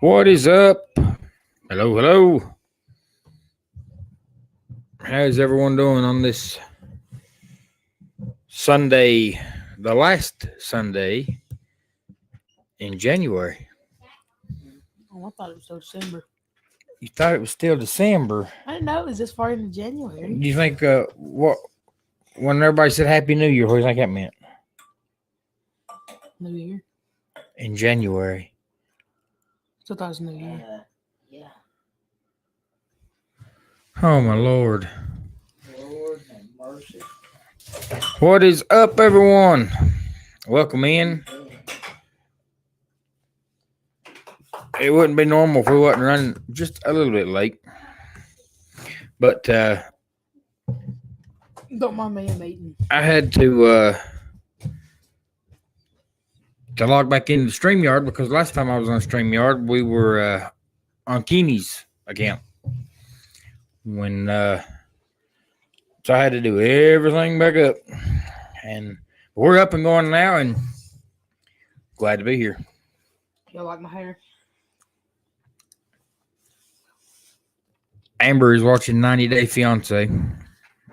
What is up? Hello, hello. How's everyone doing on this Sunday, the last Sunday in January? Oh, I thought it was still December. You thought it was still December. I didn't know it was this far into January. Do you think what when everybody said Happy New Year, what do you think that meant? New Year. In January. Still thought it was New Year. Yeah. Oh my Lord. Lord have mercy. What is up, everyone? Welcome in. It wouldn't be normal if we wasn't running just a little bit late. But Don't mind me, I'm eating. I had to log back into StreamYard because last time I was on StreamYard, we were on Keeney's account. So I had to do everything back up. And we're up and going now and glad to be here. Y'all like my hair? Amber is watching 90 Day Fiance.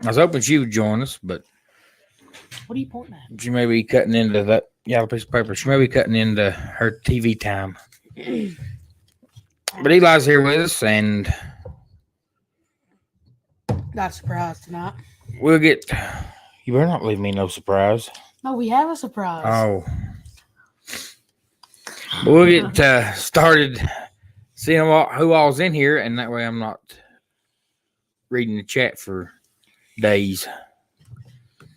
I was hoping she would join us, but What are you pointing at? she may be cutting into that yellow piece of paper. She may be cutting into her TV time. But Eli's here with us, and Got a surprise tonight. we'll get. You better not leave me no surprise. No, we have a surprise. Oh. But we'll get started seeing who all's in here, and that way I'm not reading the chat for days.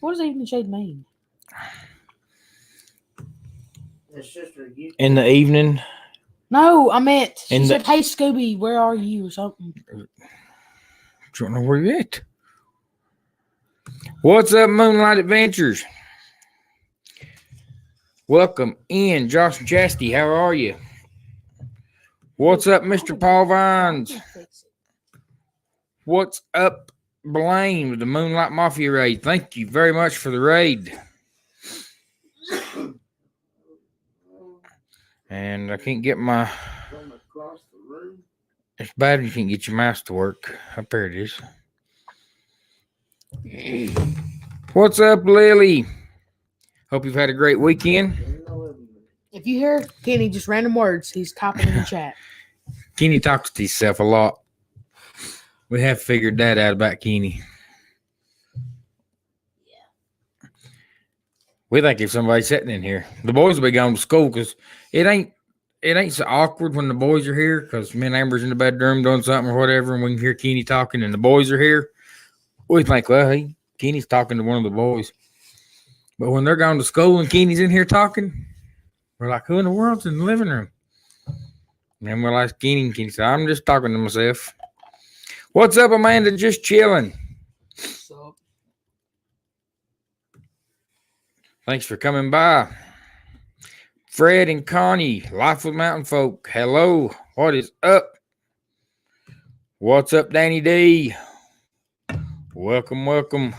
What does evening shade mean? It's sister, you In the evening, No, I meant she In the- said, "Hey Scooby, where are you?" or something. don't know where you at. What's up, Moonlight Adventures? Welcome in, Josh and Chastity. How are you? What's up, Mr. Paul Vines? What's up, Blaine, with the Moonlight Mafia raid? Thank you very much for the raid. And I can't get my. from across the room. It's bad when you can't get your mouse to work. Up there it is. What's up, Lily? Hope you've had a great weekend. If you hear Kenny just random words, he's copying in the chat. Kenny talks to himself a lot. We have figured that out about Kenny. We think if somebody's sitting in here, the boys will be going to school because it ain't so awkward when the boys are here because me and Amber's in the bedroom doing something or whatever, and we can hear Kenny talking and the boys are here. We think, well, Kenny's talking to one of the boys. But when they're going to school and Kenny's in here talking, we're like, who in the world's in the living room? And then we're like, Kenny, and Kenny said, I'm just talking to myself. What's up, Amanda? Just chilling. What's up? Thanks for coming by. Fred and Connie, Life with Mountain Folk. Hello. What is up? What's up, Danny D? Welcome, welcome.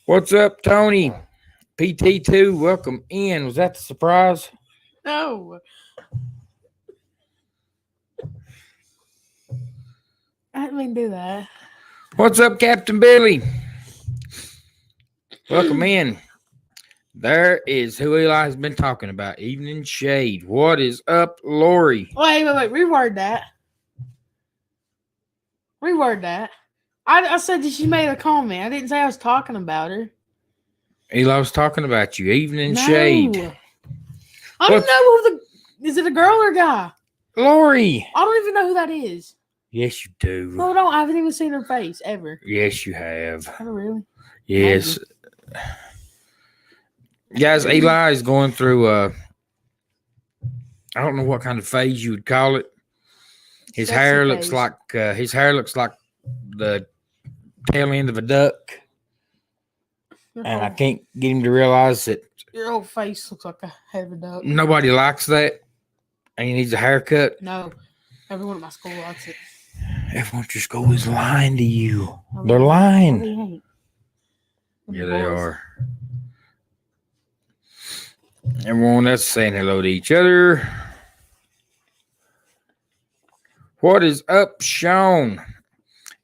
What's up, Tony? PT2, welcome in. Was that the surprise? No. I didn't mean to do that. What's up, Captain Billy? Welcome in. There is who Eli's been talking about. Evening Shade. What is up, Lori? Wait. Reword that. Reword that. I said that she made a comment. I didn't say I was talking about her. Eli was talking about you. Evening No. Shade. I don't What's- know who the. Is it a girl or a guy? Lori. I don't even know who that is. Yes, you do. No, I don't. I haven't even seen her face ever. Yes, you have. Oh, really? Yes. Guys, Eli is going through I don't know what kind of phase you would call it. His Sexy hair looks phase. like the tail end of a duck, Your and I whole, can't get him to realize that your whole face looks like a head of a duck. nobody likes that, and he needs a haircut. No, everyone at my school likes it. Everyone at your school is lying to you. No, They're No, lying. they ain't. Yeah, they are. Everyone that's saying hello to each other. What is up, Sean?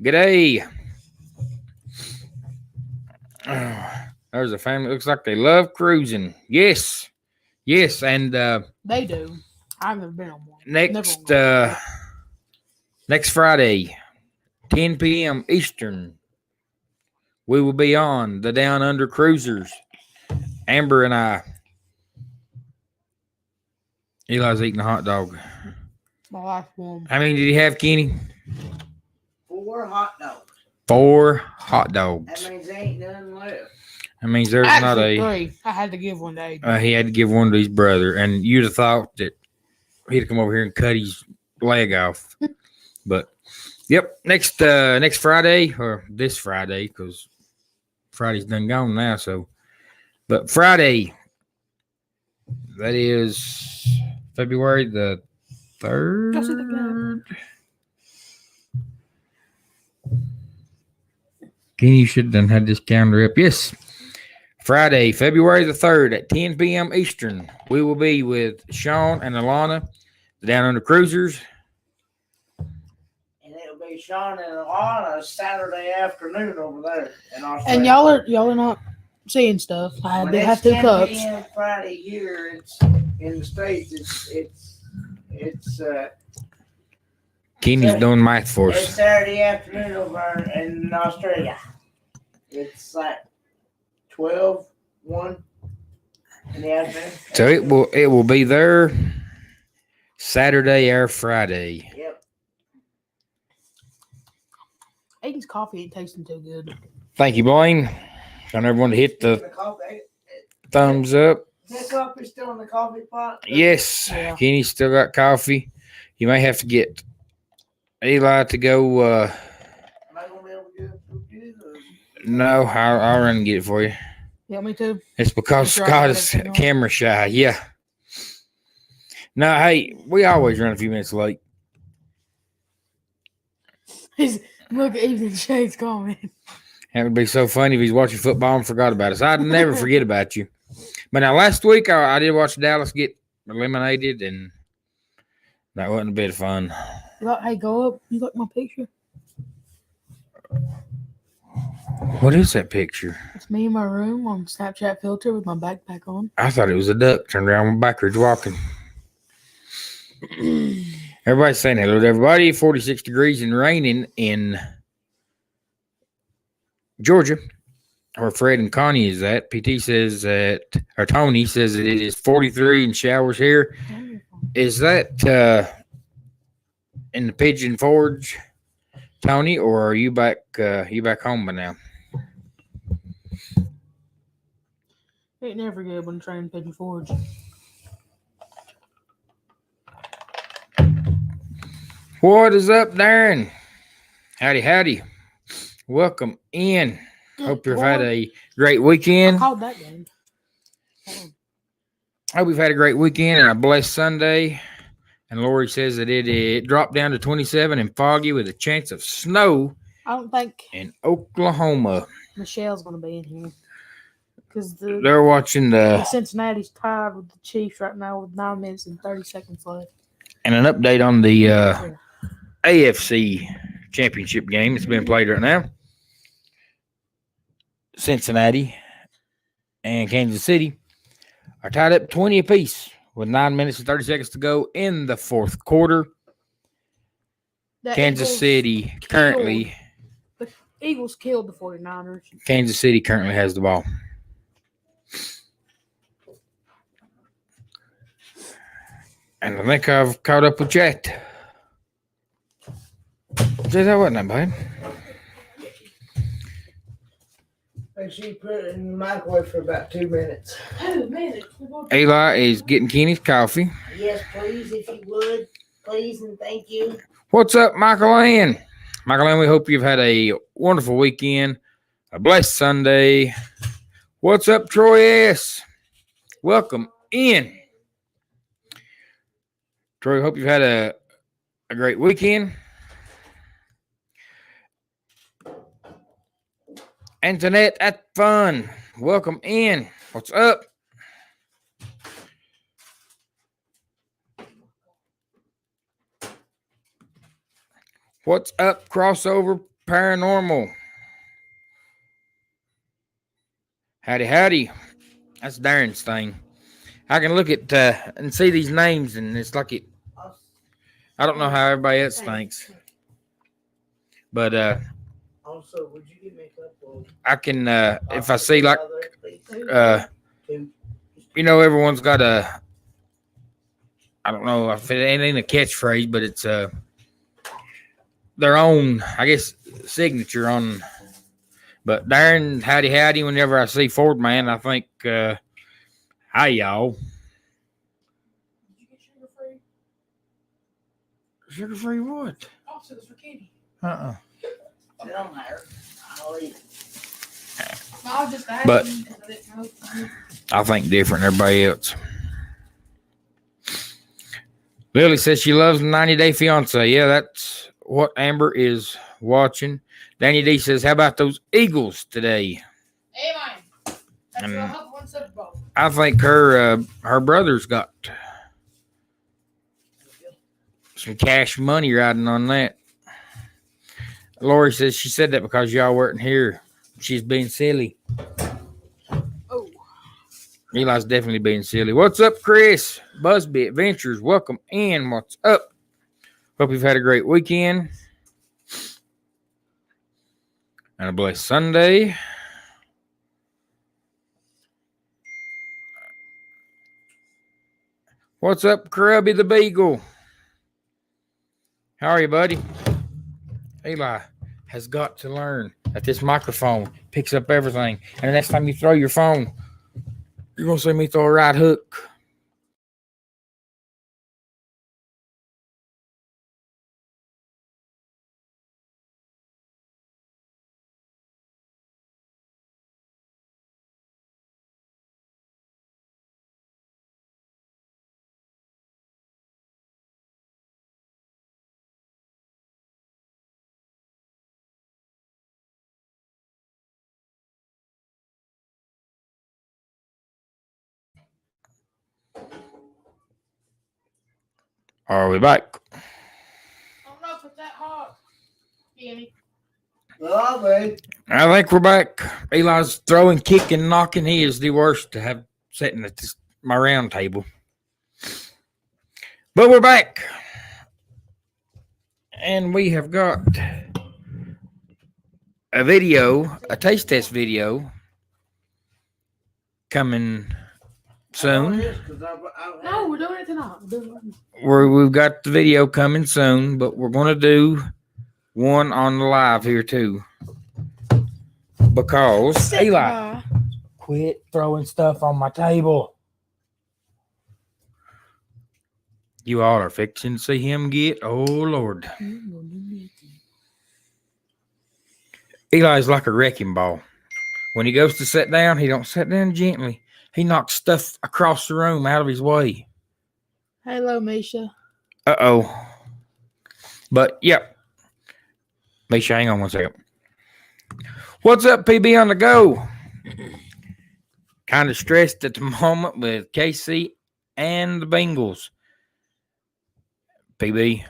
G'day. There's a family. Looks like they love cruising. Yes. Yes. And They do. I've never been on one. next Never on one. next Friday, 10 p.m. Eastern, we will be on the Down Under Cruisers. Amber and I. Eli's eating a hot dog. My last one. How many did he have, Kenny? 4 hot dogs. 4 hot dogs. That means there ain't none left. That means there's not Actually, a. 3. I had to give one to Aiden. He had to give one to his brother, and you'd have thought that he'd come over here and cut his leg off. But yep, next Friday or this Friday, because Friday's done gone now. So, but Friday, that is February the 3rd. Kenny, you should have done had this calendar up. Yes. Friday, February the 3rd at 10 p.m. Eastern, we will be with Sean and Alana, the Down Under Cruisers. And it'll be Sean and Alana Saturday afternoon over there in Australia. And y'all are not seeing stuff. When They it's have 2 10 cups. p.m. Friday here, it's in the States. It's Kenny's doing math for it's us. Saturday afternoon over in Australia. It's like 12, 1 in the afternoon. So it will be there Saturday or Friday. Yep. Aiden's coffee ain't tasting too good. Thank you, Blaine. Trying everyone to hit the The coffee, thumbs up. is that coffee still in the coffee pot? Yes, Yeah. Kenny's still got coffee. You may have to get Eli to go. Am I gonna be able to get it? No, I'll run and get it for you. Yeah, me too. It's because That's right, Scott that's is everything on. camera shy. Yeah. No, hey, we always run a few minutes late. Look at even Shade's comment. That would be so funny if he's watching football and forgot about us. I'd never forget about you. But now last week I did watch Dallas get eliminated, and that wasn't a bit of fun. Look, hey, go up. You like my picture? What is that picture? It's me in my room on Snapchat filter with my backpack on. I thought it was a duck turned around backwards walking. Everybody's saying hello to everybody. 46 degrees and raining in Georgia, where Fred and Connie is at. PT says that, or Tony says that it is 43 and showers here. Is that in the Pigeon Forge, Tony, or are you back? You back home by now? Ain't never good when trying Pigeon Forge. What is up, Darren? Howdy, howdy. Welcome in. Hope you've had a great I weekend. called that game. Hope you've had a great weekend and a blessed Sunday. And Lori says that it dropped down to 27 and foggy with a chance of snow I don't think in Oklahoma. Michelle's going to be in here. Because the They're watching the Cincinnati's tied with the Chiefs right now with 9 minutes and 30 seconds left. and an update on the AFC championship game that's being played right now. Cincinnati and Kansas City are tied up 20 apiece with 9 minutes and 30 seconds to go in the fourth quarter. The Kansas City currently Eagles killed the 49ers. Kansas City currently has the ball. And I think I've caught up with Jet. That wasn't that bad. Make sure you put it in the microwave for about 2 minutes. 2 minutes. Eli is getting Kenny's coffee. Yes, please, if you would. Please and thank you. What's up, Michael Ann? Michael Ann, we hope you've had a wonderful weekend, a blessed Sunday. What's up, Troy S? Welcome in. Troy, hope you've had a great weekend. Antoinette at Fun, welcome in. What's up? What's up, crossover paranormal? Howdy, howdy. That's Darren's thing. I can look at and see these names, and it's like it. I don't know how everybody else thinks, but Also, would you get makeup? I can if I see like Two. everyone's got a. I don't know if it ain't a catchphrase, but it's their own, I guess, signature on. But Darren, howdy, howdy. Whenever I see Ford Man, I think, hi, y'all. Did you get sugar free? Sugar free what? Oh, so it's for candy. Uh-uh. It don't matter. I'll eat. I'll just ask But- you because I didn't know. I think different than everybody else. Lily says she loves 90 Day Fiance. Yeah, that's what Amber is watching. Danny D says, how about those Eagles today? Amen. That's And- what help one Super Bowl. I think her brother's got some cash money riding on that. Lori says she said that because y'all weren't here. She's being silly. Oh. Eli's definitely being silly. What's up, Chris? Busby Adventures, welcome in. What's up? Hope you've had a great weekend and a blessed Sunday. What's up, Krubby the Beagle? How are you, buddy? Eli has got to learn that this microphone picks up everything. And the next time you throw your phone, you're going to see me throw a right hook. Are we back? I don't know if it's that hot. Danny. Well, babe. I think we're back. Eli's throwing, kicking, knocking. He is the worst to have sitting at my round table. But we're back. And we have got a video, a taste test video coming soon. No, we're doing it tonight. We're doing it right now. We've got the video coming soon, but we're going to do one on the live here too. Because Eli, quit throwing stuff on my table. You all are fixing to see him get, oh Lord. Eli's like a wrecking ball. When he goes to sit down, he don't sit down gently. He knocks stuff across the room out of his way. Hello, Misha. Uh-oh. But, yep. Misha, hang on one second. What's up, PB on the go? Kind of stressed at the moment with KC and the Bengals. PB,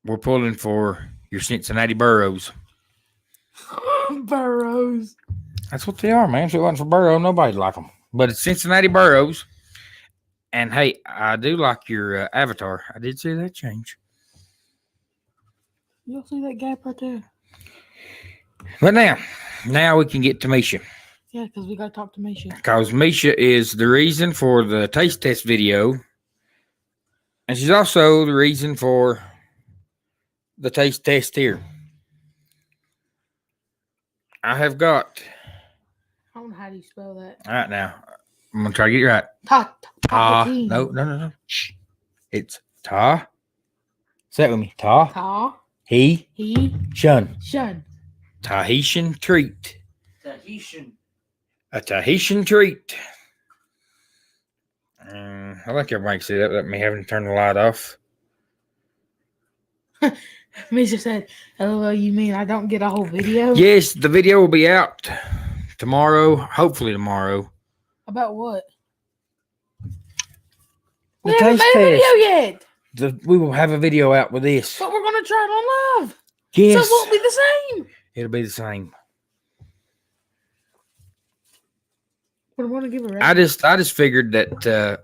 we're pulling for your Cincinnati Burrows. Burrows. That's what they are, man. If it wasn't for Burrow, nobody'd like them. But it's Cincinnati Burrows. And, hey, I do like your avatar. I did see that change. You'll see that gap right there. But now we can get to Misha. Yeah, because we got to talk to Misha. Because Misha is the reason for the taste test video. And she's also the reason for the taste test here. I have got. I don't know how do you spell that. All right, now. I'm going to try to get it right. No. Shh. It's Ta. Say it with me. Ta. He. Shun. Shun. Tahitian treat. Tahitian. A Tahitian treat. I like everybody can see that without me having to turn the light off. Misha said, LOL, you mean I don't get a whole video? Yes, the video will be out tomorrow. Hopefully tomorrow. About what? The We haven't taste made a test. video yet. We will have a video out with this. But we're gonna try it on live. Yes, So it won't be the same. it'll be the same. We're gonna give a I rating. just figured that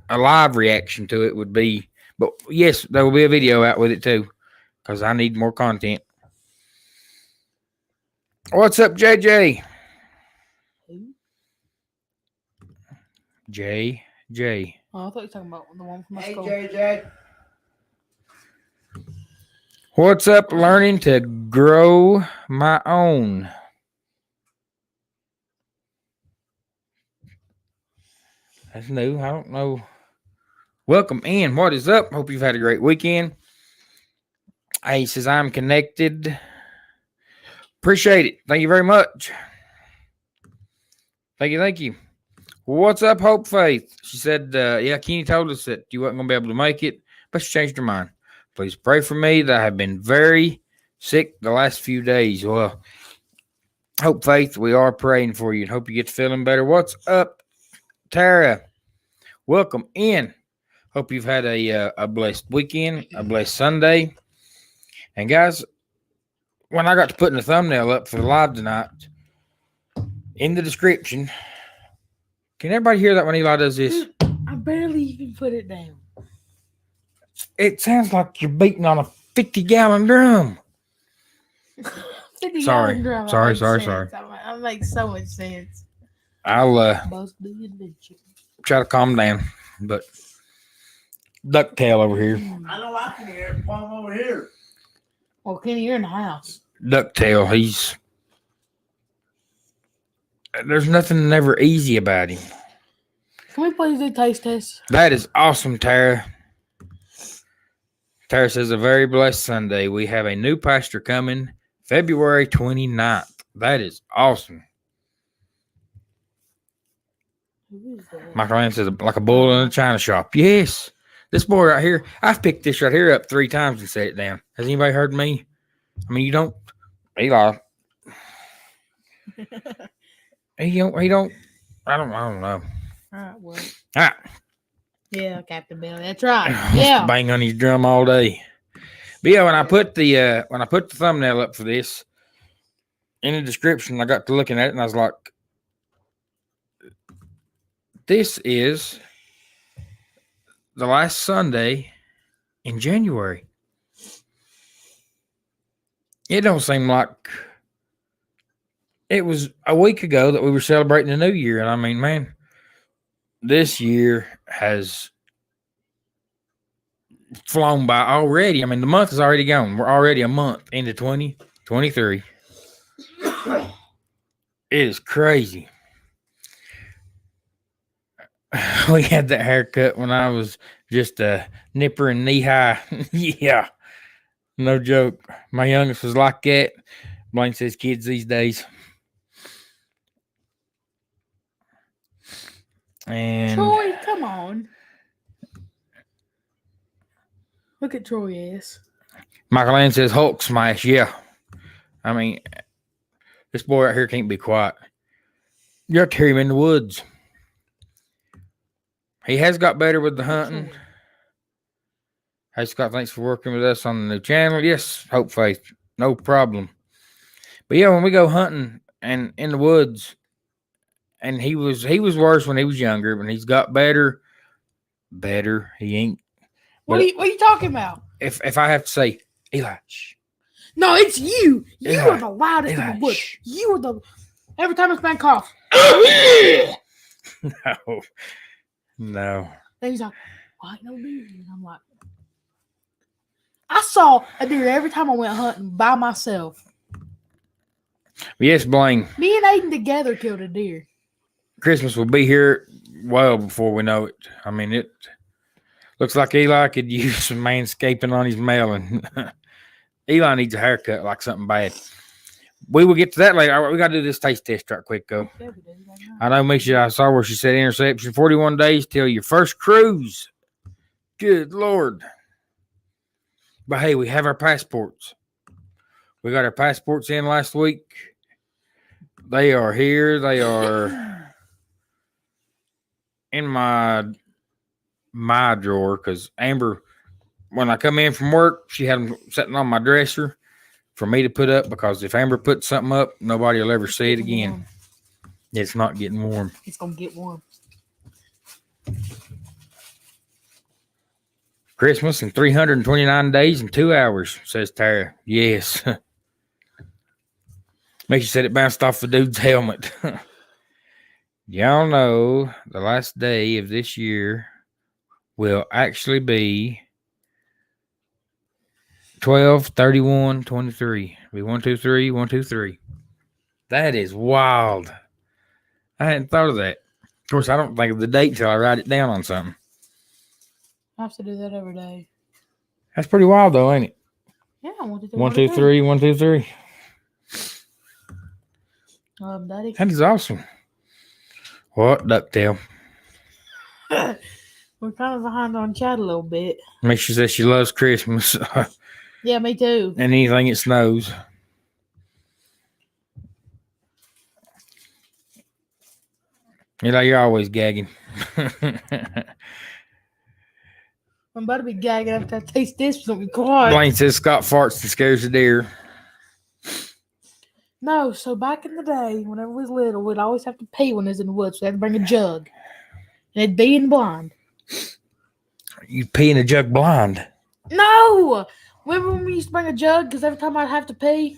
a live reaction to it would be, but yes, there will be a video out with it too, because I need more content. What's up, JJ? Who? JJ. Oh, I thought you were talking about the one from my Hey, school. JJ. What's up? Learning to grow my own. That's new. I don't know. Welcome in. What is up? Hope you've had a great weekend. He says, I'm connected. Appreciate it. Thank you very much. Thank you. Thank you. What's up, Hope Faith? She said, yeah, Kenny told us that you weren't going to be able to make it, but she changed her mind. Please pray for me that I have been very sick the last few days. Well, Hope Faith, we are praying for you and hope you get feeling better. What's up, Tara? Welcome in. Hope you've had a blessed weekend, a blessed Sunday. And guys, when I got to putting the thumbnail up for the live tonight, in the description, can everybody hear that when Eli does this? I barely even put it down. It sounds like you're beating on a 50-gallon drum. 50 Sorry. gallon drum. Sorry, That sorry, makes sorry. sense. That makes so much sense. I'll Both the adventure. try to calm down, but Ducktail over here. I know I can hear it from over here. Well, Kenny, you're in the house. Ducktail, there's nothing never easy about him. Can we please do taste test? That is awesome, Tara. Tara says, a very blessed Sunday. We have a new pastor coming February 29th. That is awesome. Who is that? Michael Ann says, like a bull in a china shop. Yes. This boy right here, I've picked this right here up 3 times and set it down. Has anybody heard me? I mean, you don't, Eli. He don't, I don't know. All right, well. All right. Yeah, Captain Billy. That's right. Yeah. Bang on his drum all day. But yeah, when I put the thumbnail up for this, in the description, I got to looking at it and I was like, this is the last Sunday in January. It don't seem like it was a week ago that we were celebrating the new year. And I mean, man, this year has flown by already. I mean, the month is already gone. We're already a month into 2023. It is crazy. We had that haircut when I was just a nipper and knee high. Yeah. No joke. My youngest was like that. Blaine says kids these days. And Troy, come on. Look at Troy ass. Michael Ann says Hulk smash. Yeah. I mean, this boy right here can't be quiet. You have to hear him in the woods. He has got better with the hunting. Hey, Scott, thanks for working with us on the new channel. Yes, Hope Faith. No problem. But yeah, when we go hunting and in the woods, and he was worse when he was younger, but he's got better. He ain't. What are you talking about? If I have to say, Eli, shh. No, it's you. You Eli, are the loudest in Eli, the woods. shh. You are the. Every time this man coughs, No. then he's like, "Why ain't no deer?" And I'm like, I saw a deer every time I went hunting by myself. Yes, Blaine. Me and Aiden together killed a deer. Christmas will be here well before we know it. I mean, it looks like Eli could use some manscaping on his melon. Eli needs a haircut like something bad. We will get to that later. All right, we got to do this taste test right quick, go. Yeah, we do right now. I know, Misha, I saw where she said interception. 41 days till your first cruise. Good Lord. But hey, we have our passports. We got our passports in last week. They are here. They are in my drawer because Amber when I come in from work, she had them sitting on my dresser for me to put up because if Amber puts something up, nobody will ever see it again. Warm. It's not getting warm. It's gonna get warm. Christmas in 329 days and 2 hours, says Tara. Yes. Makes you said it bounced off the dude's helmet. Y'all know the last day of this year will actually be 12/31/23. Be 123/123. That is wild. I hadn't thought of that. Of course, I don't think of the date until I write it down on something. I have to do that every day. That's pretty wild, though, ain't it? Yeah, 123/123. Daddy. That is awesome. What, Ducktail? We're kind of behind on chat a little bit. Makes she says she loves Christmas Yeah, me too. and anything it snows. You're always gagging. I'm about to be gagging after I taste this. Don't be quiet. Blaine says Scott farts and scares the deer. No, so back in the day, whenever we was little, we'd always have to pee when it was in the woods. So we had to bring a jug. And it'd be in blind. You pee in a jug blind. No! Remember when we used to bring a jug? Because every time I'd have to pee,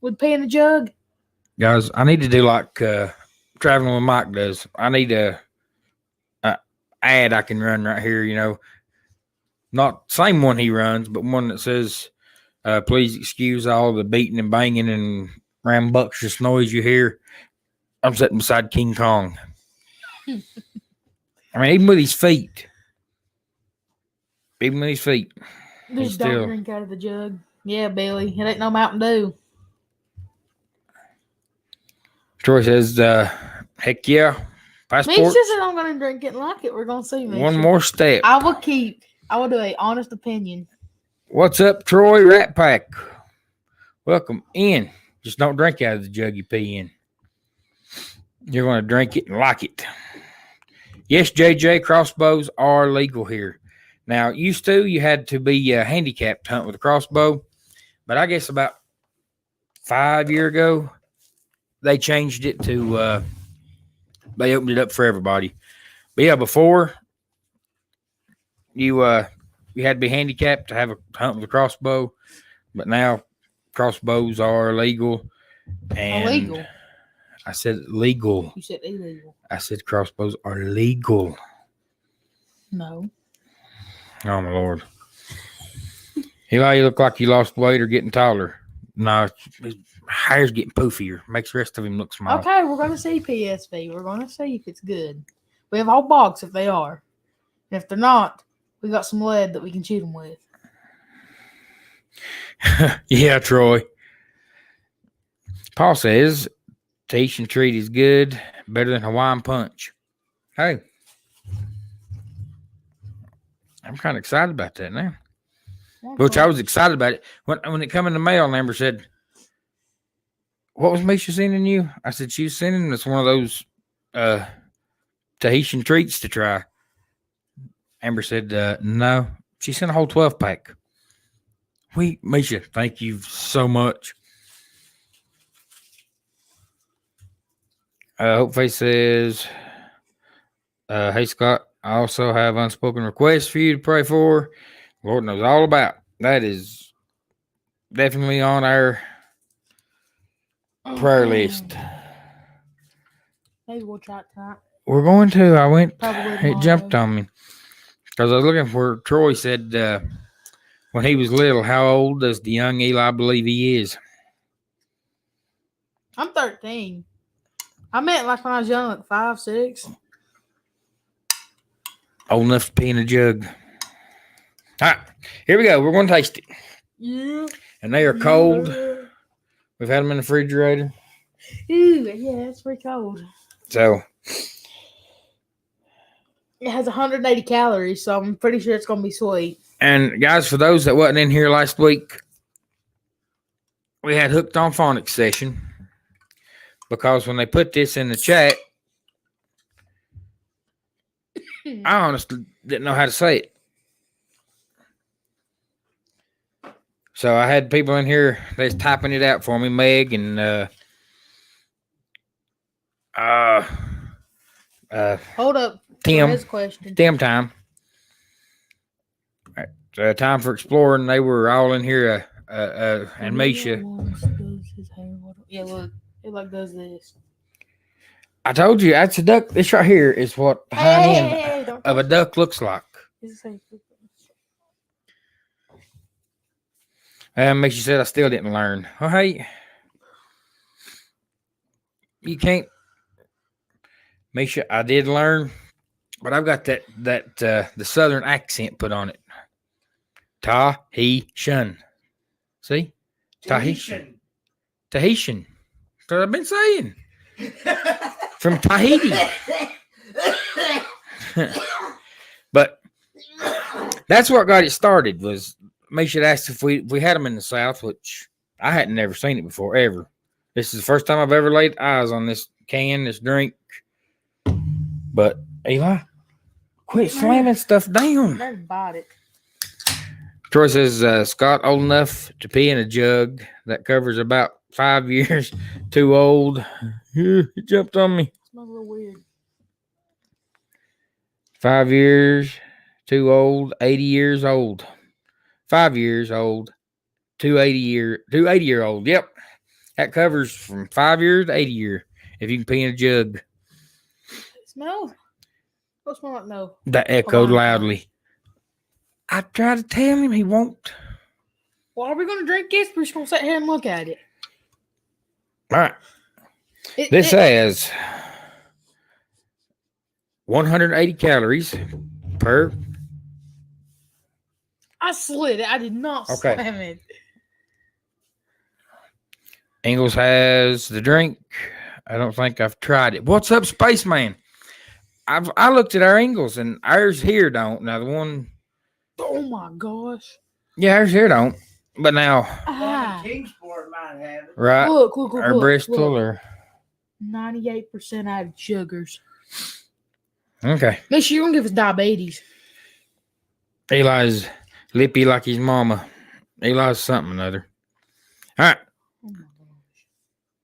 we'd pee in the jug. Guys, I need to do like Traveling with Mike does. I need a ad I can run right here, Not same one he runs, but one that says, please excuse all the beating and banging and rambunctious noise you hear. I'm sitting beside King Kong. I mean, even with his feet. Just still- don't drink out of the jug. Yeah, Billy. It ain't no Mountain Dew. Troy says, heck yeah. Me Passport. says I'm going to drink it and like it. We're going to see, Misha. One more step. I will do a honest opinion. What's up, Troy Rat Pack? Welcome in. Just don't drink out of the jug you pee in. You're going to drink it and like it. Yes, JJ, crossbows are legal here. Now, used to, you had to be handicapped to hunt with a crossbow. But I guess about 5 years ago, they changed it to, they opened it up for everybody. But yeah, before, you had to be handicapped to have a hunt with a crossbow. But now, crossbows are legal. And Illegal. I said legal. You said illegal. I said crossbows are legal. No. Oh, my Lord. Eli, you look like you lost weight or getting taller. No, his hair's getting poofier. Makes the rest of him look small. Okay, we're going to see PSV. We're going to see if it's good. We have a whole box if they are. And if they're not, we got some lead that we can shoot them with. Yeah, Troy. Paul says Tahitian treat is good, better than Hawaiian punch. Hey, I'm kind of excited about that now. Which I was excited about it when it come in the mail. And Amber said, "What was Misha sending you?" I said, "She was sending us one of those Tahitian treats to try." Amber said, "No, she sent a whole 12-pack." Misha, thank you so much. Hopeface says, "Hey Scott, I also have unspoken requests for you to pray for. Lord knows all about. That is definitely on our prayer list." Maybe we'll try it tonight. We're going to. I went. Probably It jumped on me because I was looking for. Troy said when he was little, how old does the young Eli believe he is? I'm 13. I meant like when I was young, like 5, 6. Old enough to pee in a jug. All right, here we go. We're going to taste it. Yeah. And they are cold. We've had them in the refrigerator. Ooh, yeah, it's pretty cold. So, It has 180 calories, so I'm pretty sure it's going to be sweet. and guys, for those that wasn't in here last week, we had Hooked on Phonics session because when they put this in the chat, I honestly didn't know how to say it. So I had people in here that's typing it out for me, Meg and Hold up. Tim. His question. Tim time. All right, time for exploring. They were all in here, and Misha. Yeah, look, it like does this. I told you that's a duck. This right here is what the hind end Don't of a touch duck looks like. it. It's like- And Misha said I still didn't learn. Oh, hey, you can't. Misha, I did learn, but I've got that the southern accent put on it. Tahitian. See? Tahitian. Tahitian. That's what I've been saying. From Tahiti. But that's what got it started was Misha asked if we had them in the South, which I hadn't never seen it before, ever. This is the first time I've ever laid eyes on this can, this drink. But Eli, quit slamming stuff down. Let's bite it. Troy says, Scott, old enough to pee in a jug that covers about 5 years. Too old. He jumped on me. Smells a little weird. 5 years. Too old. 80 years old. 5 years old. 280 year old. Yep. That covers from 5 years to 80 year. If you can pee in a jug. It smells. What smell like no? That echoed loudly. I tried to tell him he won't. Well, are we going to drink this? We're just going to sit here and look at it. All right. It- This it- says 180 calories per. I slid it. I did not Okay. slam it. Ingles has the drink. I don't think I've tried it. What's up, Spaceman? I looked at our Ingles and ours here don't. Now the one, Oh my gosh. yeah, ours here don't. But now, Ah. Kingsport might have it. right, Look, or look. Bristol Look. or 98% added sugars. okay. Make sure you don't give us diabetes. Eli's lippy like his mama. Eli's something or other. All right. Oh my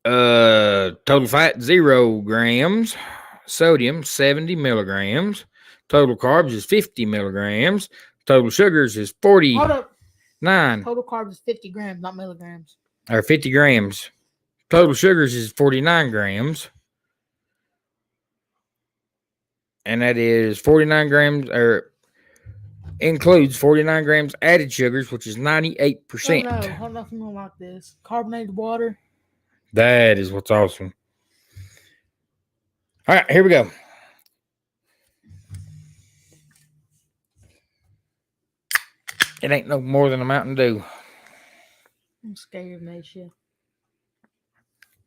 gosh. Total fat 0 grams, sodium 70 milligrams, total carbs is 50 milligrams, total sugars is 49 Hold up. Total carbs is 50 grams, not milligrams. or 50 grams. Total sugars is 49 grams, and that is 49 grams or includes 49 grams added sugars, which is 98%. Oh, no. Hold on, something like this. Carbonated water. That is what's awesome. All right, here we go. It ain't no more than a Mountain Dew. I'm scared, Misha.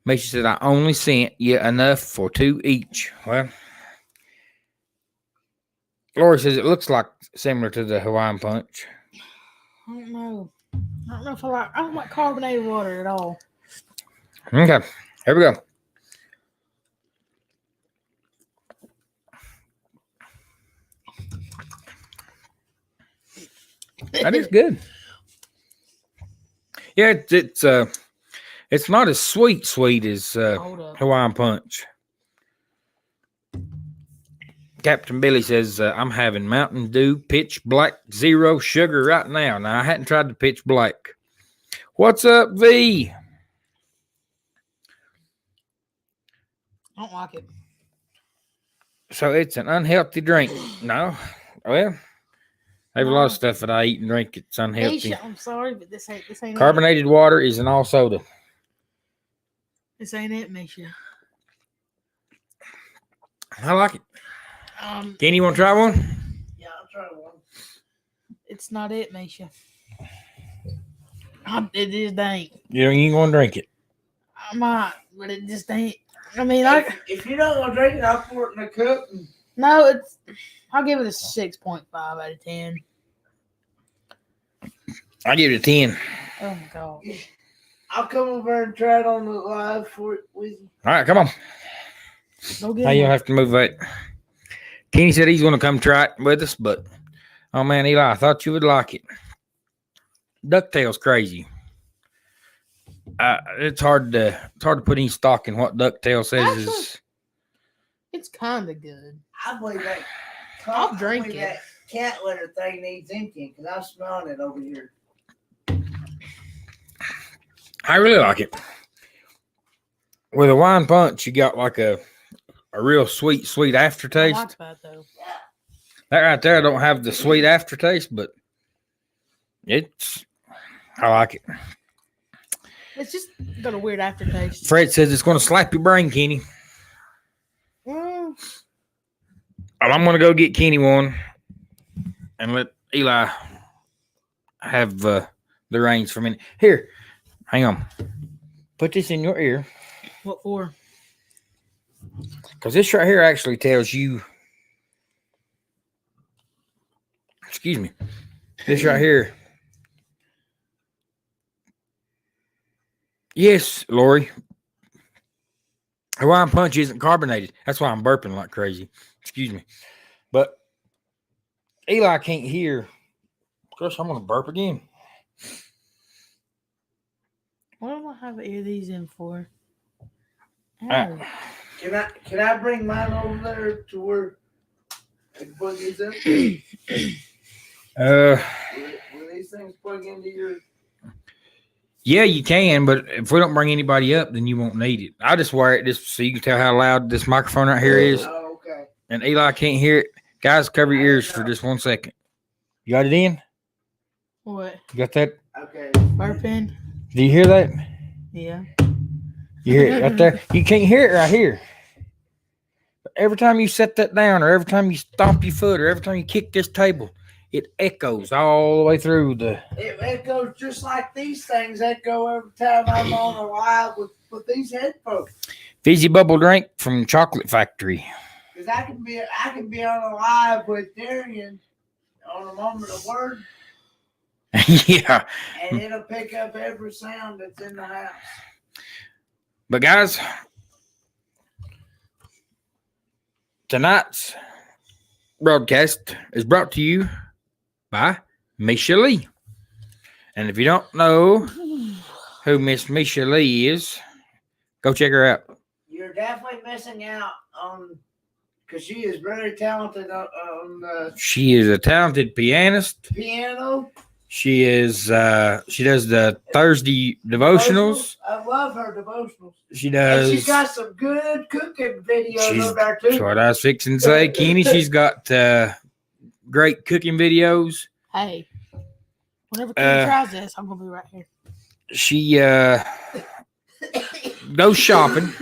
Misha said, I only sent you enough for 2 each. Well, Lori says it looks like similar to the Hawaiian Punch. I don't know. I don't know if I don't like carbonated water at all. Okay, here we go. That is good. Yeah, it's not as sweet as Hold up. Hawaiian Punch. Captain Billy says, I'm having Mountain Dew Pitch Black 0 sugar right now. Now, I hadn't tried the Pitch Black. What's up, V? I don't like it. So it's an unhealthy drink. No. Well, there's a lot of stuff that I eat and drink that's unhealthy. Misha, I'm sorry, but this ain't it. Carbonated water is an all soda. This ain't it, Misha. I like it. Kenny, you want to try one? Yeah, I'll try one. It's not it, Misha. It just ain't. You ain't going to drink it. I might, but it just ain't. I mean, If you're not gonna drink it, I'll pour it in a cup. And no, it's. I'll give it a 6.5 out of 10. I give it a 10. Oh my gosh. I'll come over and try it on the live for it with you. All right, come on. Go Now get you'll it. have to move that. Kenny said he's going to come try it with us, but oh man, Eli, I thought you would like it. Ducktail's crazy. It's hard to put any stock in what Ducktail says is. It's kind of good. I believe that. I'll drink I believe it. That cat litter thing needs emptying because I'm smelling it over here. I really like it. With a wine punch, you got like a real sweet I aftertaste. like that though. That right there don't have the sweet aftertaste, but I like it. It's just got a weird aftertaste. Fred says it's going to slap your brain, Kenny. Mm, Well, I'm going to go get Kenny one and let Eli have the reins for a minute. Here, hang on. Put this in your ear. what for? Because this right here actually tells you. Excuse me. This right here. Yes, Lori. Hawaiian Punch isn't carbonated. That's why I'm burping like crazy. Excuse me. But Eli can't hear. Gosh, I'm going to burp again. What do I have to ear these in for? Uh, Oh. Can I bring mine over there to where I can plug these in? Will these things plug into your? Yeah, you can, but if we don't bring anybody up, then you won't need it. I just wear it just so you can tell how loud this microphone right here is. Oh, okay. And Eli can't hear it. Guys, cover your ears for just 1 second. You got it in? What? You got that? Okay. Burping? Do you hear that? Yeah. You hear it right there? You can't hear it right here. But every time you set that down, or every time you stomp your foot, or every time you kick this table, it echoes all the way through the. It echoes just like these things echo every time I'm on a live with these headphones. Fizzy bubble drink from Chocolate Factory. Because I can be on a live with Darian on a moment of word, Yeah. and it'll pick up every sound that's in the house. But guys, tonight's broadcast is brought to you by Misha Lee. And if you don't know who Miss Misha Lee is, go check her out. You're definitely missing out on, because she is very talented on the She is a talented pianist. piano. She does the Thursday devotionals. I love her devotionals. She And does. she's got some good cooking videos over there That's too. what I was fixing to say, Kenny. She's got great cooking videos. Hey. Whenever Kenny tries this, I'm gonna be right here. She goes shopping,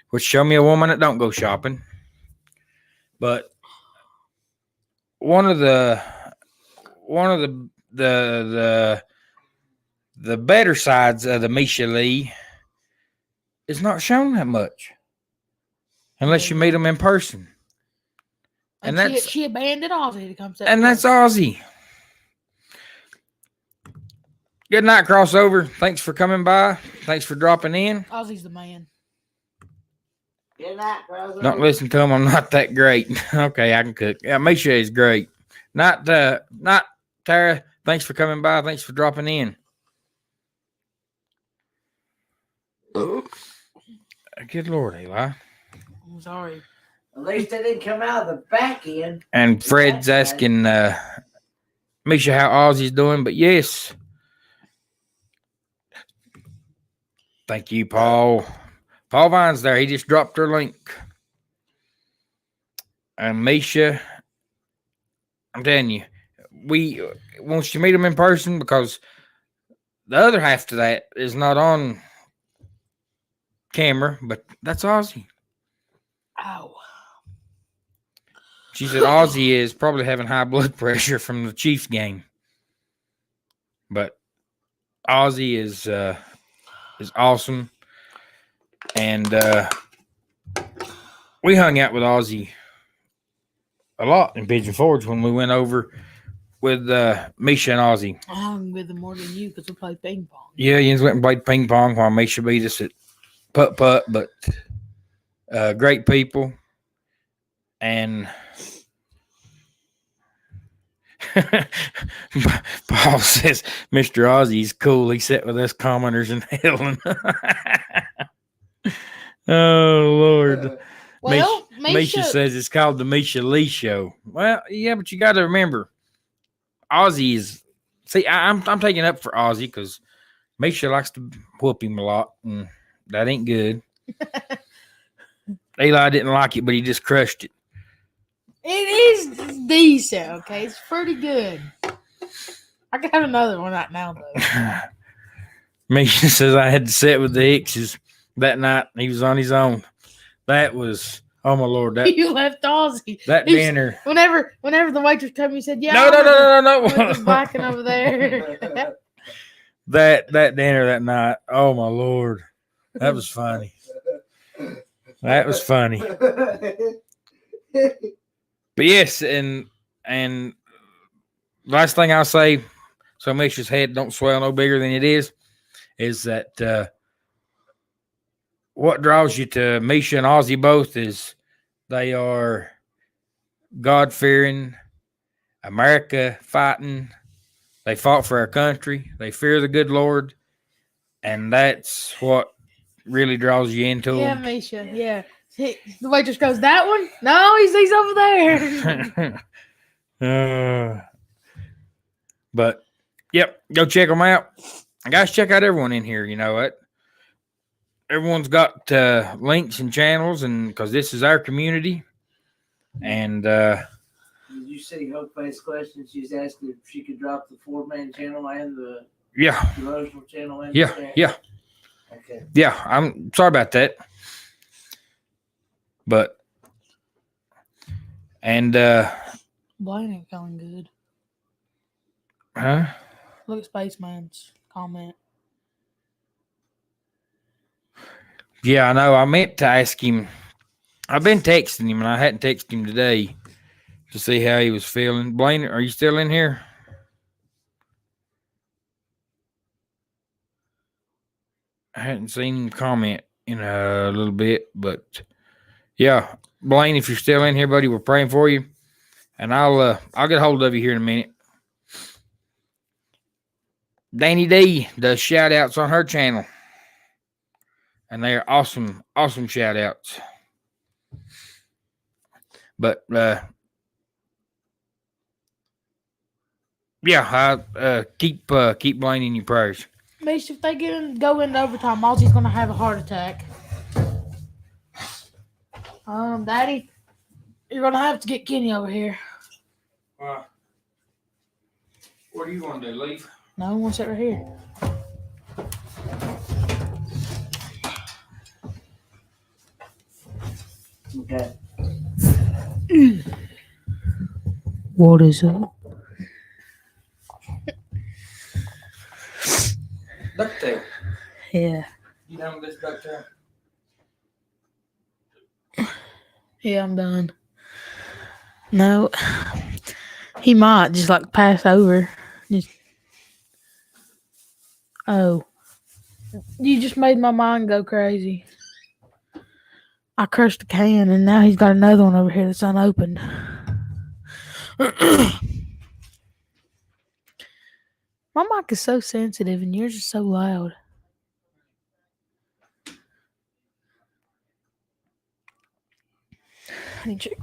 which show me a woman that don't go shopping. But one of the better sides of the Misha Lee is not shown that much unless you meet them in person. And that's she abandoned Ozzy to come set and the that's place. Aussie. Good night, crossover. Thanks for coming by. Thanks for dropping in. Ozzy's the man. Good night, brother. Don't listen to him. I'm not that great. Okay, I can cook. Yeah, Misha is great. Not Tara. Thanks for coming by. Thanks for dropping in. Good Lord, Eli. I'm sorry. At least they didn't come out of the back end. And Fred's That's asking Misha how Ozzy's doing, but yes. Thank you, Paul. Paul Vine's there. He just dropped her link. And Misha, I'm telling you, we want you to meet him in person because the other half to that is not on camera, but that's Ozzy. Ow. She said Ozzy is probably having high blood pressure from the Chiefs game. But Ozzy is awesome. And we hung out with Ozzy a lot in Pigeon Forge when we went over with Misha and Ozzy. I hung with him more than you because we played ping pong. Yeah, Jens went and played ping pong while Misha beat us at putt-putt, but great people. And Paul says Mr. Ozzy's cool. He sat with us commoners in Helen. Oh Lord. Well, Misha says it's called the Misha Lee Show. Well, yeah, but you got to remember, Ozzy is. See, I'm taking up for Ozzy because Misha likes to whoop him a lot, and that ain't good. Eli didn't like it, but he just crushed it. It is decent, okay? It's pretty good. I could have another one right now, though. Misha says I had to sit with the Hickses that night. He was on his own. That was, oh my Lord, that You left Ozzy. that He was- dinner. Whenever the waitress came, he said, "Yeah, No. with the blacking over there." that dinner that night. Oh my Lord, that was funny. That was funny. But yes, and last thing I'll say, so Misha's head don't swell no bigger than it is that what draws you to Misha and Ozzy both is they are God fearing, America fighting. They fought for our country. They fear the good Lord, and that's what really draws you into Yeah, them. Misha. Yeah. The waitress goes, "That one? No, he's over there." But yep, go check them out. Guys, check out everyone in here. You know what? Everyone's got links and channels, and because this is our community, and Did you see Hope Face question? She's asking if she could drop the 4-man channel and the yeah, devotional channel. And yeah, the yeah, Okay. yeah. I'm sorry about that, but and Blaine ain't feeling good. huh? Look at Spaceman's comment. Yeah, I know. I meant to ask him. I've been texting him, and I hadn't texted him today to see how he was feeling. Blaine, are you still in here? I hadn't seen him comment in a little bit, but yeah, Blaine, if you're still in here, buddy, we're praying for you, and I'll get a hold of you here in a minute. Danny D does shout outs on her channel, and they are awesome shout outs. But yeah, I keep Blaine in your prayers. Misha, if they go into overtime, Ozzy's gonna have a heart attack. Daddy, you're gonna have to get Kenny over here. What do you want to do? Leave? No, I want to sit right here. Okay. What is up? Ducktail. Yeah. You done with this ducktail? Yeah, I'm done. No, he might just like pass over. Oh, you just made my mind go crazy. I crushed a can, and now he's got another one over here that's unopened. My mic is so sensitive, and yours is so loud. I need you.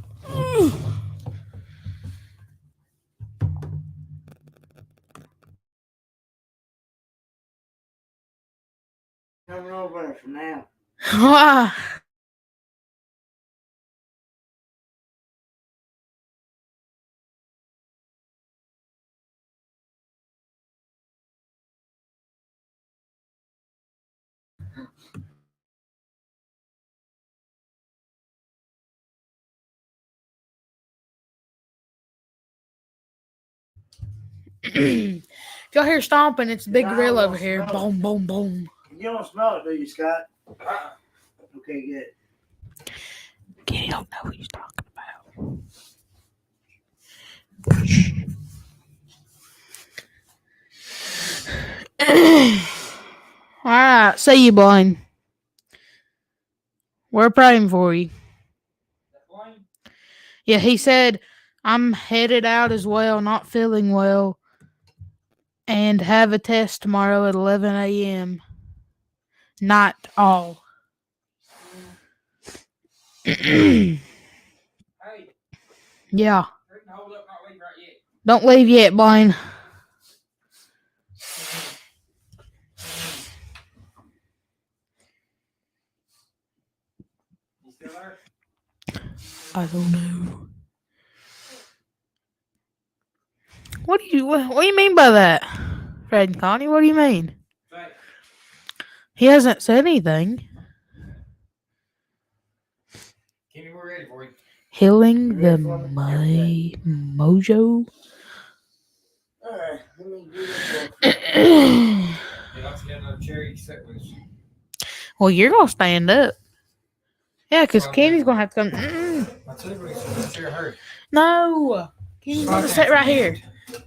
Coming over for now. Why? If y'all hear stomping, it's a big grill over here. Boom, boom, boom. You don't smell it, do you, Scott? Okay, good. Kenny don't know what he's talking about. All right, see you, Blaine. We're praying for you. Yeah, he said I'm headed out as well, not feeling well, and have a test tomorrow at 11 a.m. Not all. Yeah. Hey, hold up, not leave right yet. Don't leave yet, Blaine. You still there? I don't know. What do you mean by that? Fred and Connie, what do you mean? Say, He hasn't said anything. Kenny, we're ready for you. Healing the mojo. Alright, let me do this one. Yeah, let's get another chair you can sit with us. Well, you're gonna stand up. Yeah, because Well, Kenny's gonna have to come. I tell you what, it's chair hurry. No, Kenny's gonna sit right here.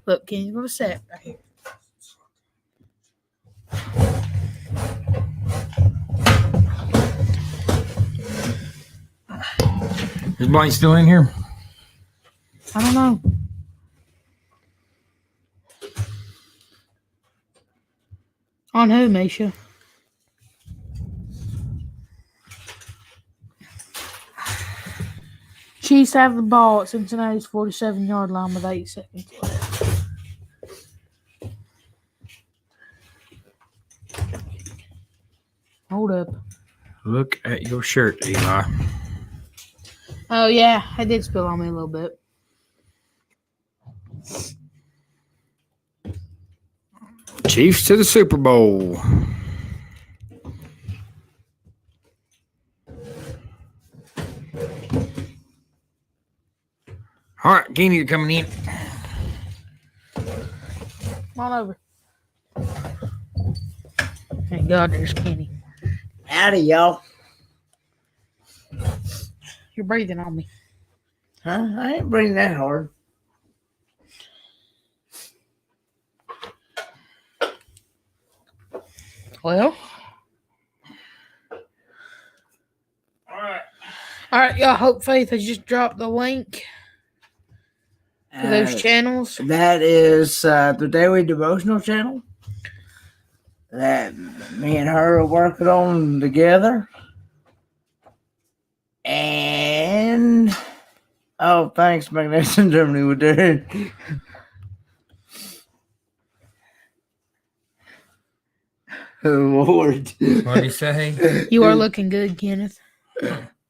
Look, Kenny's gonna sit right here. Is Blaine still in here? I don't know. On who, Misha? Chiefs have the ball at Cincinnati's 47-yard line with 8 seconds left. Hold up. Look at your shirt, Eli. Oh, yeah. It did spill on me a little bit. Chiefs to the Super Bowl. All right, Kenny, you're coming in. Come on over. Thank God there's Kenny. Howdy, y'all. You're breathing on me. Huh? I ain't breathing that hard. Well. All Alright, y'all. Hope Faith has just dropped the link to those channels. That is the Daily Devotional channel that me and her are working on together. And oh, thanks, Magnetic Germany, with there. Oh Lord! What did he say? You are looking good, Kenneth.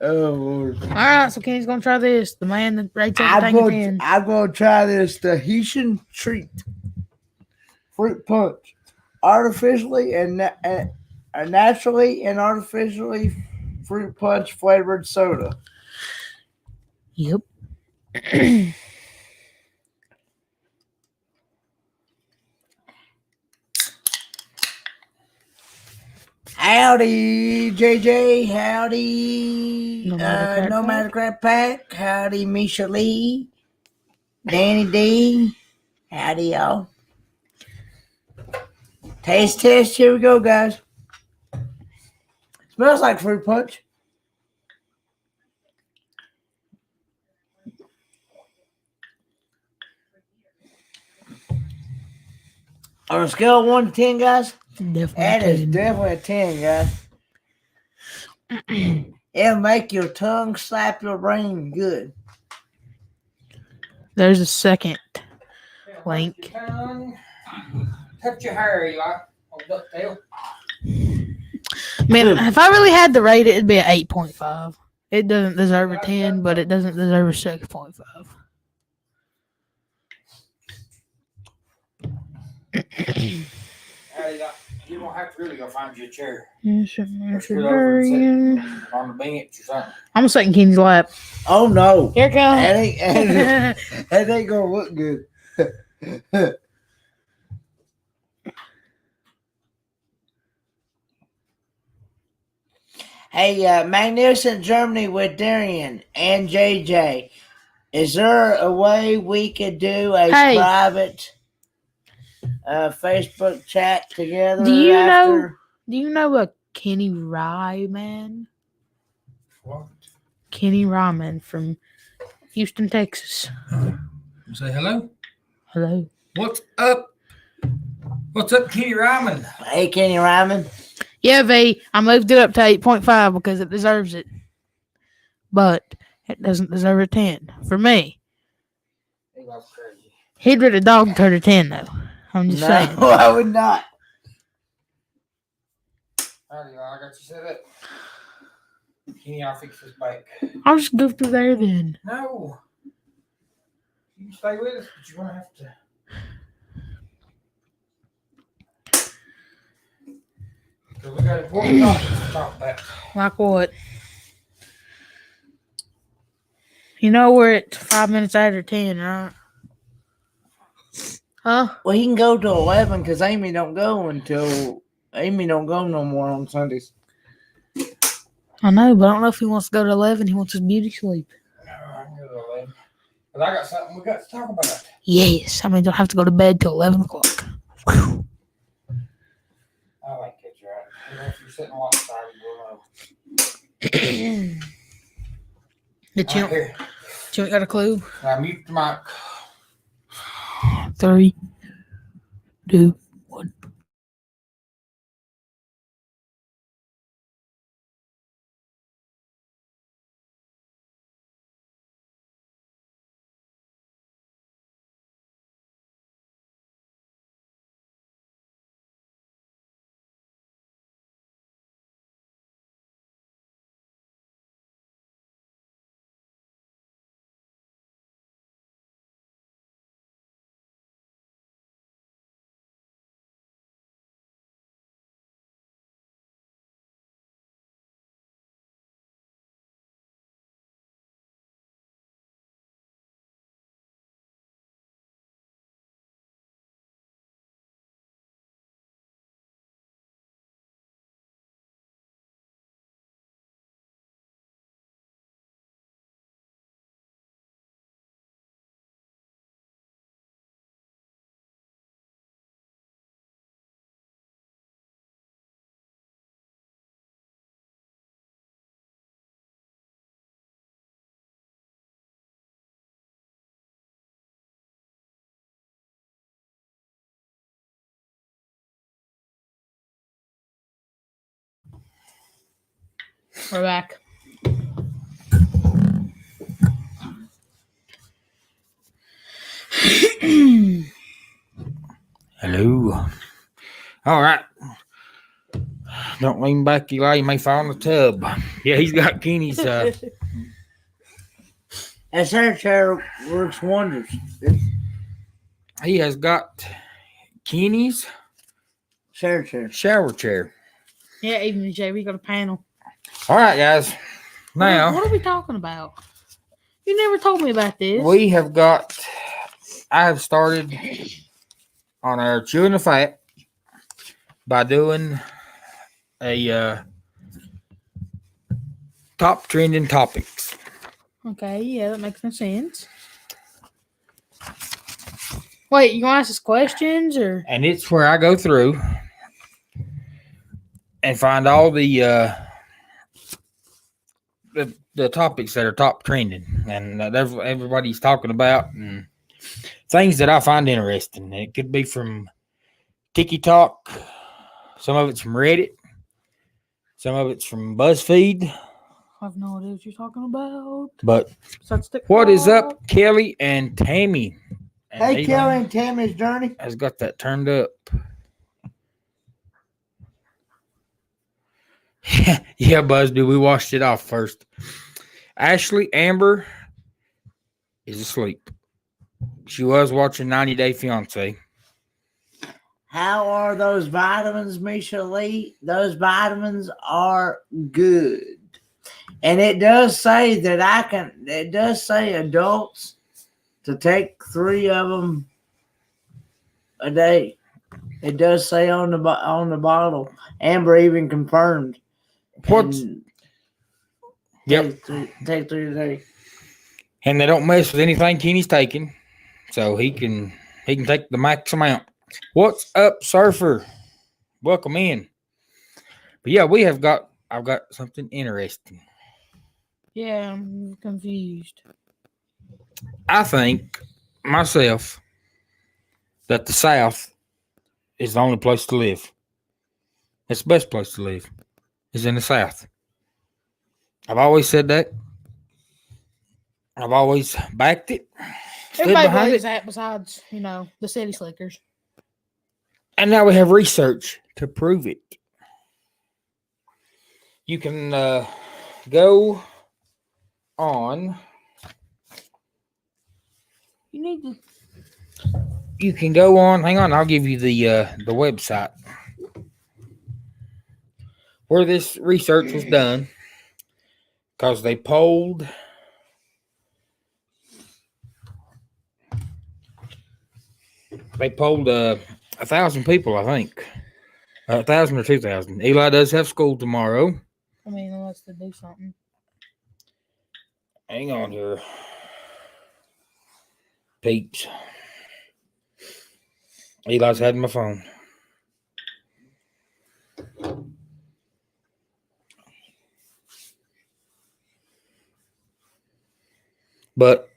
Oh Lord! Alright, so Kenny's gonna try this. The man that rates everything I'm gonna try this Tahitian treat fruit punch, artificially and naturally and artificially fruit punch flavored soda. Yep. Howdy, JJ. Howdy, No Matter Crap Pack. Howdy, Misha Lee. Danny D. Howdy, y'all. Taste test. Here we go, guys. Smells like fruit punch. On a scale of 1 to 10, guys, Definitely. that is definitely a 10, guys. It'll make your tongue slap your brain good. There's a second link. Touch your hair, Eli. On ducktail. Man, if I really had to rate it, it'd be an 8.5. It doesn't deserve a 10, but it doesn't deserve a 6.5. You don't have to really go find you a chair. Yes, Just put it over and sit on the bench or something. I'm sitting in Kenny's lap. Oh, no. Here it comes. That ain't going to look good. Hey, Magnificent Germany with Darian and JJ. Is there a way we could do a private Facebook chat together? Do you know a Kenny Ryman? What? Kenny Ryman from Houston, Texas. Say hello. Hello. What's up? What's up, Kenny Ryman? Hey, Kenny Ryman. Yeah, V. I moved it up to 8.5 because it deserves it. But it doesn't deserve a 10 for me. He goes crazy. He'd rate a dog turd a 10, though. I'm just No, saying. I would not. There you are. I got you set up. Kenny, I'll fix this bike. I'll just go through there then. No. You can stay with us, but you're going to have to. Because we got important topics to talk about. Like what? You know we're at 5 minutes after 10, right? Huh? Well, he can go to 11 because Amy don't go no more on Sundays. I know, but I don't know if he wants to go to 11. He wants his beauty sleep. No, I can go to 11. But I got something we got to talk about. Yes. I mean, don't have to go to bed till 11 o'clock. Whew. I like it, right? Even if you're sitting alongside, we'll know. Did Right here. you got a clue? Now mute the mic. 3, 2, 1. We're back. Hello. All right. Don't lean back, Eli. You may fall in the tub. Yeah, he's got Kenny's. That hair chair works wonders. He has got Kenny's Chair chair. shower chair. Yeah, even Jay, we got a panel. All right, guys. Now What are we talking about? You never told me about this. we have got. I have started on our chewing the fat by doing a top trending topics. Okay, yeah, that makes no sense. Wait, you want to ask us questions or? And it's where I go through and find all the topics that are top trending and that's what everybody's talking about and things that I find interesting. It could be from TikTok, some of it's from Reddit, some of it's from BuzzFeed. I have no idea what you're talking about. But Besides what is TikTok. up, Kelly and Tammy? And Hey, Eli Kelly and Tammy's journey. has got that turned up. Yeah, Busby, we washed it off first. Ashley Amber is asleep. She was watching 90 Day Fiance. How are those vitamins, Misha Lee? Those vitamins are good. And it does say that it does say adults to take 3 of them a day. It does say on the bottle. Amber even confirmed. What's And yep? Take 3 a day. And they don't mess with anything Kenny's taking, so he can take the max amount. What's up, Surfer? Welcome in. But yeah, I've got something interesting. Yeah, I'm confused. I think myself that the South is the only place to live. It's the best place to live. Is in the South. I've always said that. I've always backed it. Stood Everybody behind believes it. that besides, the city slickers. And now we have research to prove it. You can go on. You need to. You can go on. Hang on, I'll give you the website where this research was done, because they polled. They polled 1,000 people, I think. 1,000 or 2,000. Eli does have school tomorrow. I mean, unless they do something. Hang on here, peeps. Eli's had my phone. But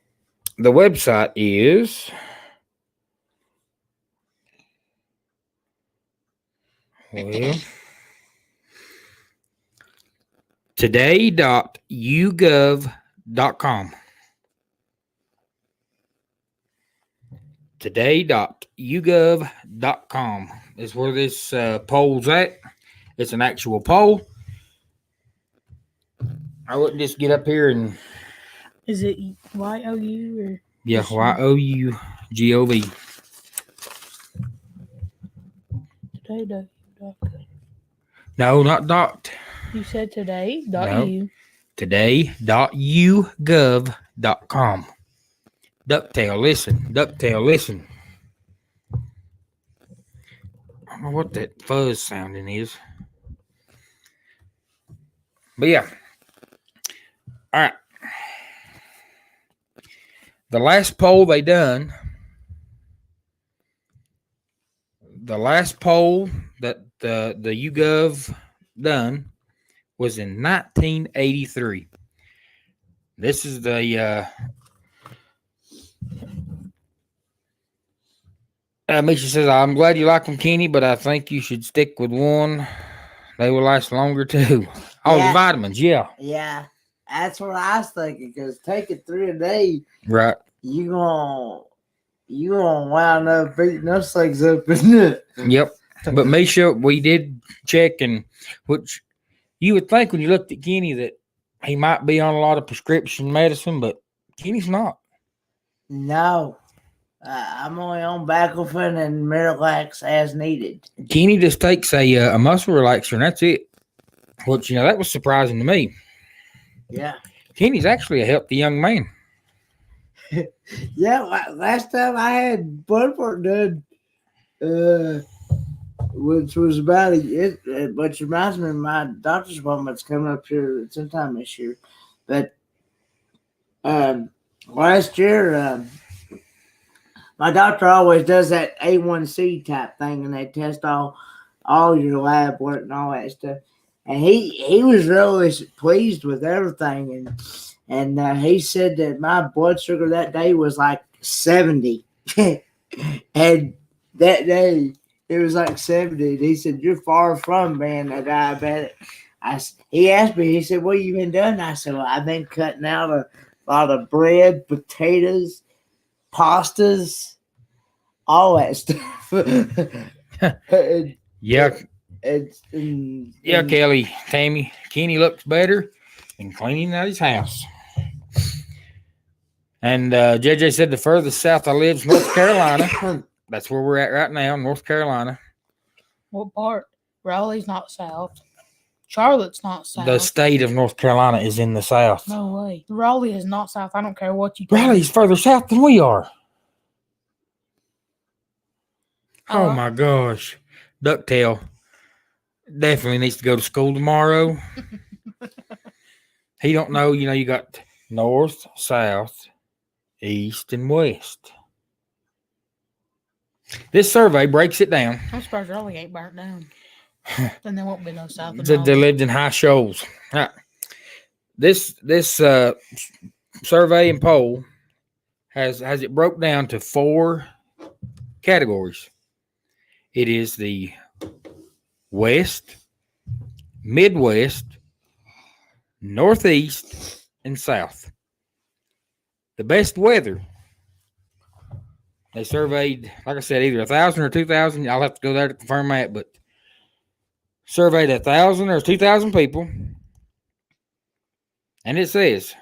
the website is today.ugov.com. Today.ugov.com is where this poll's at. It's an actual poll. I wouldn't just get up here and Is it YOU or? yeah, YOUGOV. Today. No, not dot. You said today. No. .u. Today.ugov.com. Ducktail, listen. I don't know what that fuzz sounding is. But yeah. All right. The last poll that the YouGov done was in 1983. This is the Misha says, I'm glad you like them, Kenny, but I think you should stick with one. They will last longer too. Oh, Yeah. the vitamins, yeah. Yeah, that's what I was thinking. Because taking 3 a day, Right. you gonna wound up beating those things up, isn't it? Yep. But Misha, we did check, and which you would think when you looked at Kenny that he might be on a lot of prescription medicine, but Kenny's not. No, I'm only on Baclofen and Miralax as needed. Kenny just takes a muscle relaxer, and that's it. Which, that was surprising to me. Yeah, Kenny's actually a healthy young man. yeah. Last time I had blood work done, which was about which reminds me of my doctor's appointment's coming up here sometime this year. But last year, my doctor always does that A1C type thing, and they test all your lab work and all that stuff. And he was really pleased with everything, and he said that my blood sugar that day was like 70, and that day it was like 70. And he said, "You're far from being a diabetic." He asked me, he said, "What have you been doing?" I said, "Well, I've been cutting out a lot of bread, potatoes, pastas, all that stuff." Yeah. Yeah, Kelly, Tammy, Kenny looks better and cleaning out his house. And JJ said the furthest south I live is North Carolina. That's where we're at right now, North Carolina. What part? Raleigh's not south. Charlotte's not south. The state of North Carolina is in the south. No way. Raleigh is not south. I don't care what you. Raleigh's further south than we are. Oh my gosh. Ducktail definitely needs to go to school tomorrow. He don't know, you got north, south, east, and west. This survey breaks it down. I'm surprised Raleigh ain't burnt down. Then there won't be no south. They lived in high shoals. Right. This survey and poll has it broke down to 4 categories. It is the West, Midwest, Northeast, and South. The best weather. They surveyed, like I said, either 1,000 or 2,000. I'll have to go there to confirm that, but surveyed 1,000 or 2,000 people. And it says,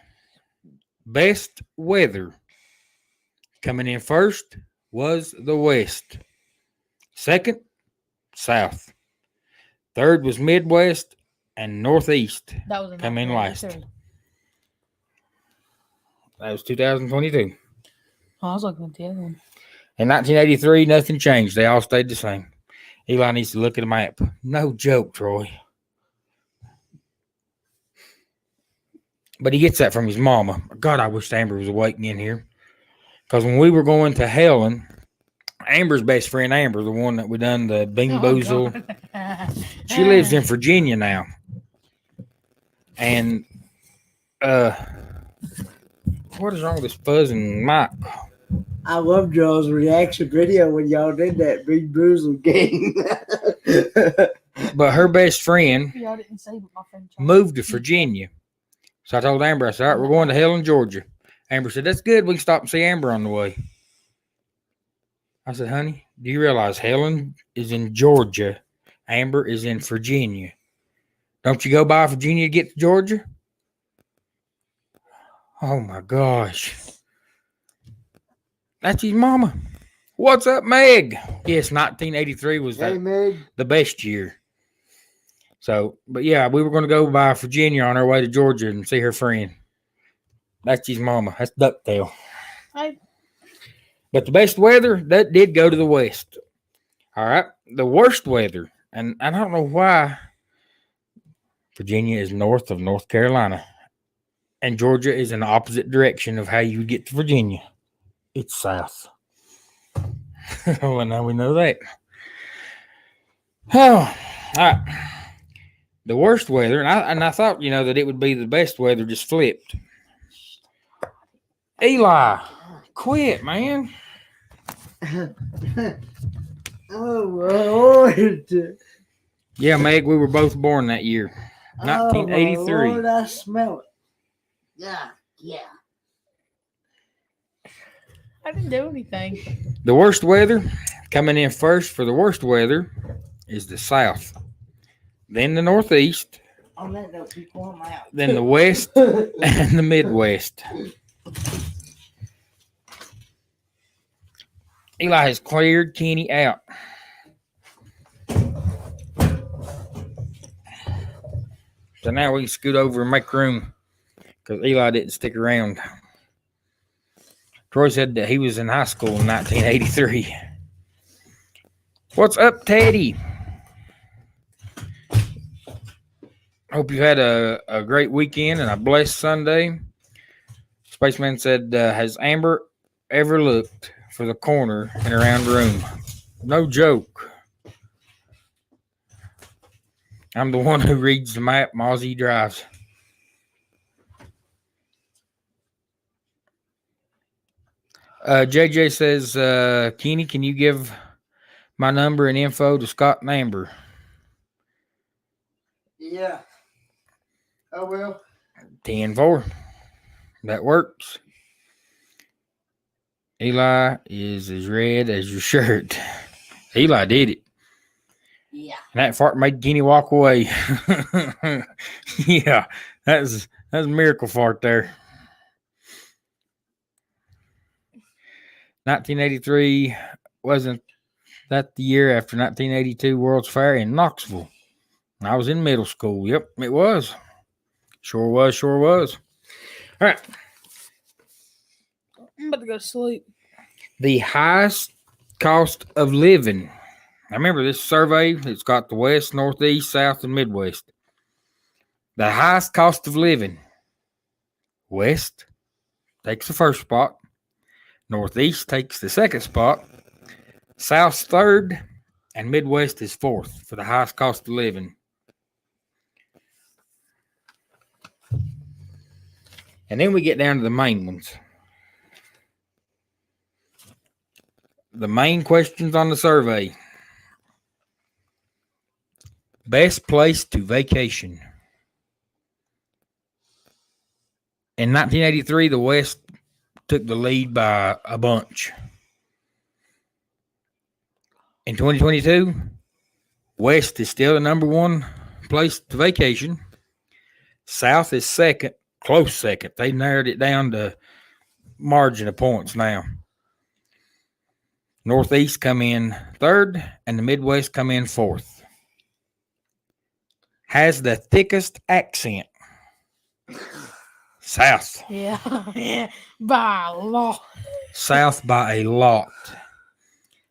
best weather. Coming in first was the West. Second, South. Third was Midwest, and Northeast That was come in last. 1983. That was 2022. Oh, I was looking at the other one. In 1983, nothing changed. They all stayed the same. Eli needs to look at a map. No joke, Troy. But he gets that from his mama. God, I wish Amber was awake in here. Because when we were going to Helen, Amber's best friend, Amber, the one that we done the Bean Boozle, she lives in Virginia now. And what is wrong with this fuzzing mic? I love Joel's reaction video when y'all did that Big Boozle game. But her best friend Y'all didn't say, but my friend tried. moved to Virginia. So I told Amber, I said, all right, we're going to Helen, Georgia. Amber said, that's good. We can stop and see Amber on the way. I said, honey, do you realize Helen is in Georgia? Amber is in Virginia. Don't you go by Virginia to get to Georgia? Oh, my gosh. That's his mama. What's up, Meg? Yes, 1983 was Meg. the best year. So, but yeah, we were going to go by Virginia on our way to Georgia and see her friend. That's his mama. That's Ducktail. Hey. But the best weather, that did go to the West. All right. The worst weather, and I don't know why Virginia is north of North Carolina, and Georgia is in the opposite direction of how you would get to Virginia. It's south. Well, now we know that. Oh, all right. The worst weather, and I thought, that it would be the best weather, just flipped. Eli, quit, man. Oh, Lord. Yeah, Meg, we were both born that year. 1983. Oh, Lord, I smell it. Yeah. I didn't do anything. The worst weather, coming in first for the worst weather, is the South. Then the Northeast. On that note, keep going out. Then the West and the Midwest. Eli has cleared Kenny out. So now we can scoot over and make room because Eli didn't stick around. Troy said that he was in high school in 1983. What's up, Teddy? Hope you had a great weekend and a blessed Sunday. Spaceman said, has Amber ever looked for the corner and around the room? No joke. I'm the one who reads the map. Mozzie drives. JJ says, Kenny, can you give my number and info to Scott and Amber? Yeah. I will. 10-4. That works. Eli is as red as your shirt. Eli did it. Yeah. And that fart made Kenny walk away. Yeah, that's a miracle fart there. 1983 wasn't that the year after 1982 World's Fair in Knoxville? I was in middle school. Yep, it was. Sure was. All right. I'm about to go to sleep. The highest cost of living. I remember this survey. It's got the West, Northeast, South, and Midwest. The highest cost of living. West takes the first spot. Northeast takes the second spot. South's third. And Midwest is fourth for the highest cost of living. And then we get down to the main ones. the main questions on the survey. Best place to vacation. In 1983, the West took the lead by a bunch. In 2022, West is still the number one place to vacation. South is second, close second. They narrowed it down to margin of points now. Northeast come in third, and the Midwest come in fourth. Has the thickest accent. South. Yeah, yeah, by law. South by a lot.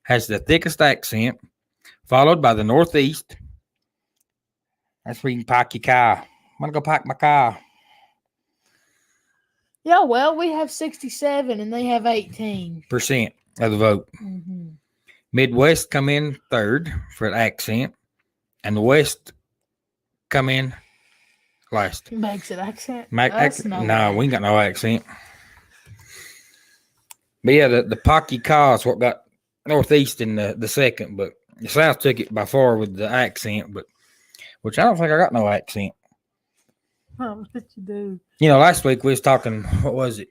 Has the thickest accent, followed by the Northeast. That's where you can park your car. I'm going to go park my car. Yeah, well, we have 67 and they have 18. Percent of the vote. Mm-hmm. Midwest come in third for an accent, and the West come in last. Makes it accent. No, we ain't got no accent. But yeah, the Pocky Car is what got Northeast in the second, but the South took it by far with the accent, but which I don't think I got no accent. What did you do? You know, last week we was talking, what was it?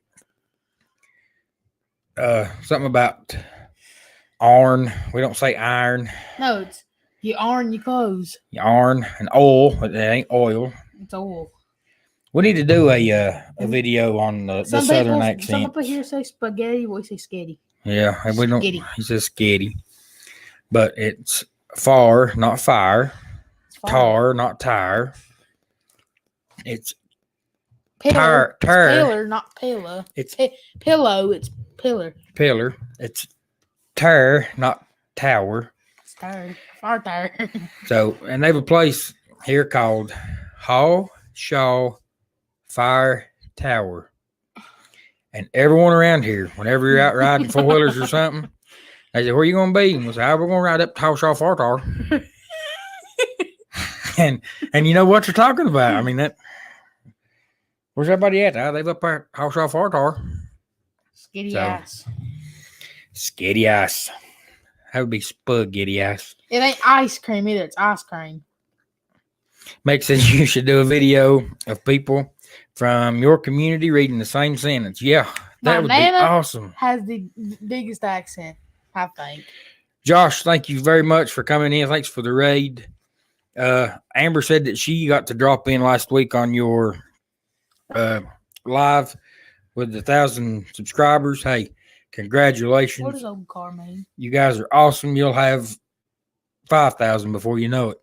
Something about iron. We don't say iron. No, it's you iron your clothes. Iron and oil, but it ain't oil. It's oil. We need to do a video on the southern accent. Some people here say spaghetti, we say skitty. Yeah, and we don't. Skitty. He says skitty, but it's far, not fire. Tar, not tire. It's pillar. Tar. Pillar, not pillow. It's pillow. It's pillar. Pillar. It's tar, not tower. It's tire. Far tire. So, and they have a place here called Haw Shaw Fire Tower. And everyone around here, whenever you're out riding four wheelers or something, they say, "Where you gonna be?" And we say, "We're gonna ride up to Haw Shaw Fire Tower." and you know what you're talking about. I mean, that. Where's everybody at? They've up there at Haw Shaw Fire Tower. Skitty ass. Skitty ass. That would be spaghetti ass. It ain't ice cream either. It's ice cream. Makes sense. You should do a video of people from your community reading the same sentence. Yeah, that would be awesome. Has the biggest accent, I think. Josh, thank you very much for coming in. Thanks for the raid. Amber said that she got to drop in last week on your live with 1,000 subscribers. Hey, congratulations. What does old car mean? You guys are awesome. You'll have 5,000 before you know it.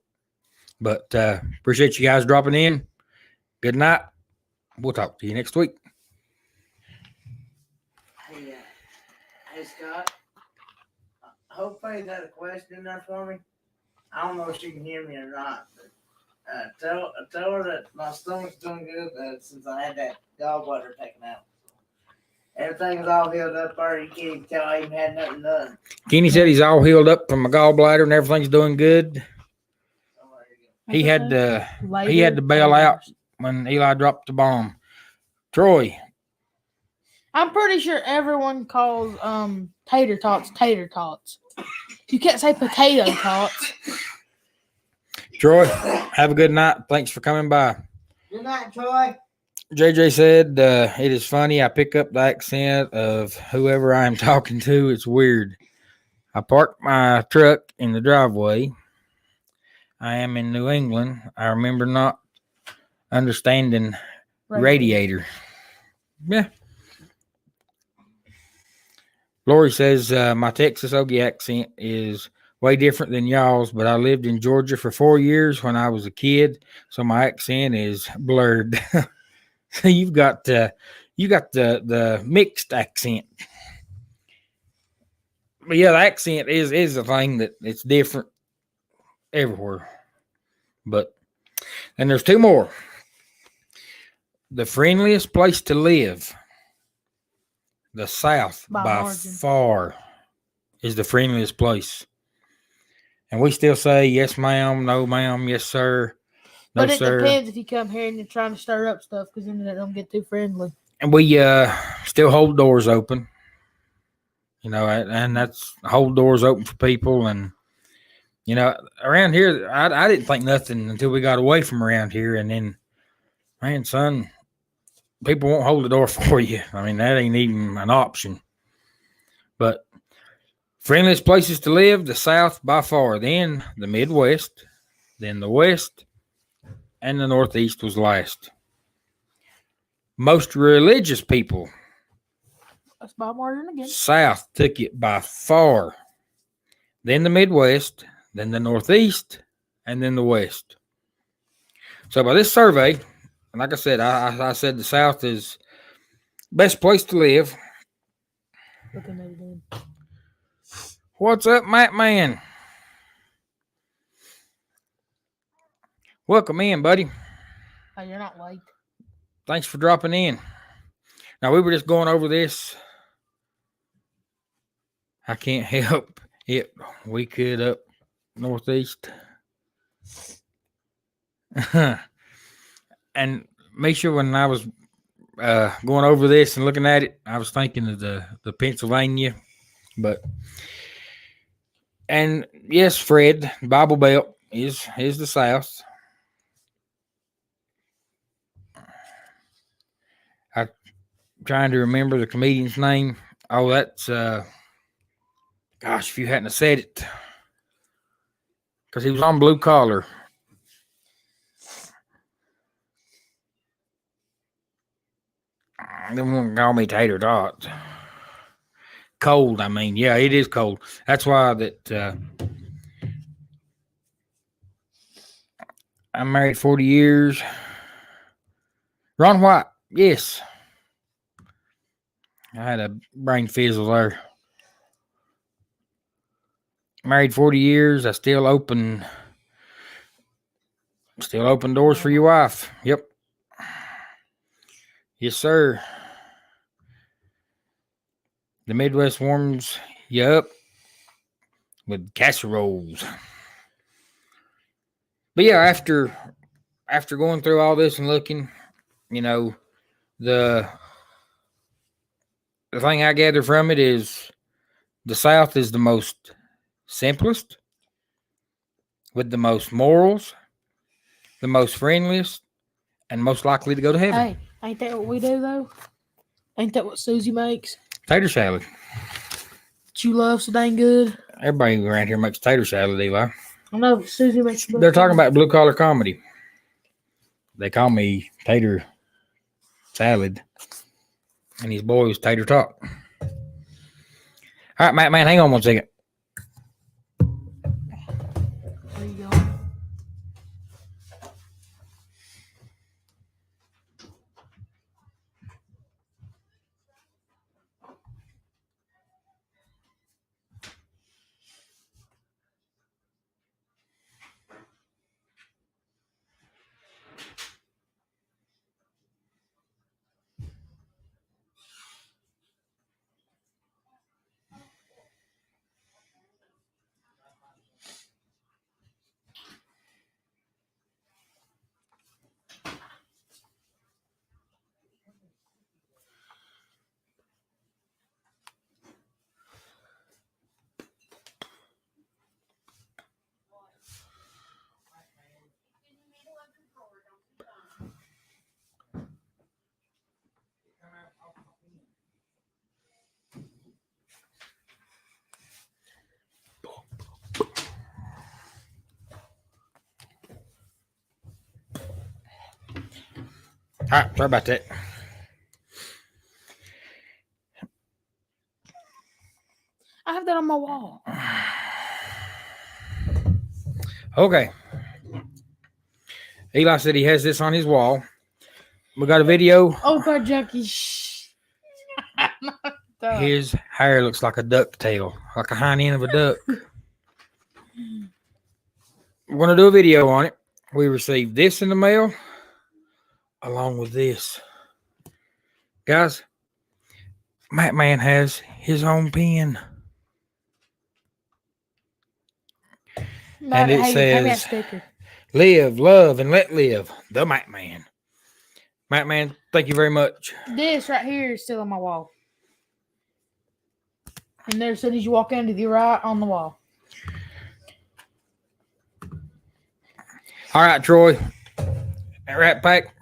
But appreciate you guys dropping in. Good night. We'll talk to you next week. Hey Scott. Hopefully you got a question there for me. I don't know if she can hear me or not, but tell her that my stomach's doing good since I had that gallbladder taken out. Everything's all healed up there. You can't even tell I even had nothing done. Kenny said he's all healed up from a gallbladder and everything's doing good. He had to bail out when Eli dropped the bomb. Troy. I'm pretty sure everyone calls tater tots tater tots. You can't say potato tots. Troy, have a good night. Thanks for coming by. Good night, Troy. JJ said, it is funny. I pick up the accent of whoever I am talking to. It's weird. I parked my truck in the driveway. I am in New England. I remember not understanding radiator. Yeah. Lori says, my Texas Ogie accent is way different than y'all's, but I lived in Georgia for 4 years when I was a kid, so my accent is blurred. So you got the mixed accent. But yeah, the accent is a thing that it's different everywhere. But and there's two more. The friendliest place to live. The South by far is the friendliest place. And we still say yes ma'am, no ma'am, yes sir. No, but it sir. Depends if you come here and you're trying to stir up stuff, because then they don't get too friendly. And we still hold doors open. you know, and that's hold doors open for people. And, you know, around here, I didn't think nothing until we got away from around here. And then, man, son, people won't hold the door for you. I mean, that ain't even an option. But friendliest places to live, the South by far, then the Midwest, then the West, and the Northeast was last. Most religious people, That's Bob Martin again. South took it by far. Then the Midwest, then the Northeast, and then the West. So by this survey, and like I said, I said the South is best place to live. Looking at it again. What's up, Matt Man? Welcome in, buddy. Oh, you're not late. Thanks for dropping in. Now, we were just going over this. I can't help it. We could up Northeast. And make sure when I was going over this and looking at it, I was thinking of the Pennsylvania. But, and yes, Fred, Bible Belt is the South. I'm trying to remember the comedian's name. Oh, that's, gosh, if you hadn't have said it. Because he was on Blue Collar. They won't call me Tater Tot. Cold, I mean. Yeah, it is cold. That's why that I'm married 40 years. Ron White, yes. I had a brain fizzle there. Married 40 years. I still open doors for your wife. Yep. Yes, sir. The Midwest warms you up with casseroles. But yeah, after going through all this and looking, you know, the thing I gather from it is the South is the most simplest, with the most morals, the most friendliest, and most likely to go to heaven. Hey, ain't that what we do though? Ain't that what Susie makes? Tater salad. That you love so dang good. Everybody around here makes tater salad, Eli. I know Susie makes. They're talking about blue collar comedy. They call me Tater Salad, and his boy was Tater Tot. All right, Matt, man, hang on 1 second. Where you going? All right, sorry about that. I have that on my wall. Okay. Eli said he has this on his wall. We got a video. Oh, God, Jackie. Shh. His hair looks like a duck tail, like a hind end of a duck. We're going to do a video on it. We received this in the mail along with this. Guys, Matt Man has his own pen. And it Hand me that says, sticker. live, love, and let live. The Matt Man. Matt Man, thank you very much. This right here is still on my wall. And there, as soon as you walk into the right on the wall. All right, Troy. Rat Pack,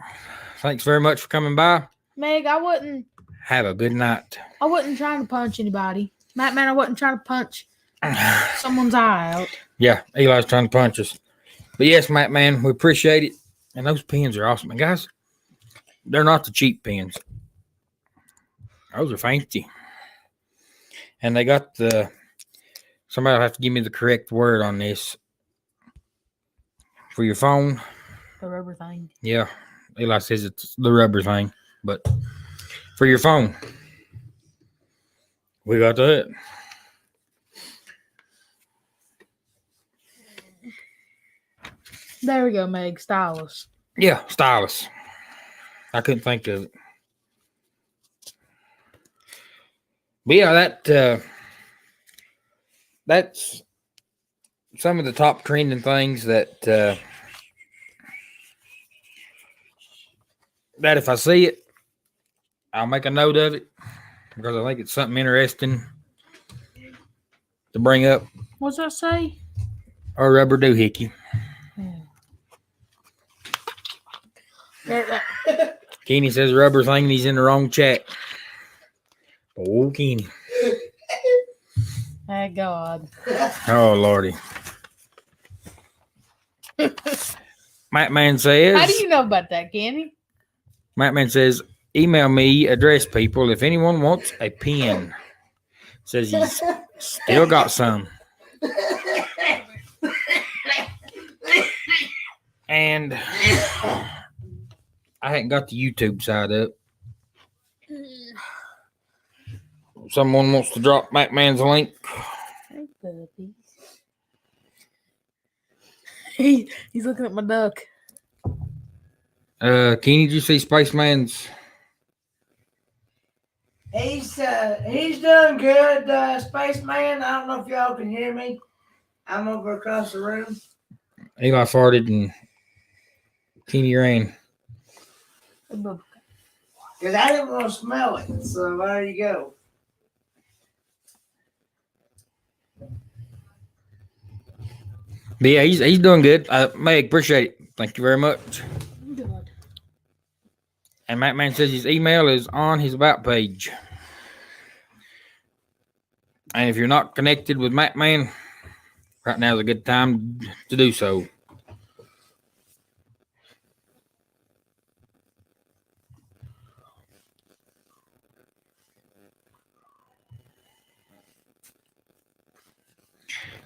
thanks very much for coming by. Meg, I wasn't Have a good night. trying to punch anybody. Man, I wasn't trying to punch someone's eye out. Yeah, Eli's trying to punch us. But yes, Matt, man, we appreciate it. And those pins are awesome. And guys, they're not the cheap pins. Those are fancy. And they got the, somebody will have to give me the correct word on this. For your phone. The rubber thing. Yeah. Eli says it's the rubber thing. But for your phone, we got that. There we go, Meg. Stylus. Yeah, stylus. I couldn't think of it. But yeah, that's some of the top trending things that that if I see it, I'll make a note of it because I think it's something interesting to bring up. What's that say? Or rubber doohickey. Keeney says rubber thing and he's in the wrong chat. Oh, Keeney. Thank God. Oh, Lordy. Matt Man says. How do you know about that, Kenny? Matt Man says, email me address people if anyone wants a pen. Says he's still got some. And I hadn't got the YouTube side up. Someone wants to drop Matt Man's link. Hey, puppy. He's looking at my duck. Kenny, did you see Spaceman's? He's doing good, Spaceman. I don't know if y'all can hear me. I'm over across the room. Eli farted and Kenny ran. Because I didn't want to smell it. So there you go. But yeah, he's doing good. Meg, appreciate it. Thank you very much. Good. And Matt Man says his email is on his about page. And if you're not connected with Matt Man, right now is a good time to do so.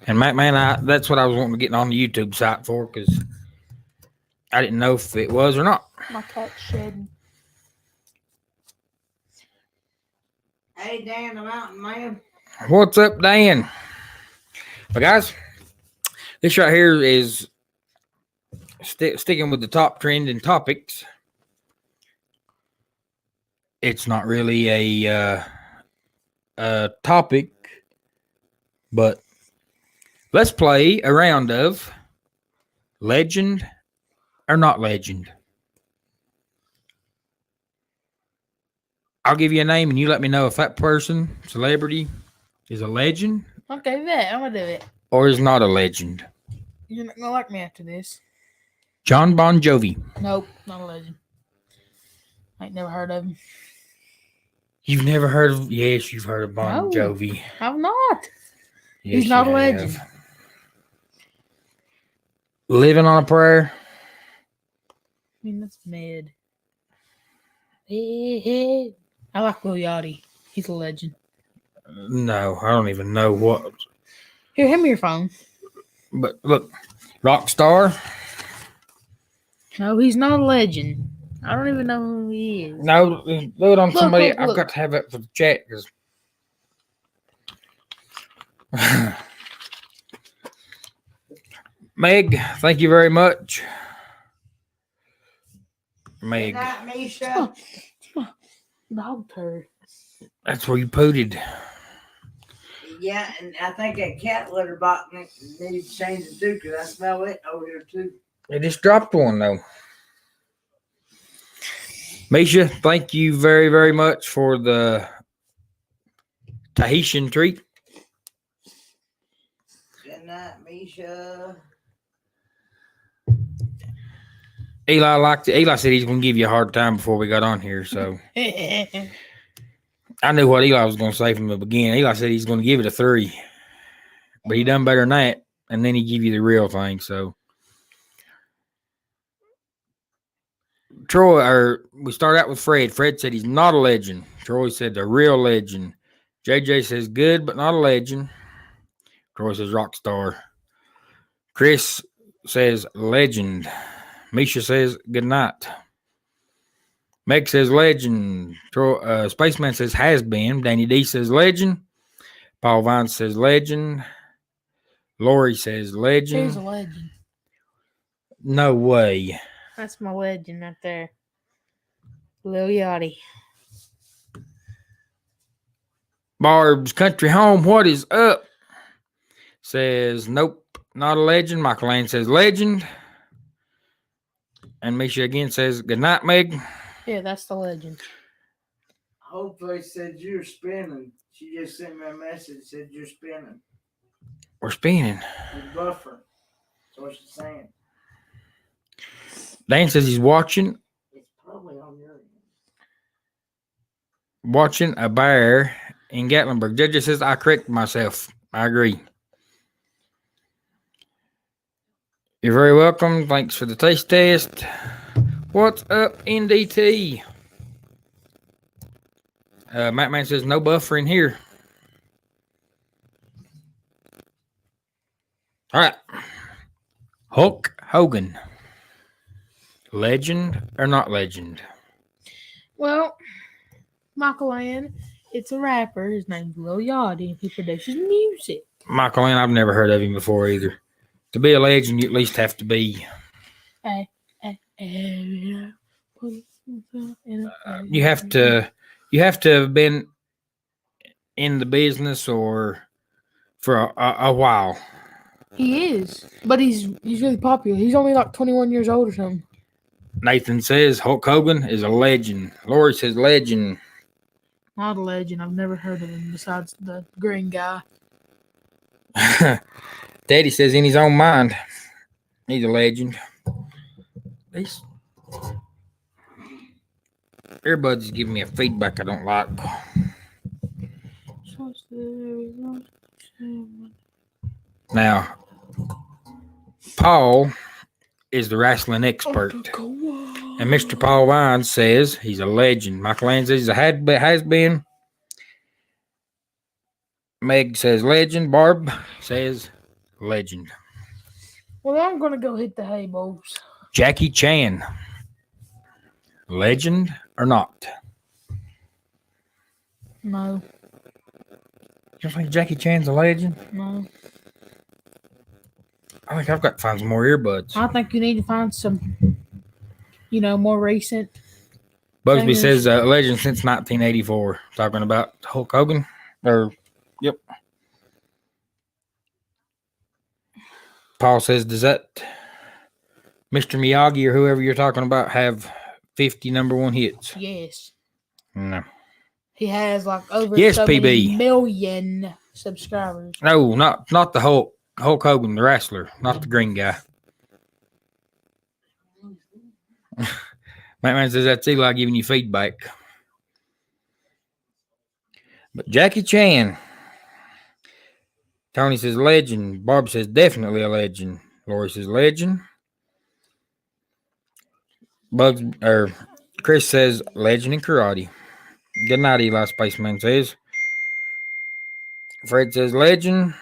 And Matt Man, that's what I was wanting to get on the YouTube site for because I didn't know if it was or not. My cat's shedding. Hey, Dan, the mountain man. What's up, Dan? But guys, this right here is sticking with the top trending topics. It's not really a topic, but let's play a round of legend or not legend. I'll give you a name and you let me know if that person, celebrity, is a legend Okay, bet. I'm going to do it. or is not a legend. You're not going to like me after this. John Bon Jovi. Nope, not a legend. I ain't never heard of him. You've never heard of? Yes, you've heard of Bon No. Jovi. I've not. Yes, He's not you a legend. have. Living on a Prayer. I mean, that's mid. I like Lil Yachty. He's a legend. No, I don't even know what. Here, hand me your phone. But look, Rockstar. No, he's not a legend. I don't even know who he is. No, do it on somebody. look, I've look. got to have it for the chat because. Meg, thank you very much. Meg, Good night, Misha. Dog turd. that's where you pooted. Yeah, and I think that cat litter box needs to change it too, because I smell it over here too. They just dropped one though. Misha, thank you very, very much for the Tahitian treat. night, Misha. Eli said he's going to give you a hard time before we got on here. So I knew what Eli was going to say from the beginning. Eli said he's going to give it a 3, but he done better than that. And then he give you the real thing. So we start out with Fred. Fred said he's not a legend. Troy said the real legend. JJ says good, but not a legend. Troy says rock star. Chris says legend. Misha says good night. Meg says legend. Spaceman says has been. Danny D says legend. Paul Vine says legend. Lori says legend. Here's a legend. No way. That's my legend right there. Lil Yachty. Barb's Country Home, what is up? Says nope, not a legend. Michael Lane says legend. And Misha again says good night, Meg. Yeah, that's the legend. Hopefully said you're spinning. She just sent me a message said you're spinning. We're spinning. You're buffering. That's what she's saying. Dan says he's watching It's probably on your end. a bear in Gatlinburg. JJ says I correct myself. I agree. You're very welcome. Thanks for the taste test. What's up, NDT? Matt Man says no buffering here. All right. Hulk Hogan. Legend or not legend? Well, Michael Land, it's a rapper. His name's Lil Yachty. He produces music. Michael Lane, I've never heard of him before either. To be a legend, you at least have to be. You have to have been in the business or for a while. He is, but he's really popular. He's only like 21 years old or something. Nathan says Hulk Hogan is a legend. Lori says legend. Not a legend. I've never heard of him besides the green guy. Daddy says in his own mind, he's a legend. These earbuds is giving me a feedback I don't like. Now, Paul is the wrestling expert. And Mr. Paul Vines says he's a legend. Michael Lane says he has been. Meg says legend. Barb says legend. Well, I'm going to go hit the hay balls. Jackie Chan. Legend or not? No. You don't think Jackie Chan's a legend? No. I think I've got to find some more earbuds. I think you need to find some, more recent. Bugsby singers. says legend since 1984. Talking about Hulk Hogan. Yep. Paul says, does that Mr. Miyagi or whoever you're talking about have 50 number one hits? Yes. No. He has like over Yes, so PB. many million subscribers. No, not the Hulk. Hulk Hogan, the wrestler, not the green guy. Man says that's Eli giving you feedback. But Jackie Chan. Tony says legend. Barb says definitely a legend. Lori says legend. Chris says legend in karate. Good night, Eli, Spaceman says. Fred says legend.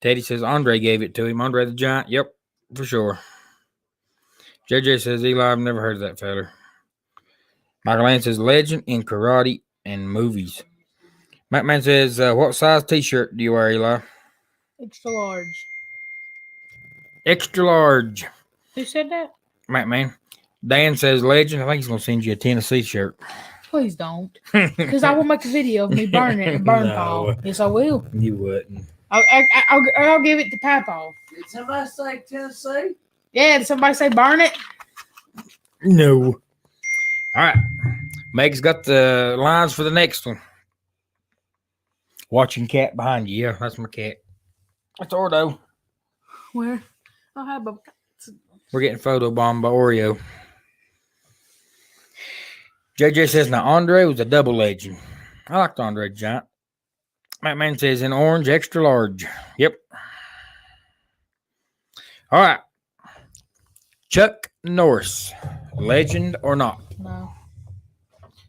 Teddy says Andre gave it to him. Andre the Giant. Yep, for sure. JJ says Eli, I've never heard of that feller. Michael Lane says legend in karate and movies. Matt Man says, what size t-shirt do you wear, Eli? Extra large. Extra large. Who said that? Matt Man. Dan says legend. I think he's going to send you a Tennessee shirt. Please don't. Because I will make a video of me burning it and burn No. Paul. Yes, I will. You wouldn't. I'll give it to Papaw. Did somebody say Tennessee? Yeah, did somebody say burn it? No. All right. Meg's got the lines for the next one. Watching cat behind you. Yeah, that's my cat. That's Ordo. Where? I have a. We're getting photobombed by Oreo. JJ says, now Andre was a double legend. I liked Andre the Giant. Matt Man says, in orange, extra large. Yep. All right. Chuck Norris, legend or not? No.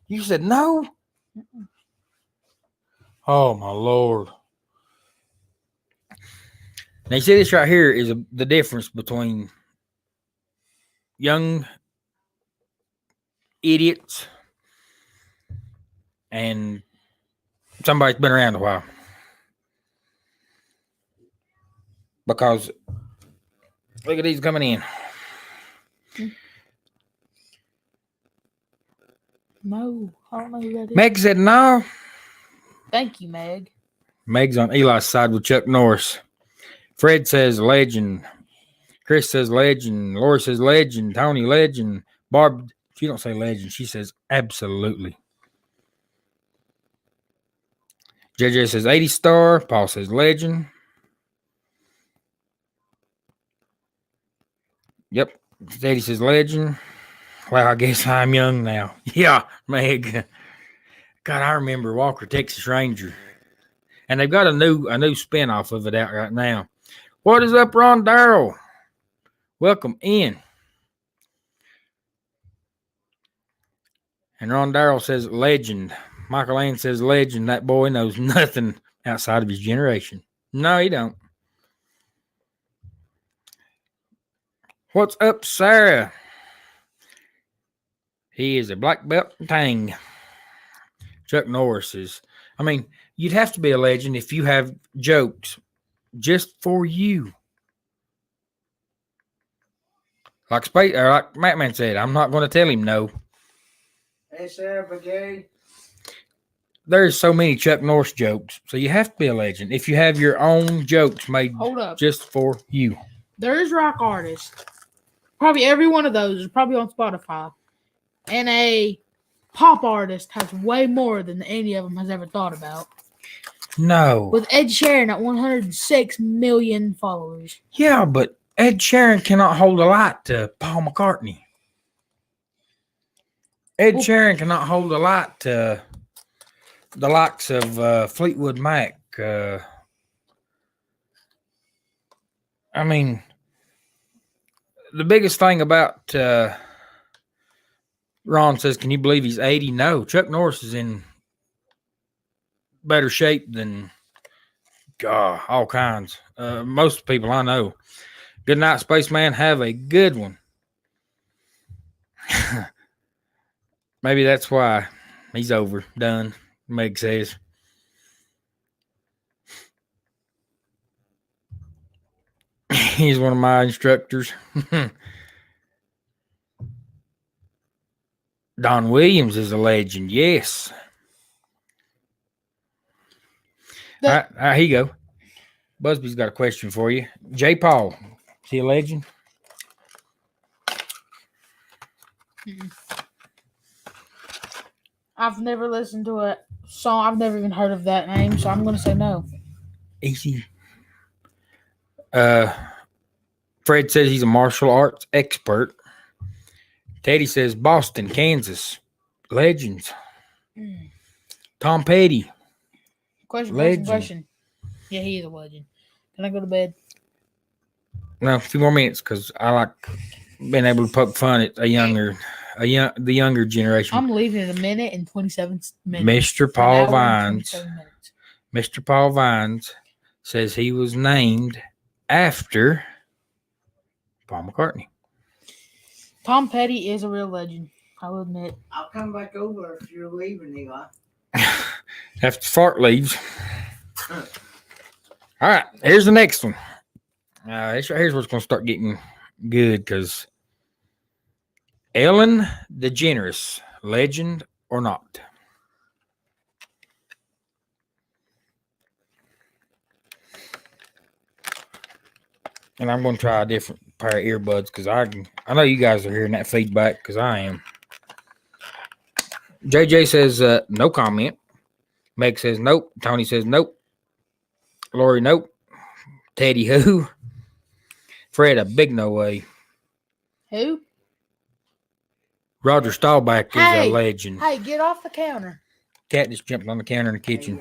You said no? Oh, my Lord. Now, you see, this right here is the difference between young idiots and somebody that's been around a while. Because look at these coming in. No, I don't know who that is. Meg said no. Thank you, Meg. Meg's on Eli's side with Chuck Norris. Fred says legend. Chris says legend. Laura says legend. Tony legend. Barb, she don't say legend. She says absolutely. JJ says 80 star. Paul says legend. Yep. Daddy says legend. Well, I guess I'm young now. Yeah, Meg. God, I remember Walker, Texas Ranger. And they've got a new spin-off of it out right now. What is up, Ron Darrell? Welcome in. And Ron Darrell says legend. Michael Ann says legend. That boy knows nothing outside of his generation. No, he don't. What's up, Sarah? He is a black belt in Tang. Chuck Norris is. I mean, you'd have to be a legend if you have jokes just for you. Like Matt Man said, I'm not going to tell him no. Hey, Sarah Brigade. There's so many Chuck Norris jokes, so you have to be a legend if you have your own jokes made Hold up. just for you. There's rock artists. Probably every one of those is probably on Spotify. And a pop artist has way more than any of them has ever thought about. No. With Ed Sheeran at 106 million followers. Yeah, but Ed Sheeran cannot hold a light to Paul McCartney. Ed Sheeran cannot hold a light to the likes of Fleetwood Mac. I mean, the biggest thing about Ron says, can you believe he's 80? No, Chuck Norris is in better shape than all kinds. Most people I know. Good night, Spaceman. Have a good one. Maybe that's why he's overdone, Meg says. He's one of my instructors. Don Williams is a legend, yes. All right, here you go. Busby's got a question for you. J. Paul, is he a legend? I've never listened to a song. I've never even heard of that name, so I'm going to say no. Easy. Fred says he's a martial arts expert. Teddy says Boston, Kansas. Legends. Tom Petty. Question. Yeah, he is a legend. Can I go to bed? No, a few more minutes because I like being able to poke fun at the younger generation. I'm leaving in a minute and 27 minutes. Mr. Paul Vines. Mr. Paul Vines says he was named after Paul McCartney. Tom Petty is a real legend, I will admit. I'll come back over if you're leaving, Eli. After Fart leaves. All right, here's the next one. Here's where it's going to start getting good because Ellen DeGeneres, legend or not? And I'm going to try a different pair of earbuds because I know you guys are hearing that feedback because I am. JJ says no comment. Meg says nope. Tony says nope. Lori, nope. Teddy, who? Fred, a big no way. Who? Roger Staubach is a Hey! legend. Hey, get off the counter. Cat just jumped on the counter in the kitchen.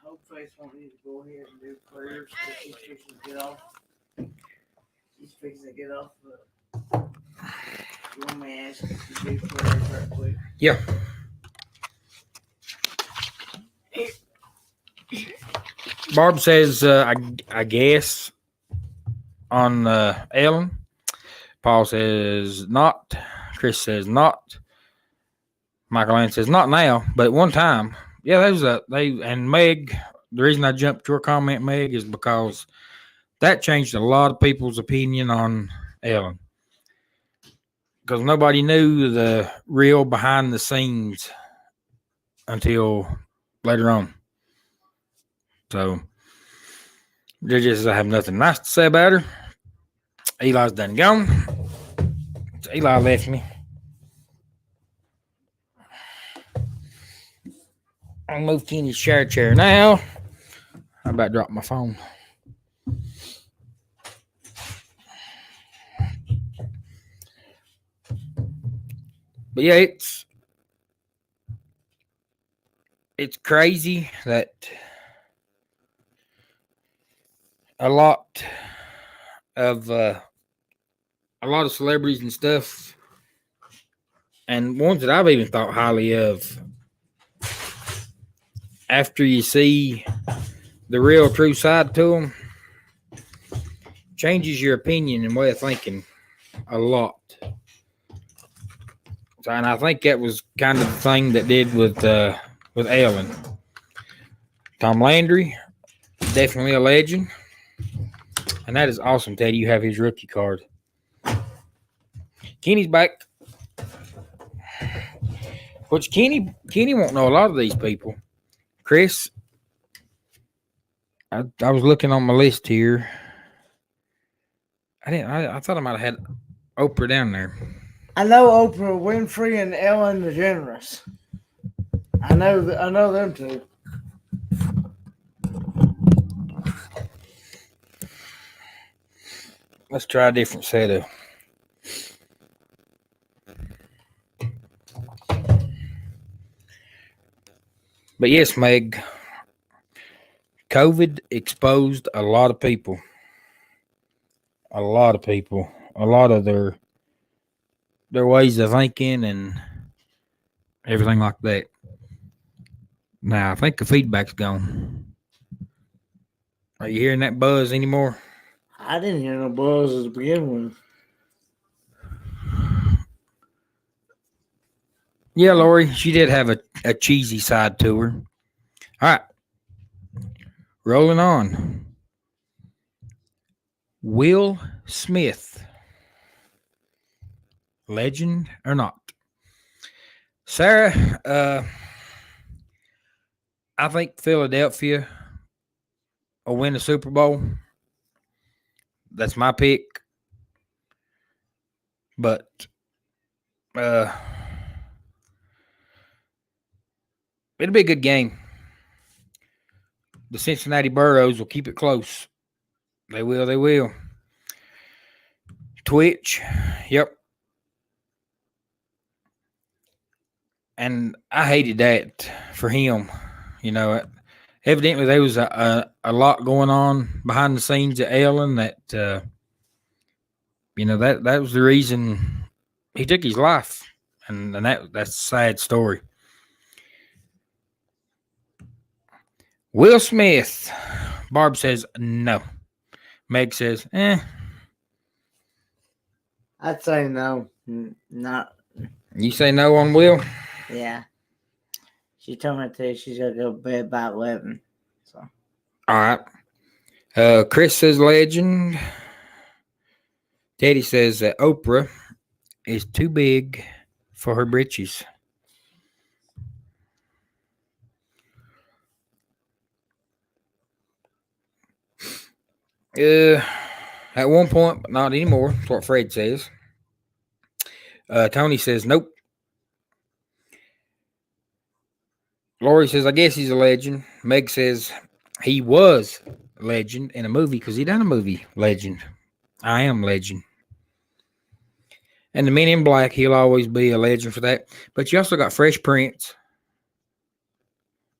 Hopefully, it's want me to go ahead and do prayers. She's fixing to get off. She's fixing to get off. You want me to ask if you do prayers right quick? Yeah. Barb says, I guess, on Ellen. Paul says, not. Chris says, not. Michael Ann says, not now, but at one time. Yeah, and Meg, the reason I jumped to your comment, Meg, is because that changed a lot of people's opinion on Ellen. Because nobody knew the real behind the scenes until later on. So, I have nothing nice to say about her. Eli's done gone. So Eli left me. I'll move Kenny's share chair now. I about dropped my phone. But yeah, it's crazy that a lot of celebrities and stuff, and ones that I've even thought highly of, after you see the real true side to them, changes your opinion and way of thinking a lot. So, and I think that was kind of the thing that did with Ellen. Tom Landry, definitely a legend. And that is awesome, Teddy. You have his rookie card. Kenny's back. Which Kenny won't know a lot of these people. Chris, I was looking on my list here. I thought I might have had Oprah down there. I know Oprah Winfrey and Ellen DeGeneres. I know them two. Let's try a different set of. But yes, Meg, COVID exposed a lot of people. A lot of people. A lot of their ways of thinking and everything like that. Now, I think the feedback's gone. Are you hearing that buzz anymore? I didn't hear no buzz to begin with. Yeah, Lori, she did have a cheesy side to her. All right. Rolling on. Will Smith. Legend or not? Sarah, I think Philadelphia will win the Super Bowl. That's my pick. But it'll be a good game. The Cincinnati Burros will keep it close. They will. Twitch, yep. And I hated that for him. You know, evidently there was a lot going on behind the scenes at Ellen that, you know, that was the reason he took his life. And that's a sad story. Will Smith. Barb says no. Meg says, I'd say no. Not. You say no on Will? Yeah. She told me today she's going to go to bed by 11. So. All right. Chris says legend. Teddy says that Oprah is too big for her britches. At one point, but not anymore. That's what Fred says. Tony says nope. Lori says, I guess he's a legend. Meg says he was a legend in a movie because he done a movie. Legend. I am legend. And the Men in Black, he'll always be a legend for that. But you also got Fresh Prince.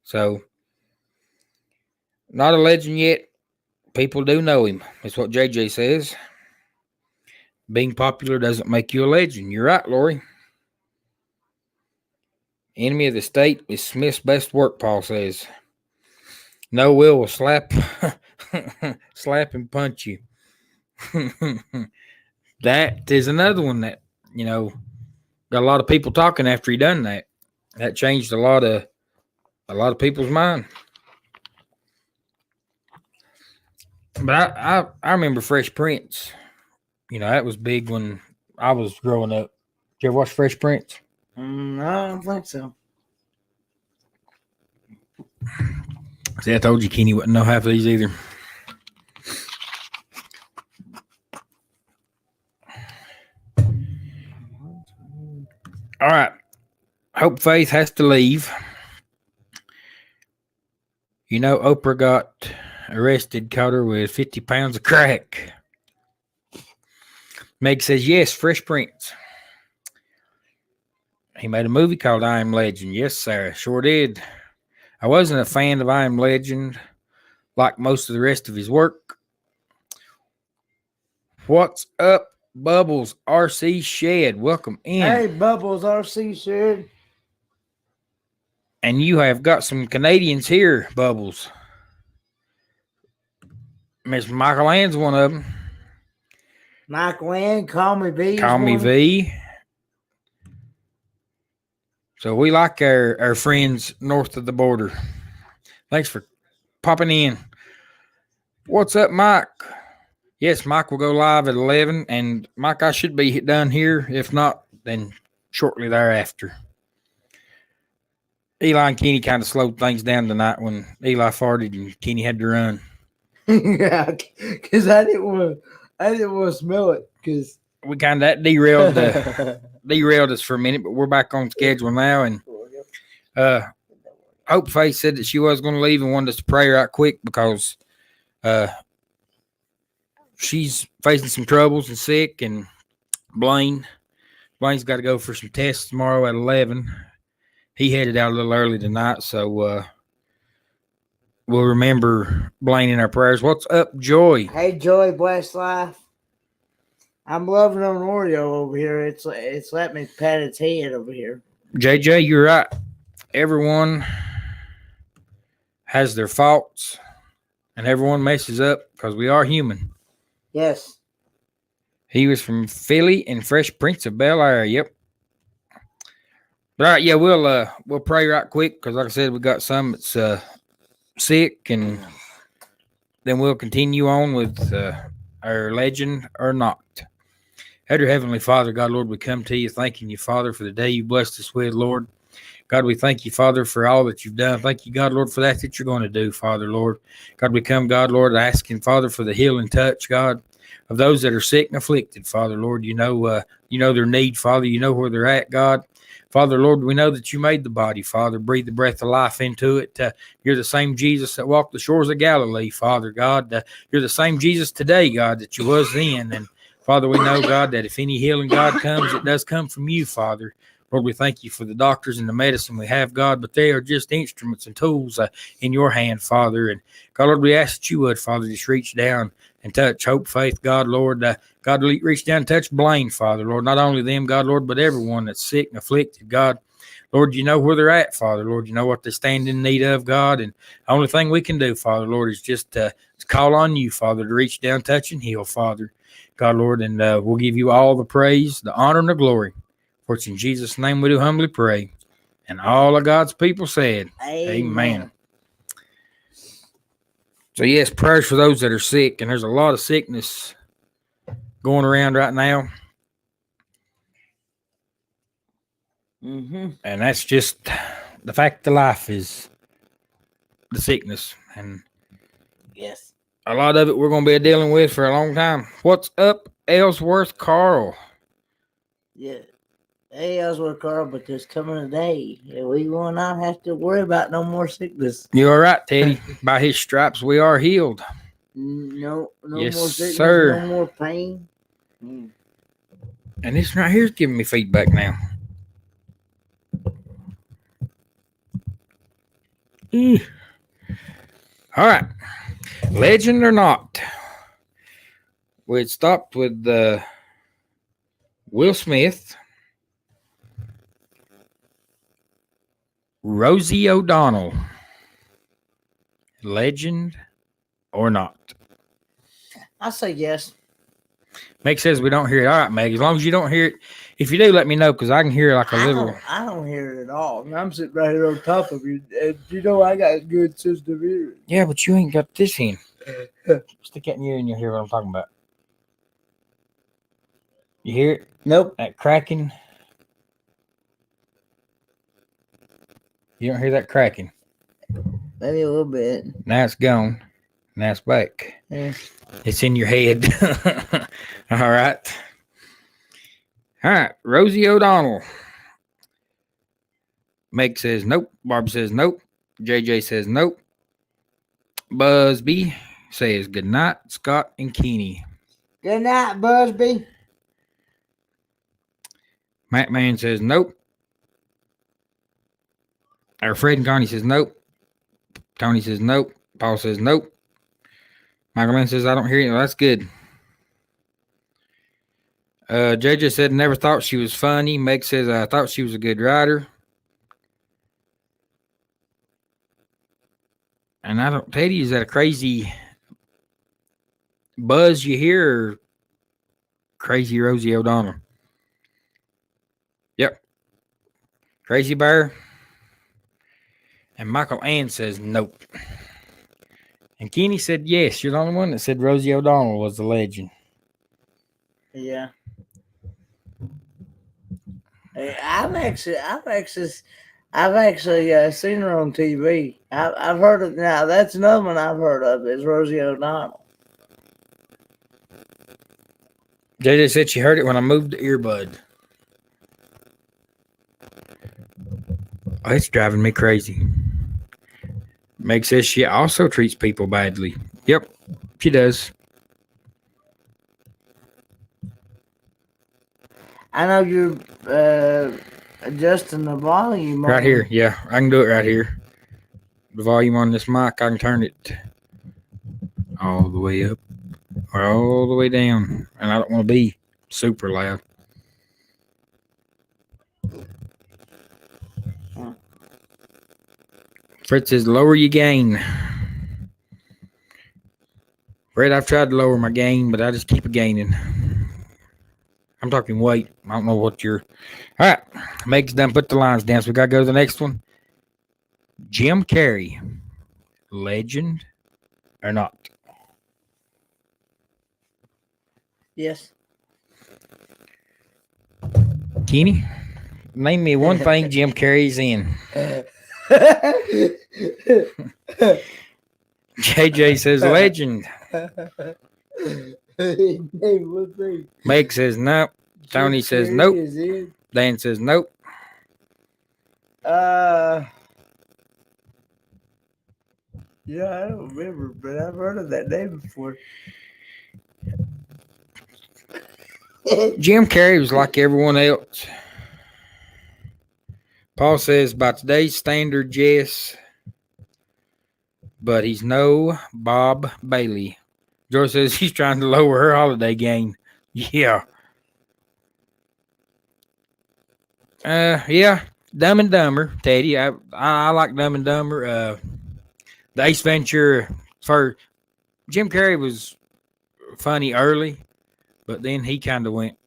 So, not a legend yet. People do know him. That's what JJ says. Being popular doesn't make you a legend. You're right, Lori. Enemy of the state is Smith's best work, Paul says. No, Will slap and punch you. That is another one that, got a lot of people talking after he done that. That changed a lot of people's mind. But I remember Fresh Prince. That was big when I was growing up. Did you ever watch Fresh Prince? No, I don't think so. See, I told you Kenny wouldn't know half of these either. All right. Hope Faith has to leave. Oprah got arrested, caught her with 50 pounds of crack. Meg says, yes, Fresh Prince. He made a movie called I Am Legend. Yes, sir. Sure did. I wasn't a fan of I Am Legend like most of the rest of his work. What's up, Bubbles RC Shed? Welcome in. Hey, Bubbles RC Shed. And you have got some Canadians here, Bubbles. Miss Michael Ann's one of them. Michael Ann, Call Me V. Call Me V. So we like our friends north of the border. Thanks for popping in. What's up, Mike? Yes, Mike will go live at 11. And, Mike, I should be done here. If not, then shortly thereafter. Eli and Kenny kind of slowed things down tonight when Eli farted and Kenny had to run. Yeah, because I didn't want to smell it. Because we kind of derailed us for a minute, but we're back on schedule now. And Hope Faith said that she was going to leave and wanted us to pray right quick because she's facing some troubles and sick. And Blane's got to go for some tests tomorrow at 11. He headed out a little early tonight, so we'll remember Blaine in our prayers. What's up, Joy? Hey, Joy, blessed life. I'm loving on Oreo over here. It's let me pat its head over here. JJ, you're right. Everyone has their faults, and everyone messes up because we are human. Yes. He was from Philly and Fresh Prince of Bel-Air. Yep. But all right, yeah, we'll pray right quick because, like I said, we got some that's sick, and then we'll continue on with our legend or not. Dear Heavenly Father, God, Lord, we come to you thanking you, Father, for the day you blessed us with, Lord. God, we thank you, Father, for all that you've done. Thank you, God, Lord, for that you're going to do, Father, Lord. God, we come, God, Lord, asking, Father, for the healing touch, God, of those that are sick and afflicted, Father, Lord. You know their need, Father. You know where they're at, God. Father, Lord, we know that you made the body, Father. Breathe the breath of life into it. You're the same Jesus that walked the shores of Galilee, Father, God. You're the same Jesus today, God, that you was then. And, Father, we know, God, that if any healing, God, comes, it does come from you, Father. Lord, we thank you for the doctors and the medicine we have, God, but they are just instruments and tools in your hand, Father. And, God, Lord, we ask that you would, Father, just reach down and touch Hope, Faith, God, Lord. God, reach down and touch Blaine, Father, Lord. Not only them, God, Lord, but everyone that's sick and afflicted, God. Lord, you know where they're at, Father. Lord, you know what they stand in need of, God. And the only thing we can do, Father, Lord, is just to call on you, Father, to reach down, touch, and heal, Father. God, Lord, and we'll give you all the praise, the honor, and the glory. For it's in Jesus' name we do humbly pray. And all of God's people said, Amen. So, yes, prayers for those that are sick. And there's a lot of sickness going around right now. Mm-hmm. And that's just the fact of life is the sickness. And Yes. a lot of it we're going to be dealing with for a long time. What's up, Ellsworth Carl? Yeah. Hey, Ellsworth Carl, but there's coming a day that we will not have to worry about no more sickness. You all right, Teddy? By his stripes, we are healed. No Yes, more sickness, sir. no more pain. Mm. And this right here is giving me feedback now. All right. Legend or not? We had stopped with Will Smith, Rosie O'Donnell. Legend or not? I say yes. Meg says we don't hear it. All right, Meg. As long as you don't hear it. If you do, let me know because I can hear like a little. I don't hear it at all. And I'm sitting right here on top of you. And you know I got good system of hearing. Yeah, but you ain't got this in. Stick that in your ear and you'll hear what I'm talking about. You hear it? Nope. That cracking? You don't hear that cracking? Maybe a little bit. Now it's gone. Now it's back. Yeah. It's in your head. All right. All right. Rosie O'Donnell. Meg says nope. Barb says nope. JJ says nope. Busby says good night. Scott and Keeney. Good night, Busby. Matt Man says nope. Or Fred and Connie says nope. Tony says nope. Paul says nope. Michael Man says I don't hear you. Well, that's good. JJ said never thought she was funny. Meg says I thought she was a good writer. And I don't, Teddy, is that a crazy buzz you hear or crazy Rosie O'Donnell? Yep. Crazy Bear. And Michael Ann says nope. And Kenny said yes. You're the only one that said Rosie O'Donnell was the legend. Yeah. Hey, I've actually seen her on TV. I've heard of now. That's another one I've heard of. Is Rosie O'Donnell. JJ said she heard it when I moved the earbud. Oh, it's driving me crazy. Meg says she also treats people badly. Yep, she does. I know you're adjusting the volume. Right here. Yeah, I can do it right here. The volume on this mic, I can turn it all the way up or all the way down. And I don't want to be super loud. Fred says, lower your gain. Fred, I've tried to lower my gain, but I just keep it gaining. I'm talking weight. I don't know what you're. All right. Meg's done. Put the lines down. So we got to go to the next one. Jim Carrey. Legend or not? Yes. Kenny, name me one thing Jim Carrey's in. JJ says legend. Meg says nope. Tony says nope. Dan says nope. Yeah, I don't remember, but I've heard of that name before. Jim Carrey was like everyone else. Paul says by today's standard, yes, but he's no Bob Bailey. George says he's trying to lower her holiday gain. Yeah. Yeah. Dumb and Dumber, Teddy. I like Dumb and Dumber. The Ace Ventura for Jim Carrey was funny early, but then he kind of went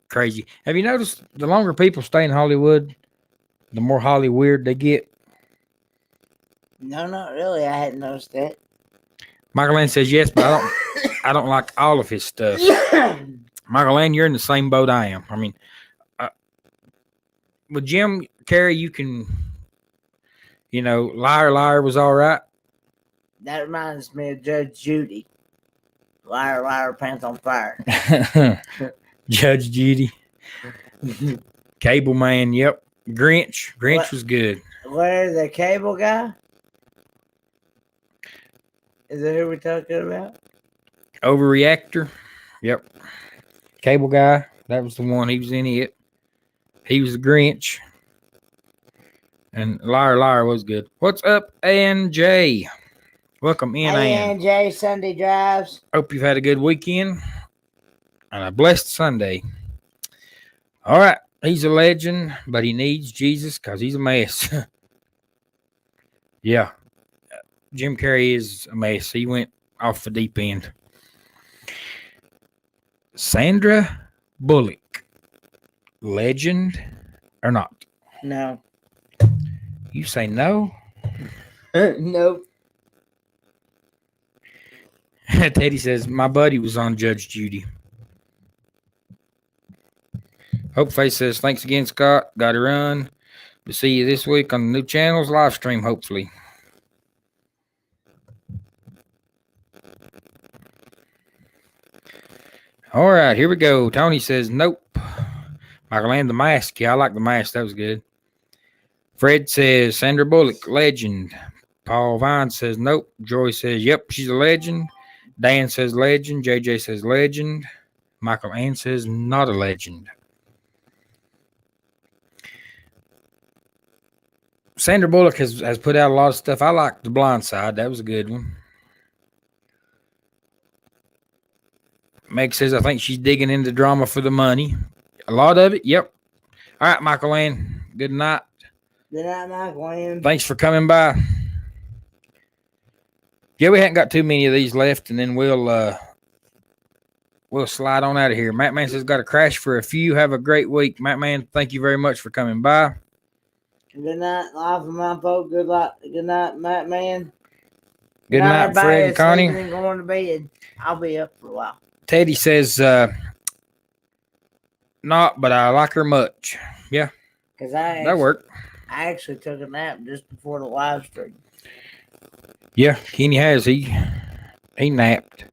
crazy. Have you noticed the longer people stay in Hollywood, the more Holly weird they get? No, not really. I hadn't noticed that. Michael Ann says yes, but I don't like all of his stuff. Michael Ann, you're in the same boat I am. I mean, with Jim Carrey, you can, Liar Liar was all right. That reminds me of Judge Judy. Liar, liar, pants on fire. Judge Judy. Cable Man, yep. Grinch. Grinch What? was good. Where the cable guy? Is that who we're talking about? Overreactor. Yep. Cable Guy. That was the one. He was in it. He was the Grinch. And Liar was good. What's up, ANJ? Welcome in, Ann. ANJ Sunday Drives. Hope you've had a good weekend and a blessed Sunday. All right. He's a legend, but he needs Jesus because he's a mess. Yeah. Jim Carrey is a mess. He went off the deep end. Sandra Bullock. Legend or not? No. You say no? Nope. Teddy says, my buddy was on Judge Judy. Hopeface says, thanks again, Scott. Got to run. We'll see you this week on the new channel's live stream, hopefully. All right, here we go. Tony says, nope. Michael and the mask. Yeah, I like the mask. That was good. Fred says, Sandra Bullock, legend. Paul Vine says, nope. Joy says, yep, she's a legend. Dan says, legend. JJ says, legend. Michael Ann says, not a legend. Sandra Bullock has put out a lot of stuff. I like The Blind Side. That was a good one. Meg says, I think she's digging into drama for the money. A lot of it, yep. All right, Michael Ann, good night. Good night, Michael Ann. Thanks for coming by. Yeah, we haven't got too many of these left, and then we'll slide on out of here. Matt Man says, got a crash for a few. Have a great week. Matt Man, thank you very much for coming by. Good night, live from my folk. Good luck. Good night, Matt Man. Good night, everybody Fred and that's Connie. sleeping and going to bed. I'll be up for a while. Teddy says, not, but I like her much. Yeah, Because that worked. I actually took a nap just before the live stream. Yeah, Kenny has. He napped.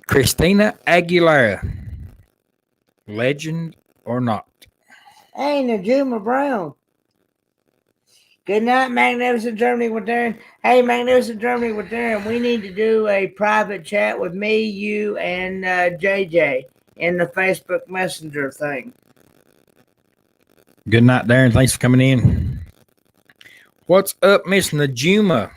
Christina Aguilera. Legend or not? Hey, Najuma Brown. Good night, Magnificent Germany with Darren. Hey, Magnificent Germany with Darren. We need to do a private chat with me, you, and JJ in the Facebook Messenger thing. Good night, Darren. Thanks for coming in. What's up, Miss Najuma?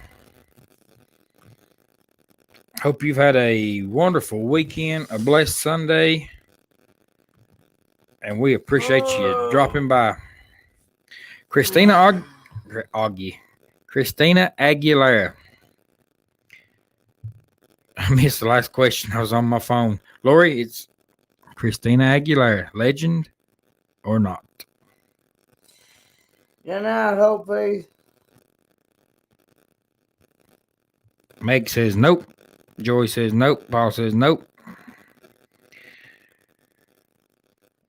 Hope you've had a wonderful weekend, a blessed Sunday, and we appreciate you dropping by. Christina Aguilera. I missed the last question. I was on my phone. Lori, it's Christina Aguilera. Legend or not? Good night, Hope, please. Meg says nope. Joy says nope. Paul says nope.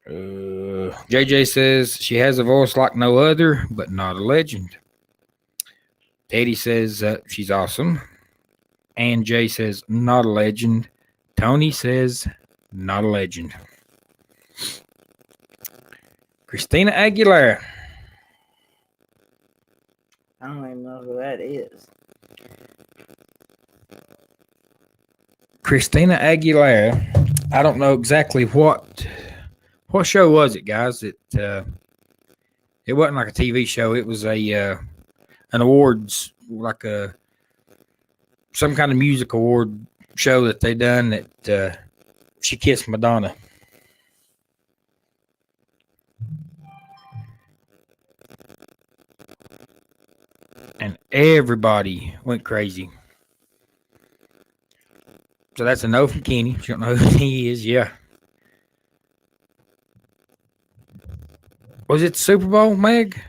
JJ says she has a voice like no other, but not a legend. Teddy says she's awesome. And Jay says not a legend. Tony says not a legend. Christina Aguilera. I don't even know who that is. Christina Aguilera. I don't know exactly what show was it, guys. It wasn't like a TV show. It was an awards, like some kind of music award show that they done that she kissed Madonna. And everybody went crazy. So that's a no from Kenny. You don't know who he is. Yeah. Was it the Super Bowl, Meg?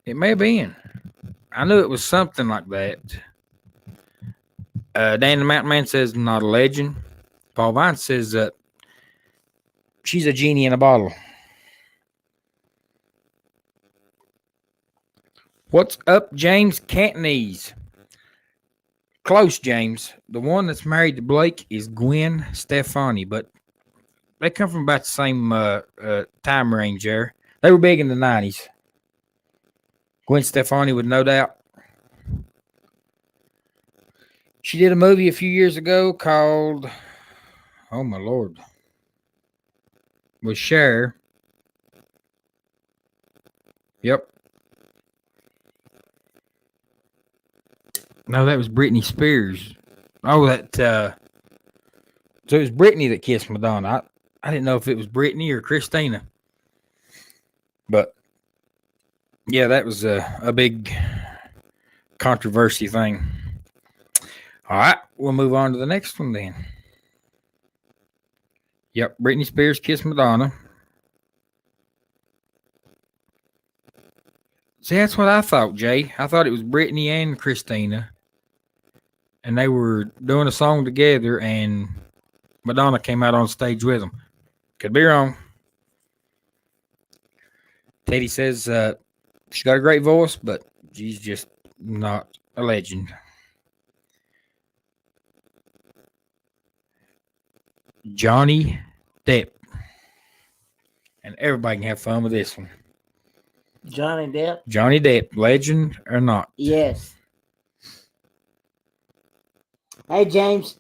It may have been. I knew it was something like that. Dan the Mountain Man says not a legend. Paul Vine says she's a genie in a bottle. What's up, James Cantonese? Close, James. The one that's married to Blake is Gwen Stefani, but they come from about the same time range there. They were big in the 90s. Gwen Stefani would no doubt. She did a movie a few years ago called, oh my Lord, with Cher. Yep. No, that was Britney Spears. Oh, that, so it was Britney that kissed Madonna. I didn't know if it was Britney or Christina. But, yeah, that was a big controversy thing. All right, we'll move on to the next one then. Yep, Britney Spears kissed Madonna. See, that's what I thought, Jay. I thought it was Britney and Christina. And they were doing a song together, and Madonna came out on stage with them. Could be wrong. Teddy says she's got a great voice, but she's just not a legend. Johnny Depp. And everybody can have fun with this one. Johnny Depp? Johnny Depp, legend or not? Yes. Hey, James.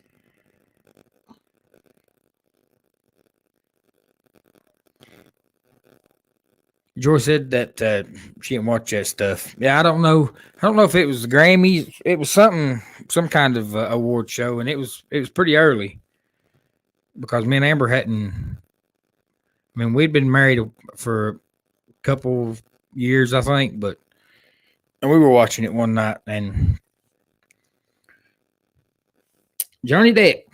Joy said that she didn't watch that stuff. Yeah, I don't know. I don't know if it was the Grammys. It was some kind of award show, and it was pretty early because me and Amber hadn't. I mean, we'd been married for a couple of years, I think, but and we were watching it one night, and Johnny Depp.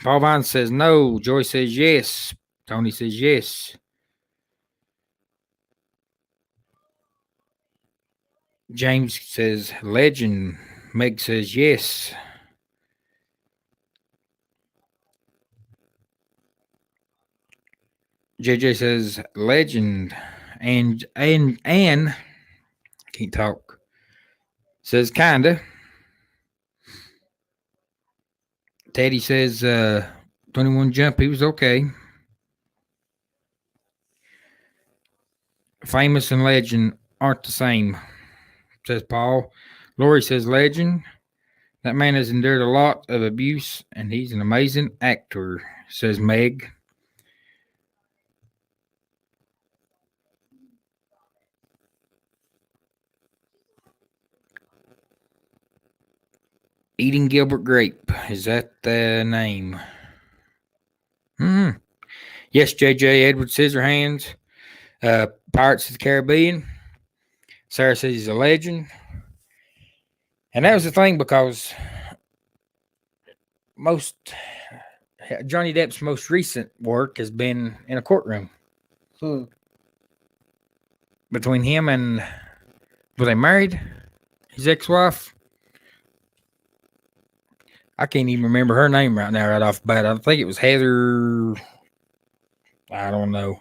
Paul Vine says no. Joy says yes. Tony says yes. James says legend. Meg says yes. JJ says legend. And I can't talk. Says kinda. Teddy says 21 Jump, he was okay. Famous and legend aren't the same, says Paul. Lori says legend. That man has endured a lot of abuse, and he's an amazing actor, says Meg. Eating Gilbert Grape. Is that the name? Yes, JJ Edward Scissorhands. Pirates of the Caribbean. Sarah says he's a legend. And that was the thing because Johnny Depp's most recent work has been in a courtroom. Between him and, were they married? His ex-wife? I can't even remember her name right now, right off the bat. I think it was Heather. I don't know.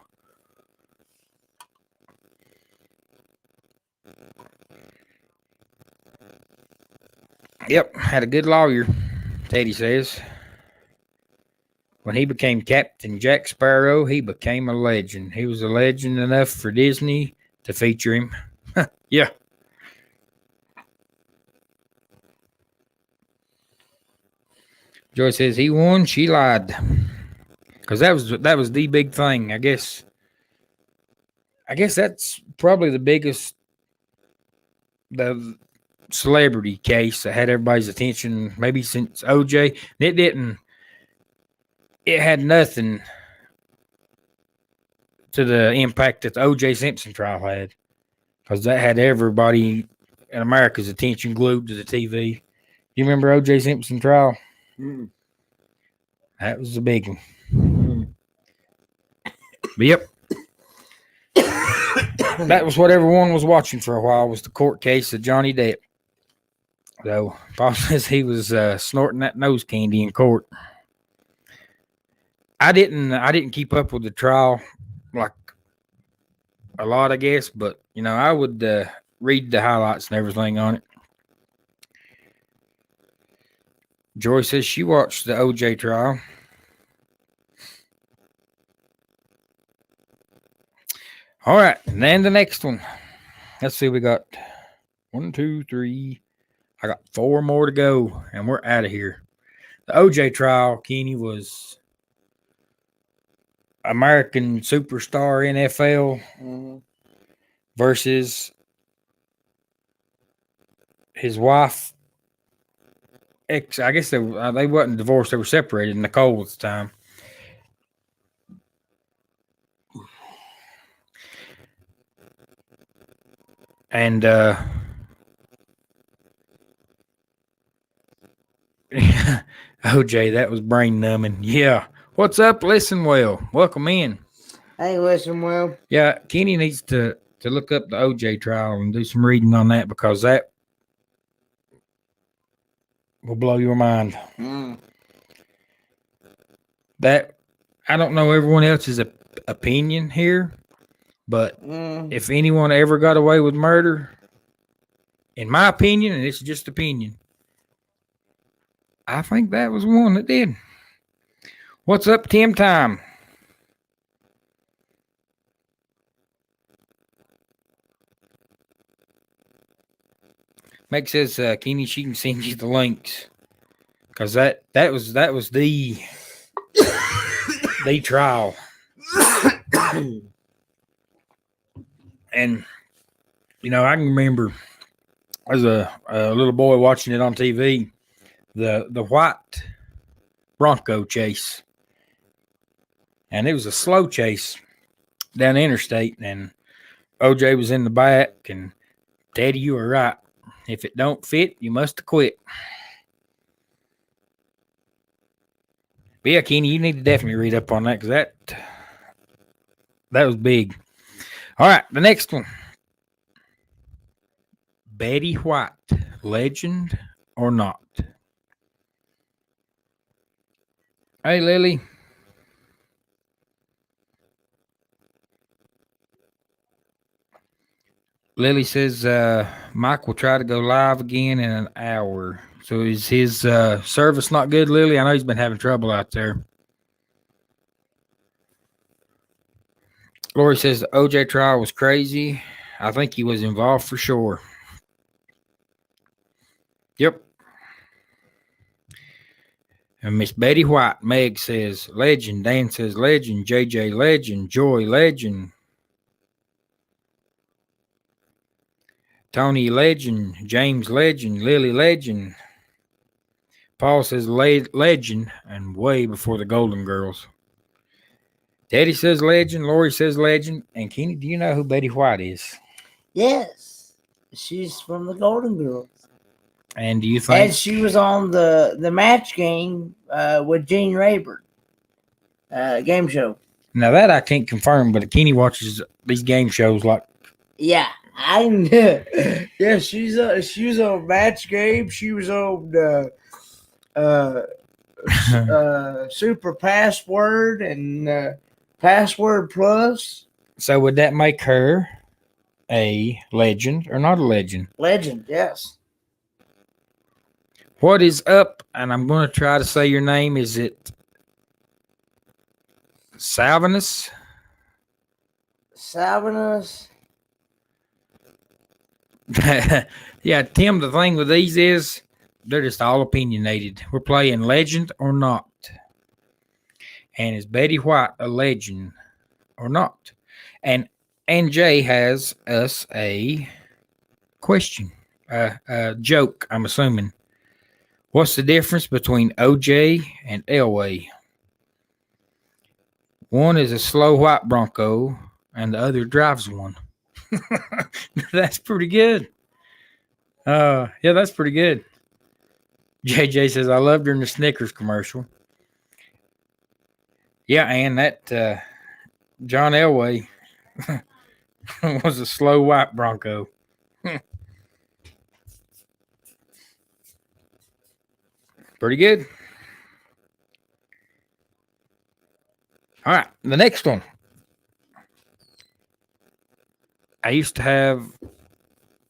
Yep, had a good lawyer, Teddy says. When he became Captain Jack Sparrow, he became a legend. He was a legend enough for Disney to feature him. Yeah. Joy says he won, she lied. Because that was the big thing, I guess. I guess that's probably the biggest the celebrity case that had everybody's attention maybe since OJ. It had nothing to the impact that the OJ Simpson trial had. Because that had everybody in America's attention glued to the TV. You remember OJ Simpson trial? Mm. That was a big one. But yep. That was what everyone was watching for a while, was the court case of Johnny Depp. So Paul says he was snorting that nose candy in court. I didn't keep up with the trial like a lot, I guess, but you know, I would read the highlights and everything on it. Joy says she watched the OJ trial. All right, and then the next one. Let's see, we got 1, 2, 3. I got 4 more to go, and we're out of here. The OJ trial, Kenny, was American superstar NFL versus his wife. I guess they wasn't divorced; they were separated. Nicole at the time. And OJ, that was brain numbing. Yeah. What's up? Listen well. Welcome in. Hey, listen, well. Yeah, Kenny needs to look up the OJ trial and do some reading on that because that will blow your mind. That I don't know everyone else's opinion here, but if anyone ever got away with murder, in my opinion, and it's just opinion, I think that was one that did. What's up, Tim Time? Meg says, Kenny, she can send you the links because that was the trial. And you know, I can remember as a little boy watching it on TV, the white Bronco chase, and it was a slow chase down the interstate, and OJ was in the back, and Teddy, you were right. If it don't fit, you must have quit. But yeah, Kenny, you need to definitely read up on that because that was big. All right, the next one. Betty White, legend or not? Hey, Lily. Lily says Mike will try to go live again in an hour. So is his service not good, Lily? I know he's been having trouble out there. Lori says the OJ trial was crazy. I think he was involved for sure. Yep. And Miss Betty White, Meg says legend. Dan says legend. JJ legend. Joy legend. Tony legend. James legend. Lily legend. Paul says legend and way before the Golden Girls. Daddy says legend. Lori says legend. And Kenny, do you know who Betty White is? Yes. She's from the Golden Girls. And do you think... And she was on the Match Game with Gene Rayburn. Game show. Now that I can't confirm, but Kenny watches these game shows like... Yeah. I know. Yeah, she's on Match Game. She was on Super Password and Password Plus. So would that make her a legend or not a legend? Legend, yes. What is up? And I'm going to try to say your name. Is it Salvinus? Salvinus. Yeah, Tim, the thing with these is they're just all opinionated. We're playing legend or not. And is Betty White a legend or not? And Jay has us a question, a joke, I'm assuming. What's the difference between OJ and Elway? One is a slow white Bronco, and the other drives one. That's pretty good. Yeah, that's pretty good. JJ says, I loved her in the Snickers commercial. Yeah, and that John Elway was a slow white Bronco. Pretty good. All right, the next one. I used to have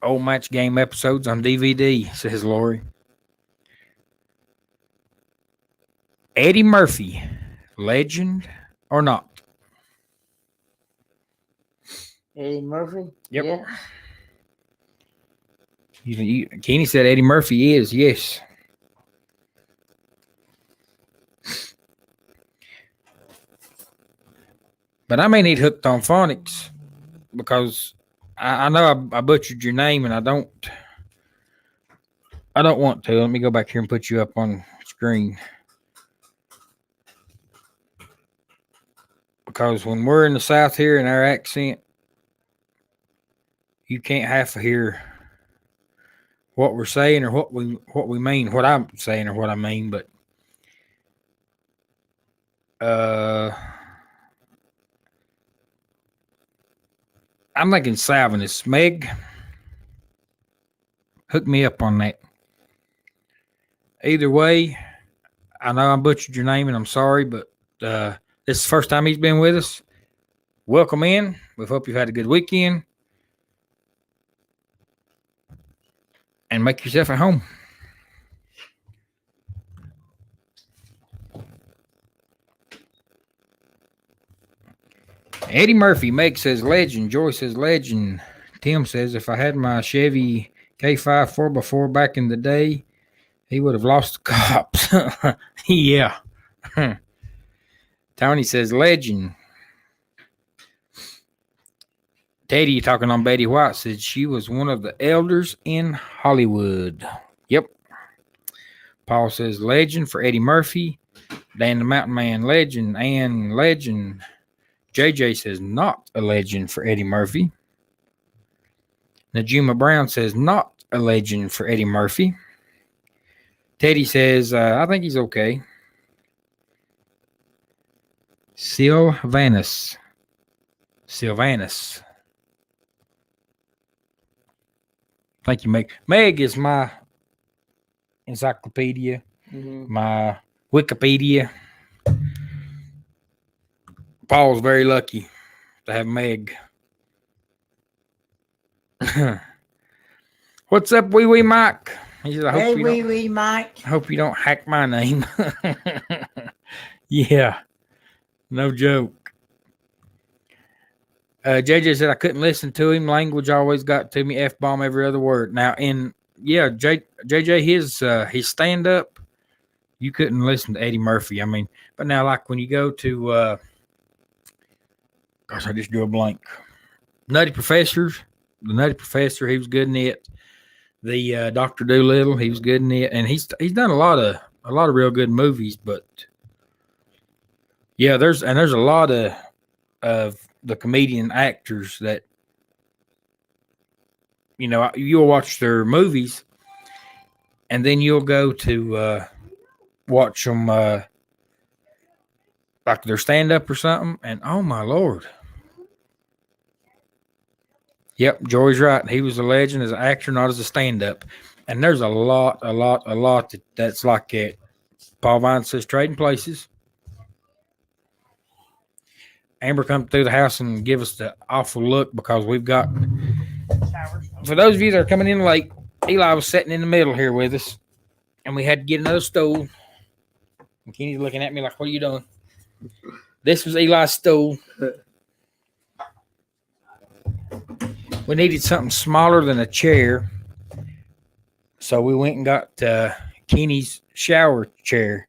old Match Game episodes on DVD, says Lori. Eddie Murphy, legend or not? Eddie Murphy? Yep. Yeah. Kenny said Eddie Murphy is, yes. But I may need hooked on phonics because I know I butchered your name and I don't want to. Let me go back here and put you up on screen. Because when we're in the South here in our accent, you can't half hear what we're saying or what we mean, what I'm saying or what I mean, but I'm thinking Salvinus. Meg, hook me up on that. Either way, I know I butchered your name and I'm sorry, but this is the first time he's been with us. Welcome in. We hope you've had a good weekend. And make yourself at home. Eddie Murphy, Meg says legend. Joy says legend. Tim says if I had my Chevy K5 4x4 back in the day, he would have lost the cops. Yeah. Tony says legend. Teddy talking on Betty White said she was one of the elders in Hollywood. Yep. Paul says legend for Eddie Murphy. Dan the Mountain Man, legend. And legend. JJ says not a legend for Eddie Murphy. Najima Brown says not a legend for Eddie Murphy. Teddy says, I think he's okay. Sylvanus. Thank you, Meg. Meg is my encyclopedia, my Wikipedia. Paul's very lucky to have Meg. What's up, Wee Wee Mike? He says, Hey, Wee Wee Mike. I hope you don't hack my name. Yeah, no joke. JJ said I couldn't listen to him. Language always got to me. F-bomb every other word. Now, JJ, his stand-up, you couldn't listen to Eddie Murphy. I mean, but now, like when you go to, gosh, I just drew a blank. The Nutty Professor, he was good in it. The Dr. Dolittle, he was good in it, and he's done a lot of real good movies. But yeah, there's a lot of the comedian actors that, you know, you'll watch their movies and then you'll go to watch them like their stand-up or something, and oh my Lord. Yep, Joey's right. He was a legend as an actor, not as a stand-up. And there's a lot that's like that. Paul Vine says trading places. Amber come through the house and give us the awful look because we've got, for those of you that are coming in late, Eli was sitting in the middle here with us, and we had to get another stool. And Kenny's looking at me like, what are you doing? This was Eli's stool. We needed something smaller than a chair, so we went and got Kenny's shower chair,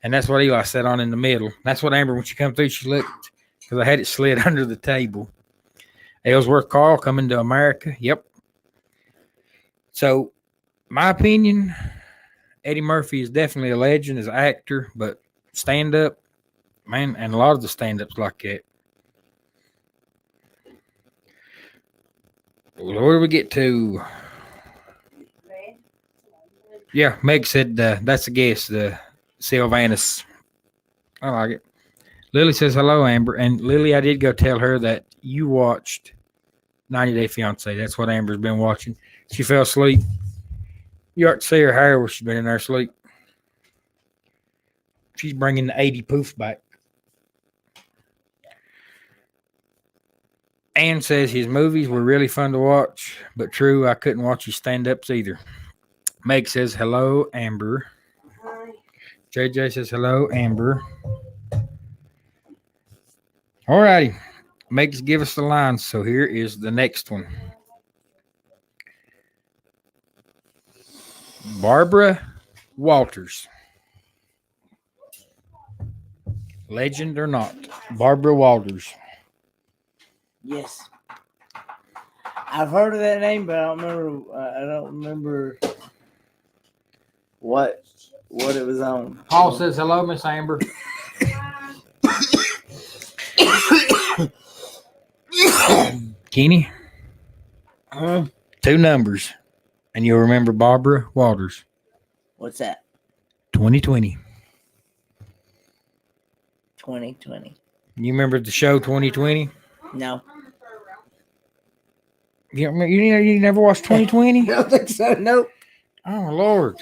and that's what Eli sat on in the middle. That's what Amber, when she come through, she looked, because I had it slid under the table. Ellsworth Carl coming to America. Yep. So, my opinion, Eddie Murphy is definitely a legend as an actor, but stand-up, man, and a lot of the stand-ups like that. Where do we get to? Yeah, Meg said that's a guess, the Sylvanus. I like it. Lily says, hello, Amber. And Lily, I did go tell her that you watched 90 Day Fiancé. That's what Amber's been watching. She fell asleep. You ought to see her hair where she's been in there asleep. She's bringing the 80 poof back. Ann says his movies were really fun to watch, but true, I couldn't watch his stand-ups either. Meg says, hello, Amber. Hi. JJ says, hello, Amber. All righty. Megs give us the lines. So here is the next one. Barbara Walters. Legend or not, Barbara Walters. Yes. I've heard of that name, but I don't remember. I don't remember what it was on. Paul says hello, Miss Amber. Kenny, Huh? 2 numbers, and you'll remember Barbara Walters. What's that? 2020. 2020. You remember the show 2020? No. You never watched 2020? I don't think so. Nope. Oh Lord.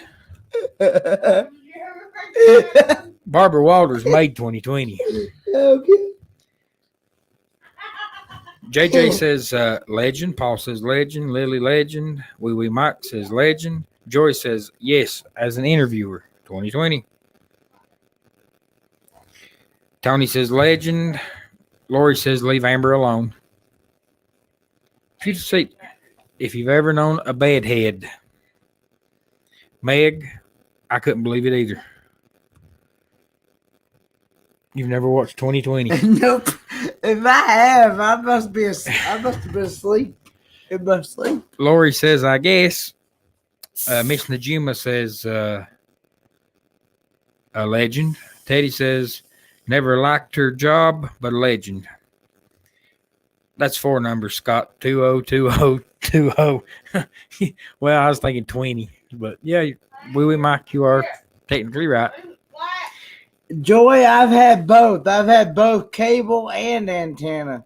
Barbara Walters made 2020. Okay. JJ says legend. Paul says legend. Lily legend. Wee Wee Mike says legend. Joy says yes as an interviewer. 2020. Tony says legend. Lori says leave Amber alone. If you've ever known a bedhead, Meg, I couldn't believe it either. You've never watched 2020. Nope. If I have, I must have been asleep. It must sleep. Lori says, I guess. Miss Najima says, a legend. Teddy says, never liked her job, but a legend. That's 4 numbers, Scott. 202020. Well, I was thinking 20, but yeah, we Mike, you are technically right. Joy, I've had both. I've had both cable and antenna.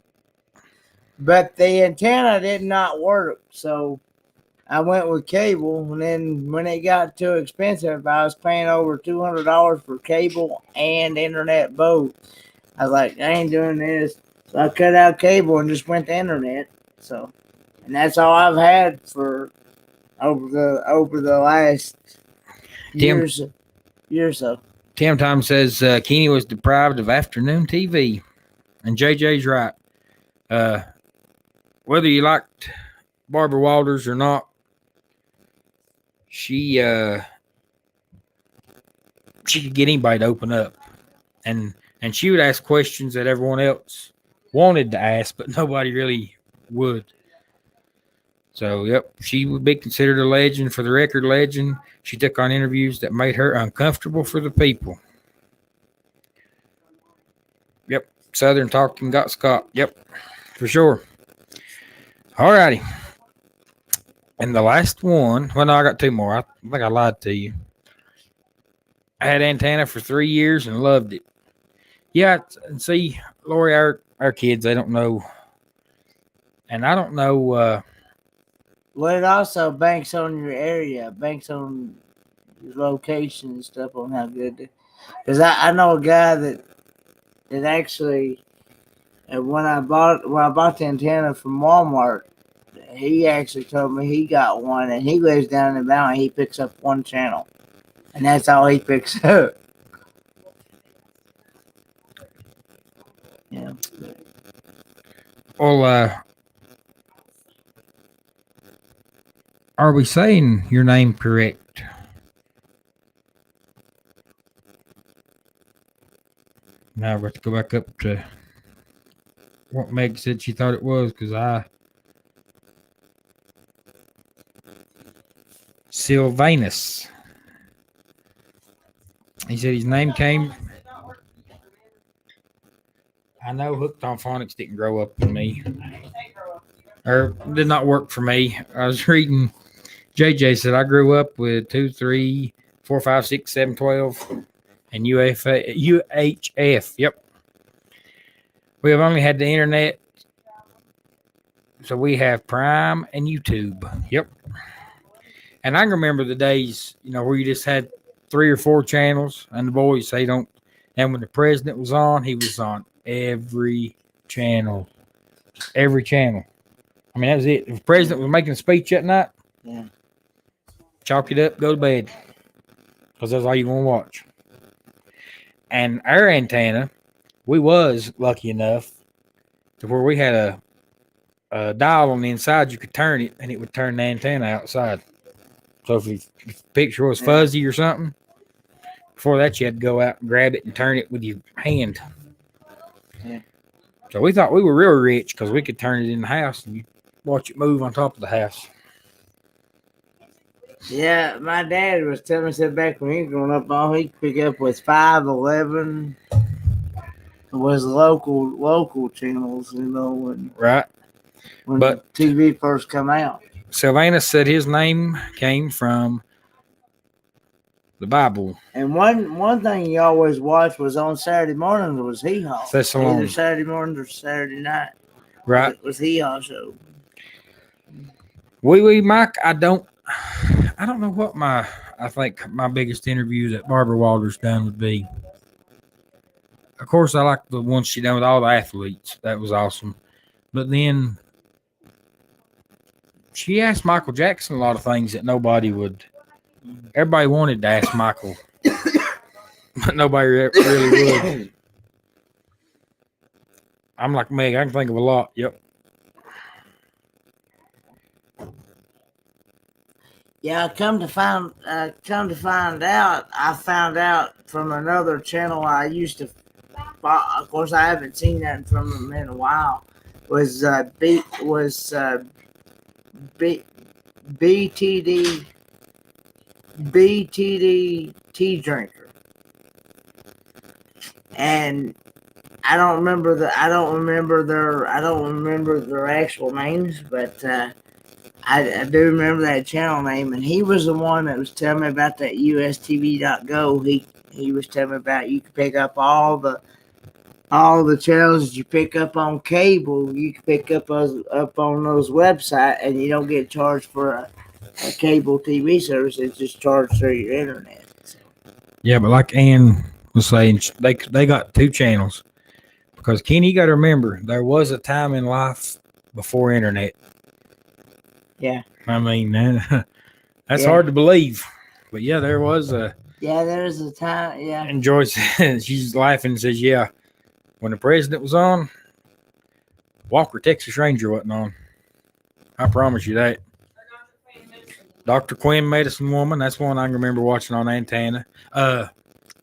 But the antenna did not work, so I went with cable. And then when it got too expensive, I was paying over $200 for cable and internet both. I was like, I ain't doing this. So I cut out cable and just went to internet. So, and that's all I've had for over the last year or so. Tim Tom says Kenny was deprived of afternoon TV. And JJ's right. Whether you liked Barbara Walters or not, she could get anybody to open up. And she would ask questions that everyone else wanted to ask, but nobody really would. So, yep, she would be considered a legend. For the record, legend. She took on interviews that made her uncomfortable for the people. Yep, Southern Talking got Scott. Yep, for sure. All righty. And the last one, well, no, I got 2 more. I think I lied to you. I had antenna for 3 years and loved it. Yeah, and see, Lori, our kids, they don't know. And I don't know. Well, it also banks on your area, banks on your location and stuff on how good. Because I know a guy that actually, when I bought the antenna from Walmart, he actually told me he got one, and he lives down in the valley. He picks up 1 channel, and that's all he picks up. Yeah. Well, are we saying your name correct? Now we have to go back up to what Meg said she thought it was, because Sylvanus. He said his name came. I know Hooked on Phonics didn't grow up with me. Or did not work for me. I was reading. JJ said I grew up with 2, 3, 4, 5, 6, 7, 12, and UHF. Yep. We have only had the internet, so we have Prime and YouTube. Yep. And I can remember the days, where you just had 3 or 4 channels, and the boys say don't. And when the president was on, he was on every channel. Every channel. I mean, that was it. If the president was making a speech at night, Yeah. Chalk it up, go to bed. Because that's all you're going to watch. And our antenna, we was lucky enough to where we had a dial on the inside. You could turn it, and it would turn the antenna outside. So if the picture was fuzzy or something, before that you had to go out and grab it and turn it with your hand. Yeah. So we thought we were real rich because we could turn it in the house and you watch it move on top of the house. Yeah, my dad was telling me, said back when he was growing up, all he could pick up was 511. Was local channels, you know, when Right. But TV first come out. Sylvanus said his name came from the Bible. And one thing you always watched was on Saturday mornings was Hee Haw. That's the one. Either Saturday morning or Saturday night. Right. It was Hee Haw show. Wee Mike, I don't know what I think my biggest interview that Barbara Walters done would be. Of course, I like the one she done with all the athletes. That was awesome. But then she asked Michael Jackson a lot of things that nobody would. Everybody wanted to ask Michael, but nobody really would. I'm like Meg. I can think of a lot. Yep. Yeah, come to find out, I found out from another channel I used to. Of course, I haven't seen that from them in a while. Was BTD tea drinker, and I don't remember their actual names, but I do remember that channel name, and he was the one that was telling me about that USTV.go. He was telling me about you can pick up all the channels that you pick up on cable. You can pick up on those websites, and you don't get charged for a cable TV service. It's just charged through your internet. So. Yeah, but like Ann was saying, they got two channels because Kenny, you got to remember there was a time in life before internet. Yeah, I mean that's hard to believe, but yeah, there was a. Yeah, there was a time. Yeah, and Joyce, she's laughing and says, "Yeah, when the president was on, Walker Texas Ranger wasn't on. I promise you that." Dr. Quinn, Medicine Woman. That's one I can remember watching on antenna.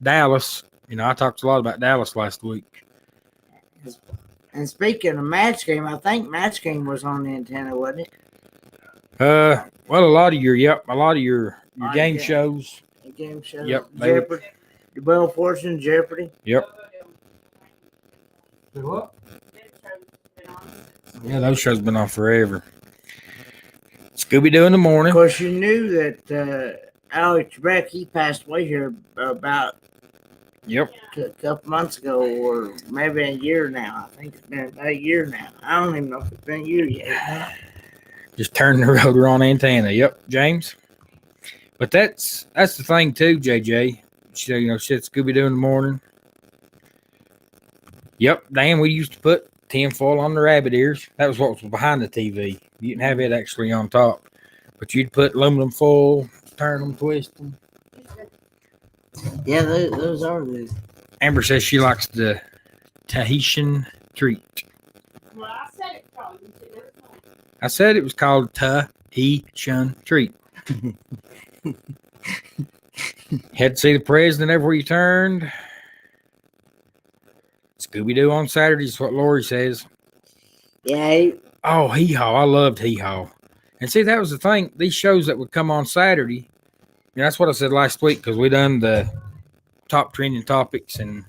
Dallas. You know, I talked a lot about Dallas last week. And speaking of Match Game, I think Match Game was on the antenna, wasn't it? Well, a lot of your game shows. The game shows. Yep. Jeopardy. The Wheel of Fortune, Jeopardy. Yep. What? Yeah, those shows been on forever. Scooby-Doo in the morning. Of course, you knew that Alex Trebek, he passed away here about a couple months ago, or maybe a year now. I think it's been about a year now. I don't even know if it's been a year yet. Just turn the rotor on antenna. Yep, James. But that's the thing too, JJ. She said Scooby-Doo in the morning. Yep, Dan, we used to put tinfoil on the rabbit ears. That was what was behind the TV. You didn't have it actually on top. But you'd put aluminum foil, turn them, twist them. Yeah, those are good. Amber says she likes the Tahitian treat. Well, I said it probably. I said it was called Tahitian treat. Had to see the president everywhere you turned. Scooby-Doo on Saturdays is what Lori says. Yeah. Hee Haw. I loved Hee Haw. And see, that was the thing. These shows that would come on Saturday, that's what I said last week because we done the top trending topics. And,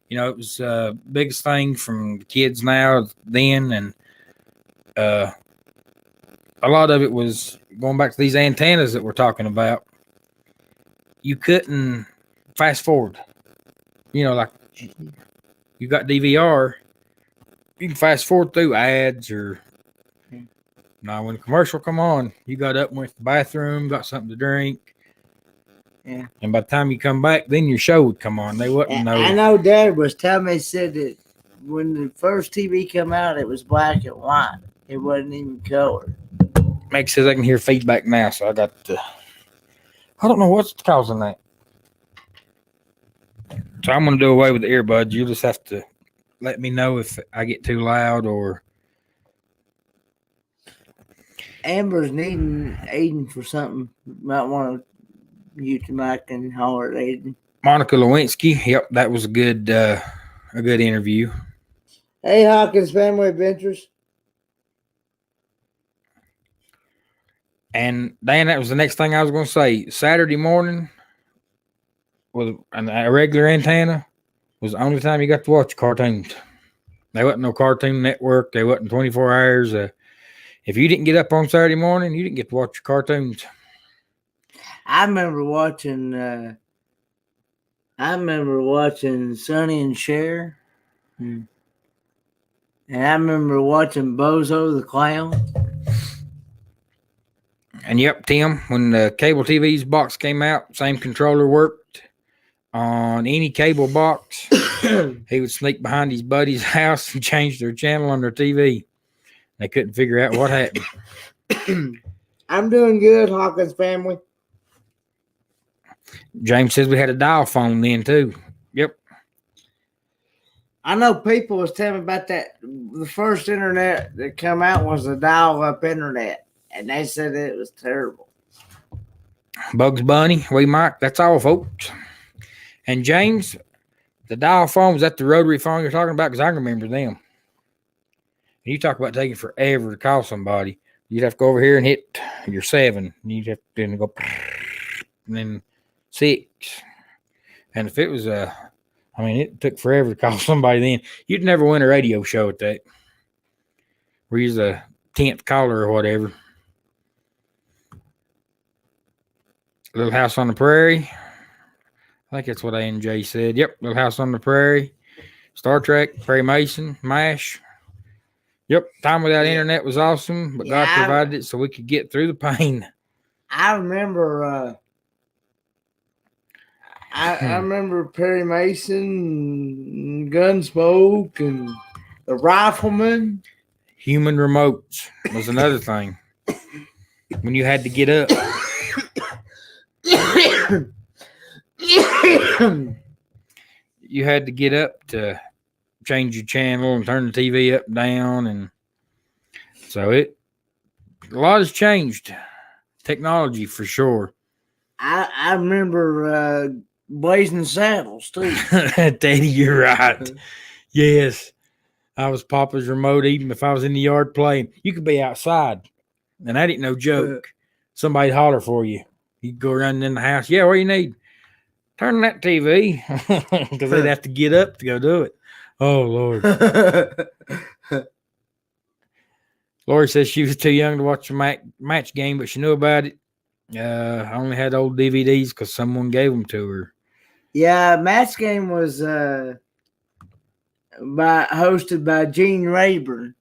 it was the biggest thing from the kids now, then. And a lot of it was going back to these antennas that we're talking about. You couldn't fast forward. Like you got DVR, you can fast forward through ads or now when the commercial come on, you got up and went to the bathroom, got something to drink. Yeah. And by the time you come back, then your show would come on. They wouldn't know. I know Dad was telling me, said that when the first TV come out, it was black and white. It wasn't even colored. Meg says I can hear feedback now, so I got to. I don't know what's causing that. So I'm going to do away with the earbuds. You'll just have to let me know if I get too loud or Amber's needing Aiden for something. Might want to mute the mic and holler at Aiden. Monica Lewinsky. Yep, that was a good interview. Hey, Hawkins Family Adventures. And Dan, that was the next thing I was going to say. Saturday morning with a regular antenna was the only time you got to watch cartoons. There wasn't no Cartoon Network. There wasn't 24 hours. If you didn't get up on Saturday morning, you didn't get to watch your cartoons. I remember watching Sonny and Cher. And I remember watching Bozo the Clown. And yep, Tim, when the cable TV's box came out, same controller worked on any cable box. He would sneak behind his buddy's house and change their channel on their TV. They couldn't figure out what happened. I'm doing good, Hawkins Family. James says we had a dial phone then too. Yep. I know people was telling me about that. The first internet that come out was the dial-up internet, and they said it was terrible. Bugs Bunny, Wee Mike, that's all, folks. And James, the dial phone, was that the rotary phone you're talking about? Because I remember them. You talk about taking forever to call somebody. You'd have to go over here and hit your 7. You'd have to then go and then 6. And if it was it took forever to call somebody then. You'd never win a radio show at that. Where you're the 10th caller or whatever. Little House on the Prairie. I think that's what A&J said. Yep, Little House on the Prairie. Star Trek, Perry Mason, MASH. Yep, time without internet was awesome, but God provided it so we could get through the pain. I remember I remember Perry Mason, Gunsmoke, and the Rifleman. Human remotes was another thing. When you had to get up. You had to get up to change your channel and turn the TV up and down, and so a lot has changed. Technology for sure. I remember Blazing Saddles too. Daddy, you're right. Yes, I was Papa's remote. Even if I was in the yard playing, you could be outside, and that ain't no joke. Somebody'd holler for you. You'd go running in the house. Yeah, what do you need? Turn that TV, because they'd have to get up to go do it. Oh, Lord. Lori says she was too young to watch the match game, but she knew about it. I only had old DVDs because someone gave them to her. Yeah, match game was hosted by Gene Rayburn.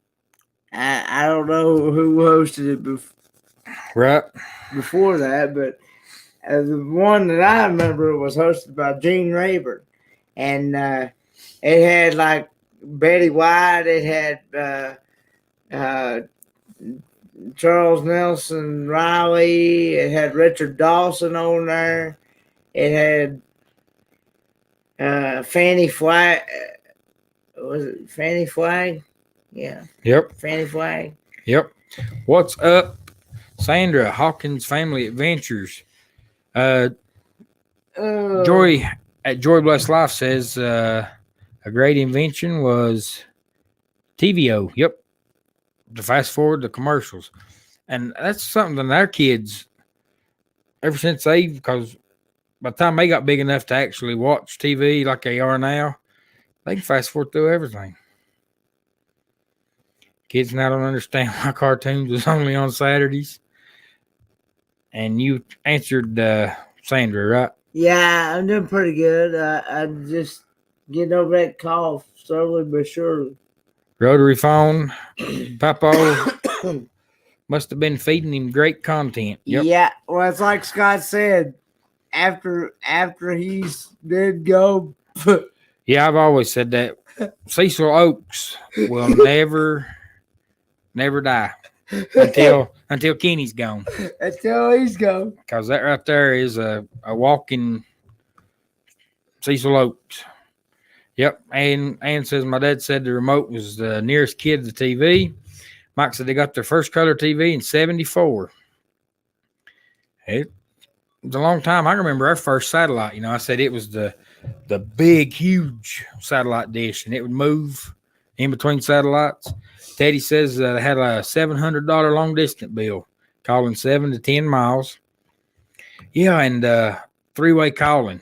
I don't know who hosted it before that, but the one that I remember was hosted by Gene Rayburn. And it had like Betty White. It had Charles Nelson Riley. It had Richard Dawson on there. It had Fannie Flagg. Was it Fannie Flagg? Yeah. Yep. Fannie Flagg. Yep. What's up, Sandra? Hawkins Family Adventures. Joy at Joy Bless Life says a great invention was TVO. Yep. To fast forward the commercials. And that's something that our kids, ever since because by the time they got big enough to actually watch TV like they are now, they can fast forward through everything. Kids now don't understand why cartoons was only on Saturdays. And you answered Sandra, right? Yeah, I'm doing pretty good. I'm just getting over that cough slowly but surely. Rotary phone. Papa must have been feeding him great content. Yep. Yeah, well, it's like Scott said. After he's did go. Yeah, I've always said that. Cecil Oaks will never die until Kenny's gone. Until he's gone. Because that right there is a walking Cecil Oaks. Yep. And says my dad said the remote was the nearest kid to the TV. Mike said they got their first color TV in 74. It was a long time. I remember our first satellite. You know, I said it was the big, huge satellite dish, and it would move in between satellites. Teddy says they had a $700 long distance bill, calling 7 to 10 miles. Yeah, and three-way calling.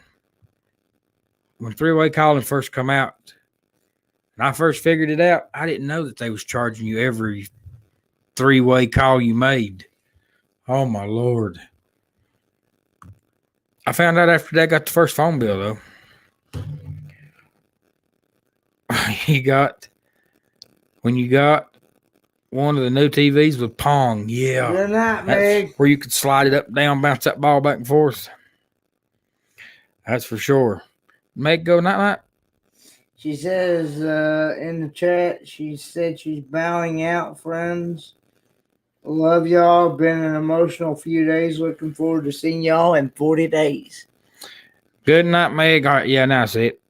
When three-way calling first come out, and I first figured it out, I didn't know that they was charging you every three-way call you made. Oh, my Lord. I found out after that, got the first phone bill, though. When you got one of the new TVs with Pong, yeah. Good night, That's Meg. where you could slide it up and down, bounce that ball back and forth. That's for sure. Meg, go night-night. She says in the chat, she said she's bowing out, friends. Love y'all. Been an emotional few days. Looking forward to seeing y'all in 40 days. Good night, Meg. All right, yeah, now that's it.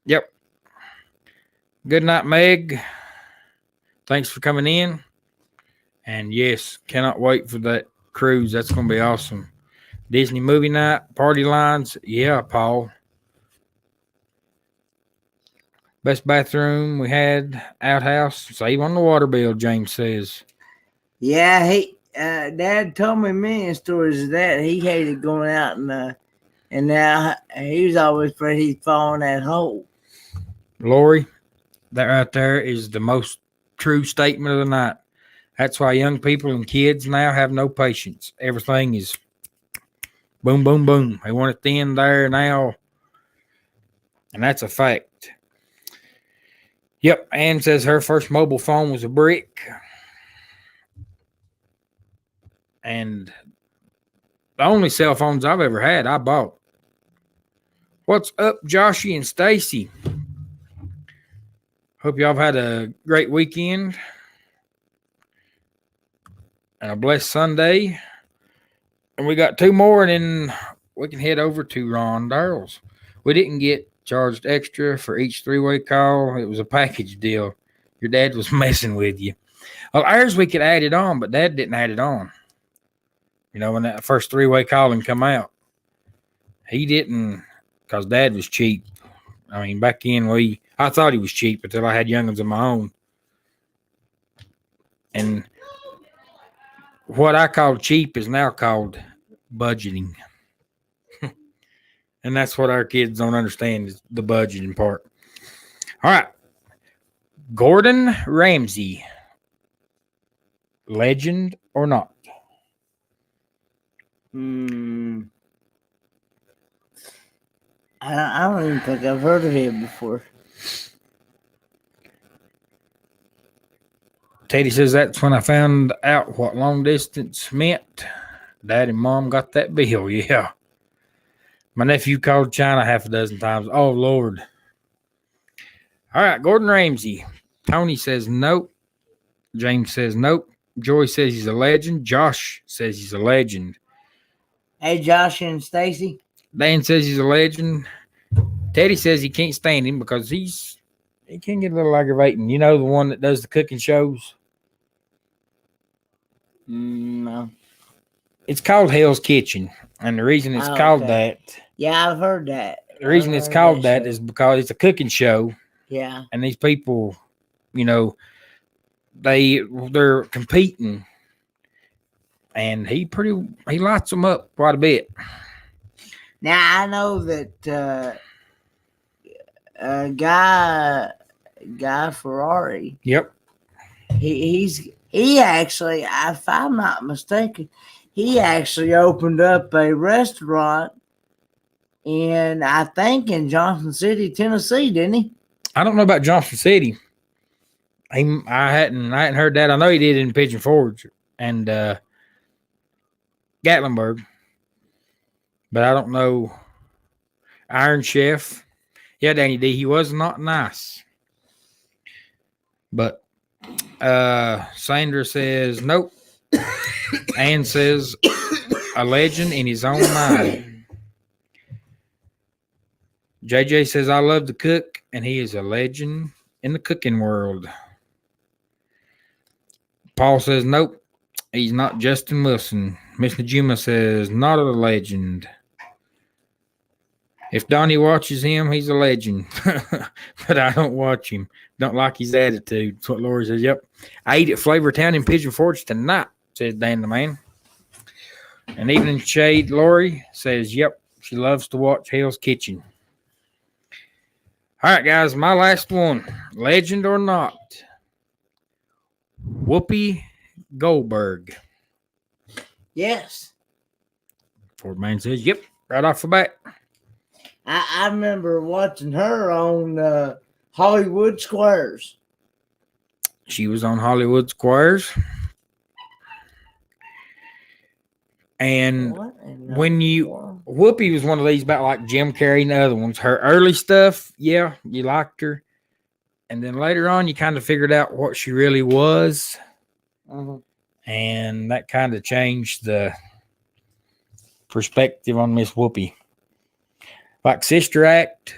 Yep. Good night, Meg. Thanks for coming in. And yes, cannot wait for that cruise. That's going to be awesome. Disney movie night, party lines. Yeah, Paul. Best bathroom we had, outhouse. Save on the water bill, James says. Yeah, Dad told me many stories of that. He hated going out and now he was always afraid he'd fall in that hole. Lori, that right there is the most true statement of the night. That's why young people and kids now have no patience. Everything is boom, boom, boom. They want it then, there, now. And that's a fact. Yep, Ann says her first mobile phone was a brick. And the only cell phones I've ever had, I bought. What's up, Joshy and Stacy? Hope y'all have had a great weekend and a blessed Sunday. And we got two more, and then we can head over to Ron Darrell's. We didn't get charged extra for each three-way call. It was a package deal. Your dad was messing with you. Well, ours we could add it on, but Dad didn't add it on. You know, when that first three-way calling come out, he didn't, because Dad was cheap. I mean, back then I thought he was cheap until I had young'uns of my own. And what I called cheap is now called budgeting. And that's what our kids don't understand, is the budgeting part. All right. Gordon Ramsay. Legend or not? I don't even think I've heard of him before. Teddy says that's when I found out what long distance meant. Dad and Mom got that bill, yeah. My nephew called China half a dozen times. Oh, Lord. All right, Gordon Ramsay. Tony says nope. James says nope. Joy says he's a legend. Josh says he's a legend. Hey, Josh and Stacy. Dan says he's a legend. Teddy says he can't stand him because he can get a little aggravating. You know, the one that does the cooking shows? No. It's called Hell's Kitchen. And the reason it's called that, Yeah, I've heard that. the reason it's called that is because it's a cooking show. Yeah. And these people, you know, they're competing. And he lights them up quite a bit. Now I know that Guy Ferrari. Yep. He actually, if I'm not mistaken, he actually opened up a restaurant in Johnson City, Tennessee, didn't he? I don't know about Johnson City. I hadn't heard that. I know he did in Pigeon Forge and Gatlinburg, but I don't know. Iron Chef. Yeah, Danny D. He was not nice. But Sandra says nope. Ann says a legend in his own mind. JJ says, I love to cook, and he is a legend in the cooking world. Paul says, nope, he's not Justin Wilson. Miss Najima says, not a legend. If Donnie watches him, he's a legend. But I don't watch him. Don't like his attitude. That's what Lori says. Yep. I eat at Flavor Town in Pigeon Forge tonight, says Dan the Man. And Evening Shade Lori says, yep, she loves to watch Hell's Kitchen. All right, guys, my last one. Legend or not? Whoopi Goldberg. Yes. Ford Man says, yep, right off the bat. I remember watching her on Hollywood Squares. She was on Hollywood Squares. And What in the when you world? Whoopi was one of these about like Jim Carrey and the other ones. Her early stuff, yeah, you liked her. And then later on, you kind of figured out what she really was. Mhm. And that kind of changed the perspective on Miss Whoopi. Like Sister Act,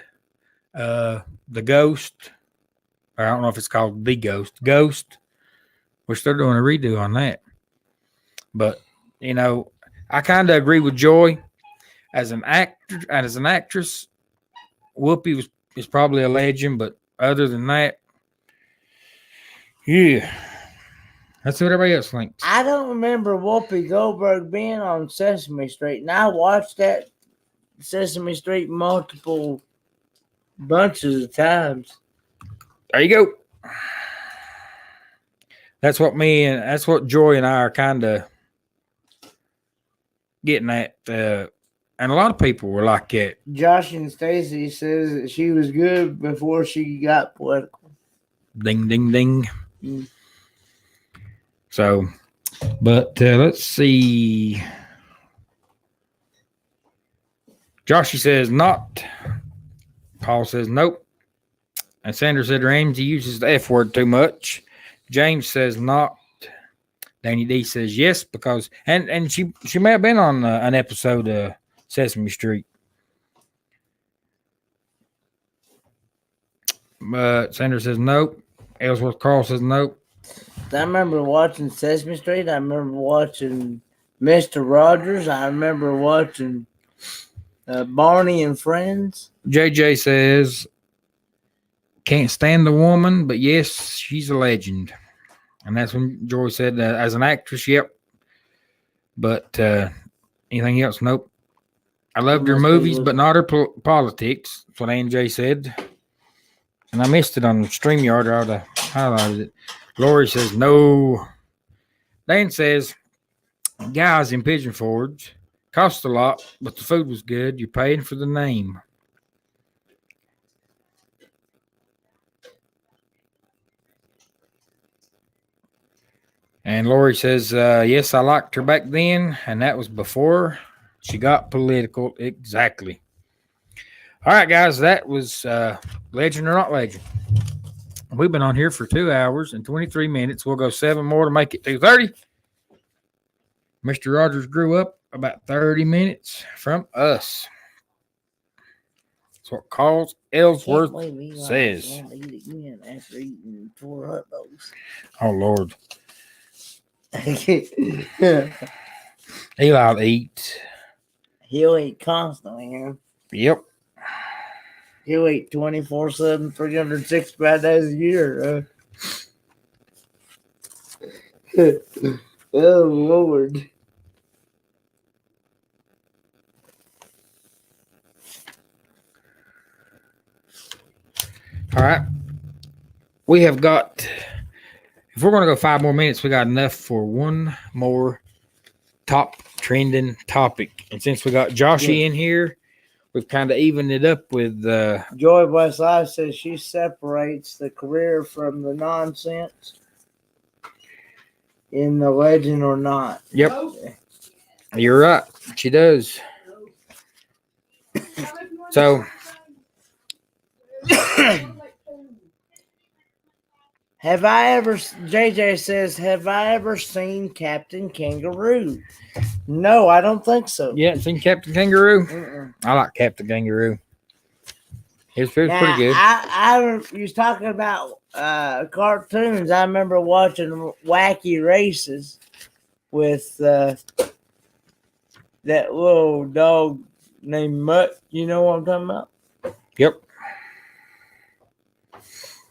The Ghost. Or I don't know if it's called The Ghost. Ghost. Which they're doing a redo on that. But, you know, I kind of agree with Joy. As an actor, as an actress, Whoopi is probably a legend, but other than that, yeah. That's what everybody else thinks. I don't remember Whoopi Goldberg being on Sesame Street, and I watched that Sesame Street multiple bunches of times. There you go. That's what Joy and I are kind of getting at. And a lot of people were like that. Josh and Stacy says that she was good before she got political. Ding, ding, ding. Mm. So, but let's see. Joshy says not. Paul says nope. And Sandra said Ramsey uses the F word too much. James says not. Danny D says yes because and she may have been on an episode of Sesame Street. But Sandra says nope. Ellsworth Carl says nope. I remember watching Sesame Street. I remember watching Mr. Rogers. I remember watching Barney and Friends. JJ says can't stand the woman, but yes, she's a legend. And that's when Joy said, as an actress, yep. But anything else? Nope. I loved her movies, but not her politics. That's what AJ said. And I missed it on StreamYard. I ought to highlighted it. Lori says, no. Dan says, guys in Pigeon Forge cost a lot, but the food was good. You're paying for the name. And Lori says, yes, I liked her back then, and that was before she got political. Exactly. All right, guys, that was Legend or Not Legend. We've been on here for 2 hours and 23 minutes. We'll go 7 more to make it 2:30. Mr. Rogers grew up about 30 minutes from us. That's what Carl Ellsworth says. After eating 4 hot dogs. Oh, Lord. Eli'll eat. He'll eat constantly, huh? Yep. He'll eat 24/7, 365 days a year. Oh, Lord. All right. We have got, if we're going to go 5 more minutes, we got enough for one more top trending topic. And since we got Joshy in here, we've kind of evened it up with Joy Westside says she separates the career from the nonsense in the Legend or Not. Yep. You're right. She does. So JJ says, have I ever seen Captain Kangaroo? No, I don't think so. you haven't seen Captain Kangaroo? Mm-mm. I like Captain Kangaroo. It was pretty Now, good. you was talking about cartoons. I remember watching Wacky Races with that little dog named Mutt. You know what I'm talking about? Yep.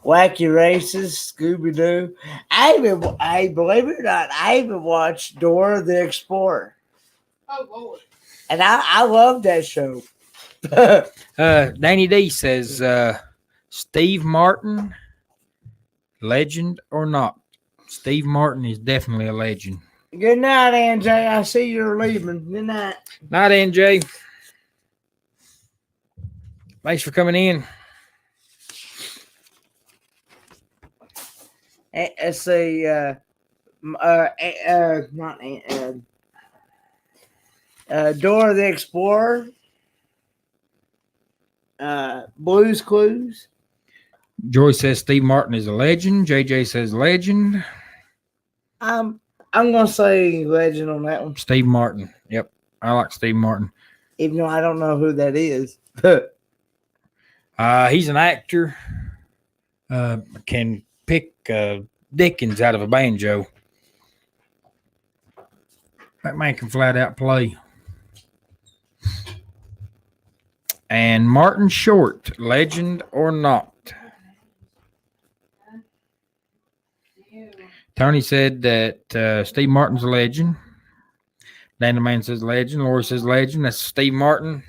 Wacky Races, Scooby Doo. Hey, believe it or not, I even watched Dora the Explorer, Oh, Lord. and I love that show. Danny D says, Steve Martin, legend or not? Steve Martin is definitely a legend. Good night, NJ. I see you're leaving. Good night. Night, NJ. Thanks for coming in. Let's see. Not Dora the Explorer. Blue's Clues. Joy says Steve Martin is a legend. JJ says legend. I'm gonna say legend on that one, Steve Martin. Yep. I like Steve Martin. even though I don't know who that is. He's an actor. Can pick Dickens out of a banjo. That man can flat out play. And Martin Short, legend or not? Tony said that Steve Martin's a legend. Dana Man says legend. Laura says legend. That's Steve Martin.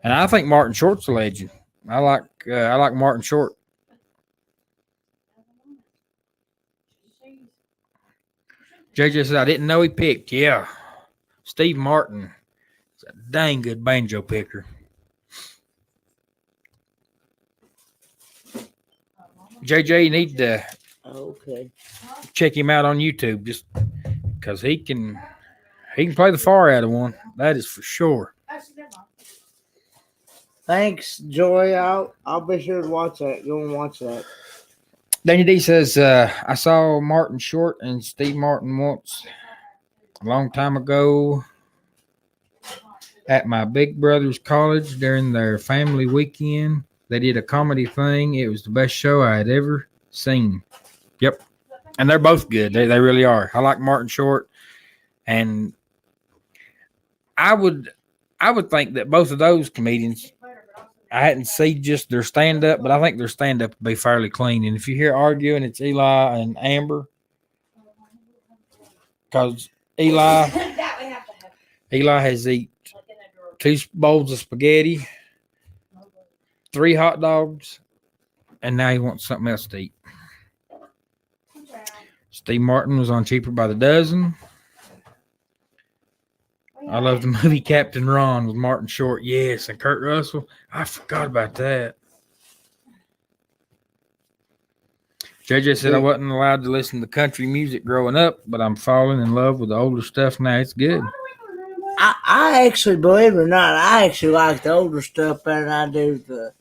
And I think Martin Short's a legend. I like Martin Short. JJ says I didn't know he picked. Yeah. Steve Martin is a dang good banjo picker. JJ, you need to Okay. check him out on YouTube just because he can play the far out of one. That is for sure. Thanks, Joy. I'll be sure to watch that. Go and watch that. Danny D says, I saw Martin Short and Steve Martin once a long time ago at my big brother's college during their family weekend. They did a comedy thing. It was the best show I had ever seen. Yep. And they're both good. They really are. I like Martin Short. And I would think that both of those comedians, I hadn't seen just their stand-up, but I think their stand-up would be fairly clean. And if you hear arguing, it's Eli and Amber. Because Eli has eaten 2 bowls of spaghetti, 3 hot dogs, and now he wants something else to eat. Steve Martin was on Cheaper by the Dozen. I love the movie Captain Ron with Martin Short. Yes, and Kurt Russell. I forgot about that. JJ said I wasn't allowed to listen to country music growing up, but I'm falling in love with the older stuff now. It's good. I actually, believe it or not, I actually like the older stuff better than I do the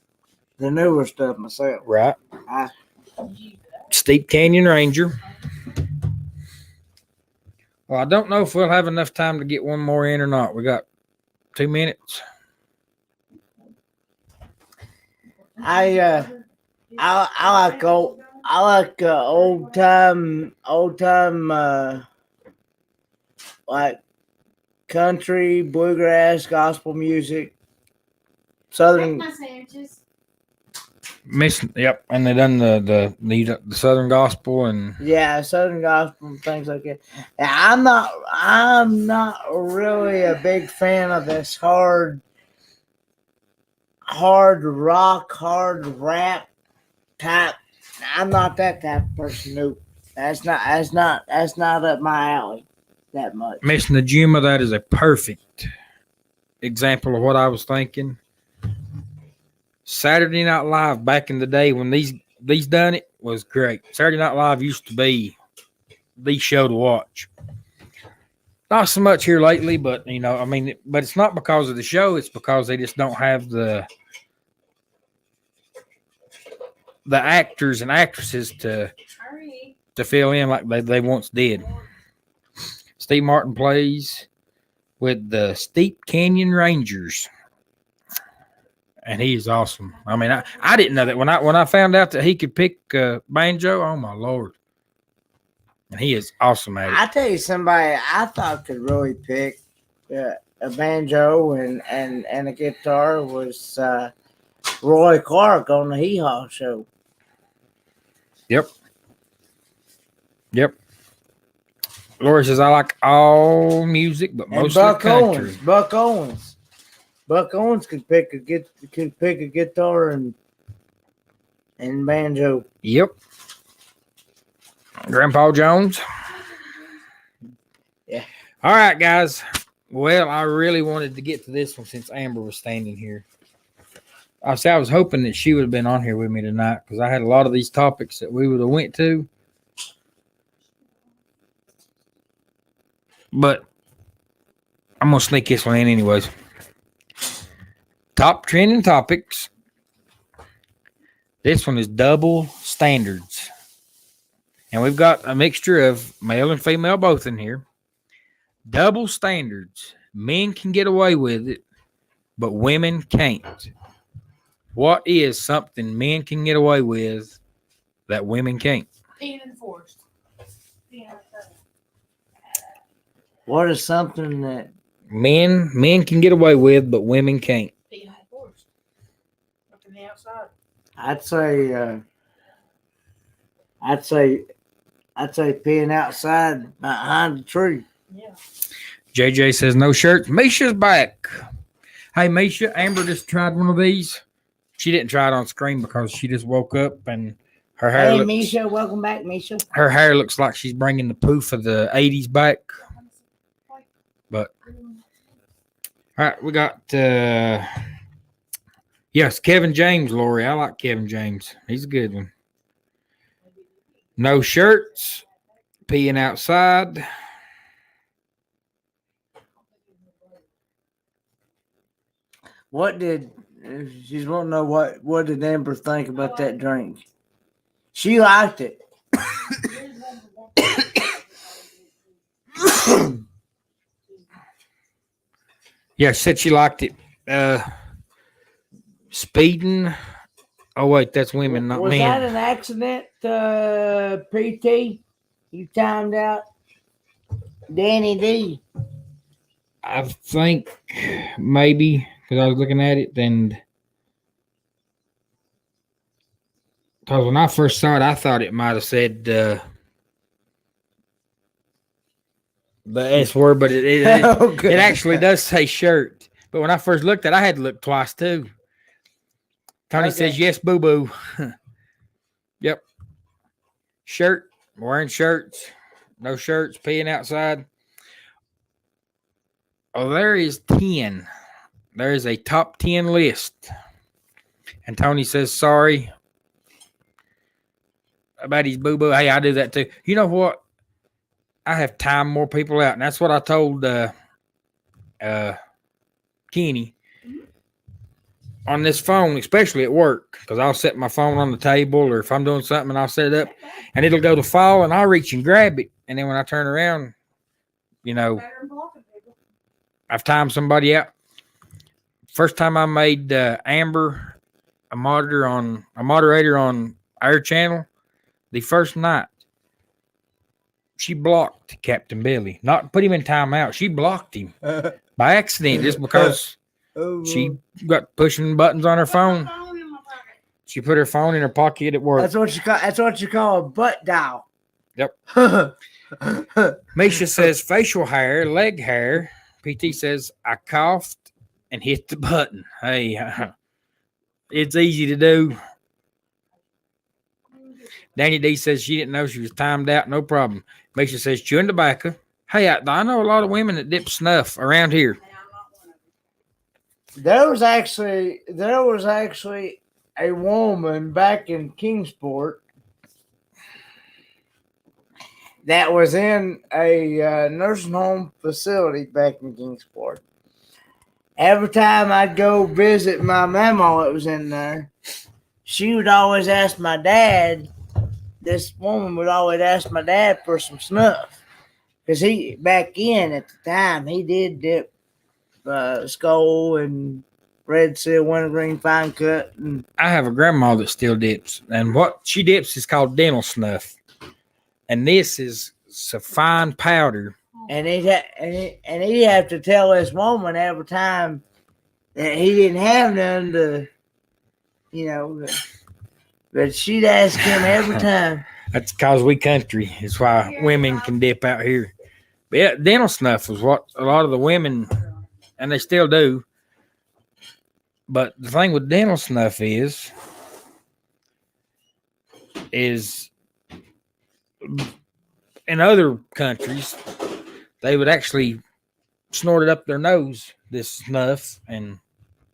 newer stuff myself. Right. I- Steep Canyon Ranger. Well, I don't know if we'll have enough time to get one more in or not. We got 2 minutes. I like old time like country, bluegrass, gospel music, southern. My sandwiches. Yep, and they done the Southern Gospel and Yeah, southern gospel and things like that. And I'm not really a big fan of this hard rock, hard rap type. I'm not that type of person. No, that's not up my alley that much. Miss Najima. That is a perfect example of what I was thinking. Saturday Night Live back in the day when these done it was great. Saturday Night Live used to be the show to watch. Not so much here lately, but but it's not because of the show. It's because they just don't have the actors and actresses to fill in like they once did. Steve Martin plays with the Steep Canyon Rangers. and he is awesome. I mean, I didn't know that when I found out that he could pick banjo. Oh my lord! And he is awesome at it. I tell you, somebody I thought could really pick a banjo and a guitar was Roy Clark on the Hee Haw Show. Yep. Laura says I like all music, but And mostly Buck country. Owens. Buck Owens could pick a guitar and banjo. Yep. Grandpa Jones. Yeah. All right, guys. Well, I really wanted to get to this one since Amber was standing here. I was hoping that she would have been on here with me tonight because I had a lot of these topics that we would have went to. But I'm going to sneak this one in anyways. Top trending topics. This one is double standards. And we've got a mixture of male and female both in here. Double standards. Men can get away with it, but women can't. What is something men can get away with that women can't? Being enforced. What is something that Men can get away with, but women can't. Being enforced. Up in the outside. I'd say peeing outside behind the tree. Yeah. JJ says no shirts. Misha's back. Hey, Misha, Amber just tried one of these. She didn't try it on screen because she just woke up and her hair Hey, looks, Misha, welcome back, Misha. her hair looks like she's bringing the poof of the 80s back. But all right, we got yes, Kevin James, Lori. I like Kevin James. He's a good one. No shirts, peeing outside. What did she's want to know what did Amber think about that drink? She liked it. Yeah, she said she liked it. Speeding. Oh wait, that's women, not Was men. that an accident, PT? You timed out Danny D. I think maybe because I was looking at it, and because when I first saw it, I thought it might have said the S word, but it Okay. it actually does say shirt. But when I first looked at it, I had to look twice too. Tony Okay. says yes, boo boo. Yep. Shirt, wearing shirts, no shirts, peeing outside. Oh, there is 10. There is a top 10 list. And Tony says sorry about his boo boo. Hey, I do that too. You know what? I have timed more people out, and that's what I told Kenny on this phone, especially at work, because I'll set my phone on the table, or if I'm doing something, I'll set it up, and it'll go to fall, and I'll reach and grab it, and then when I turn around, you know, Better than blocking people. I've timed somebody out. First time I made Amber a moderator on our channel, the first night, she blocked Captain Billy. Not put him in timeout. She blocked him by accident just because she got pushing buttons on her phone. Phone in my pocket. She put her phone in her pocket at work. That's what you call a butt dial. Yep. Misha says facial hair, leg hair. PT says I coughed and hit the button. Hey, it's easy to do. Danny D says she didn't know she was timed out. No problem. Misha says chewing tobacco. Hey, I know a lot of women that dip snuff around here. There was actually a woman back in Kingsport that was in a nursing home facility back in Kingsport. Every time I'd go visit my mama that was in there, she would always ask my dad. This woman would always ask my dad for some snuff, because back in at the time he did dip skull and red seal, wintergreen, fine cut, and I have a grandma that still dips, and what she dips is called dental snuff, and this is a fine powder. and he'd have to tell this woman every time that he didn't have none to, you know. But she'd ask him every time. That's because we country. It's why women can dip out here. But yeah, dental snuff was what a lot of the women, and they still do. But the thing with dental snuff is in other countries, they would actually snort it up their nose, this snuff, and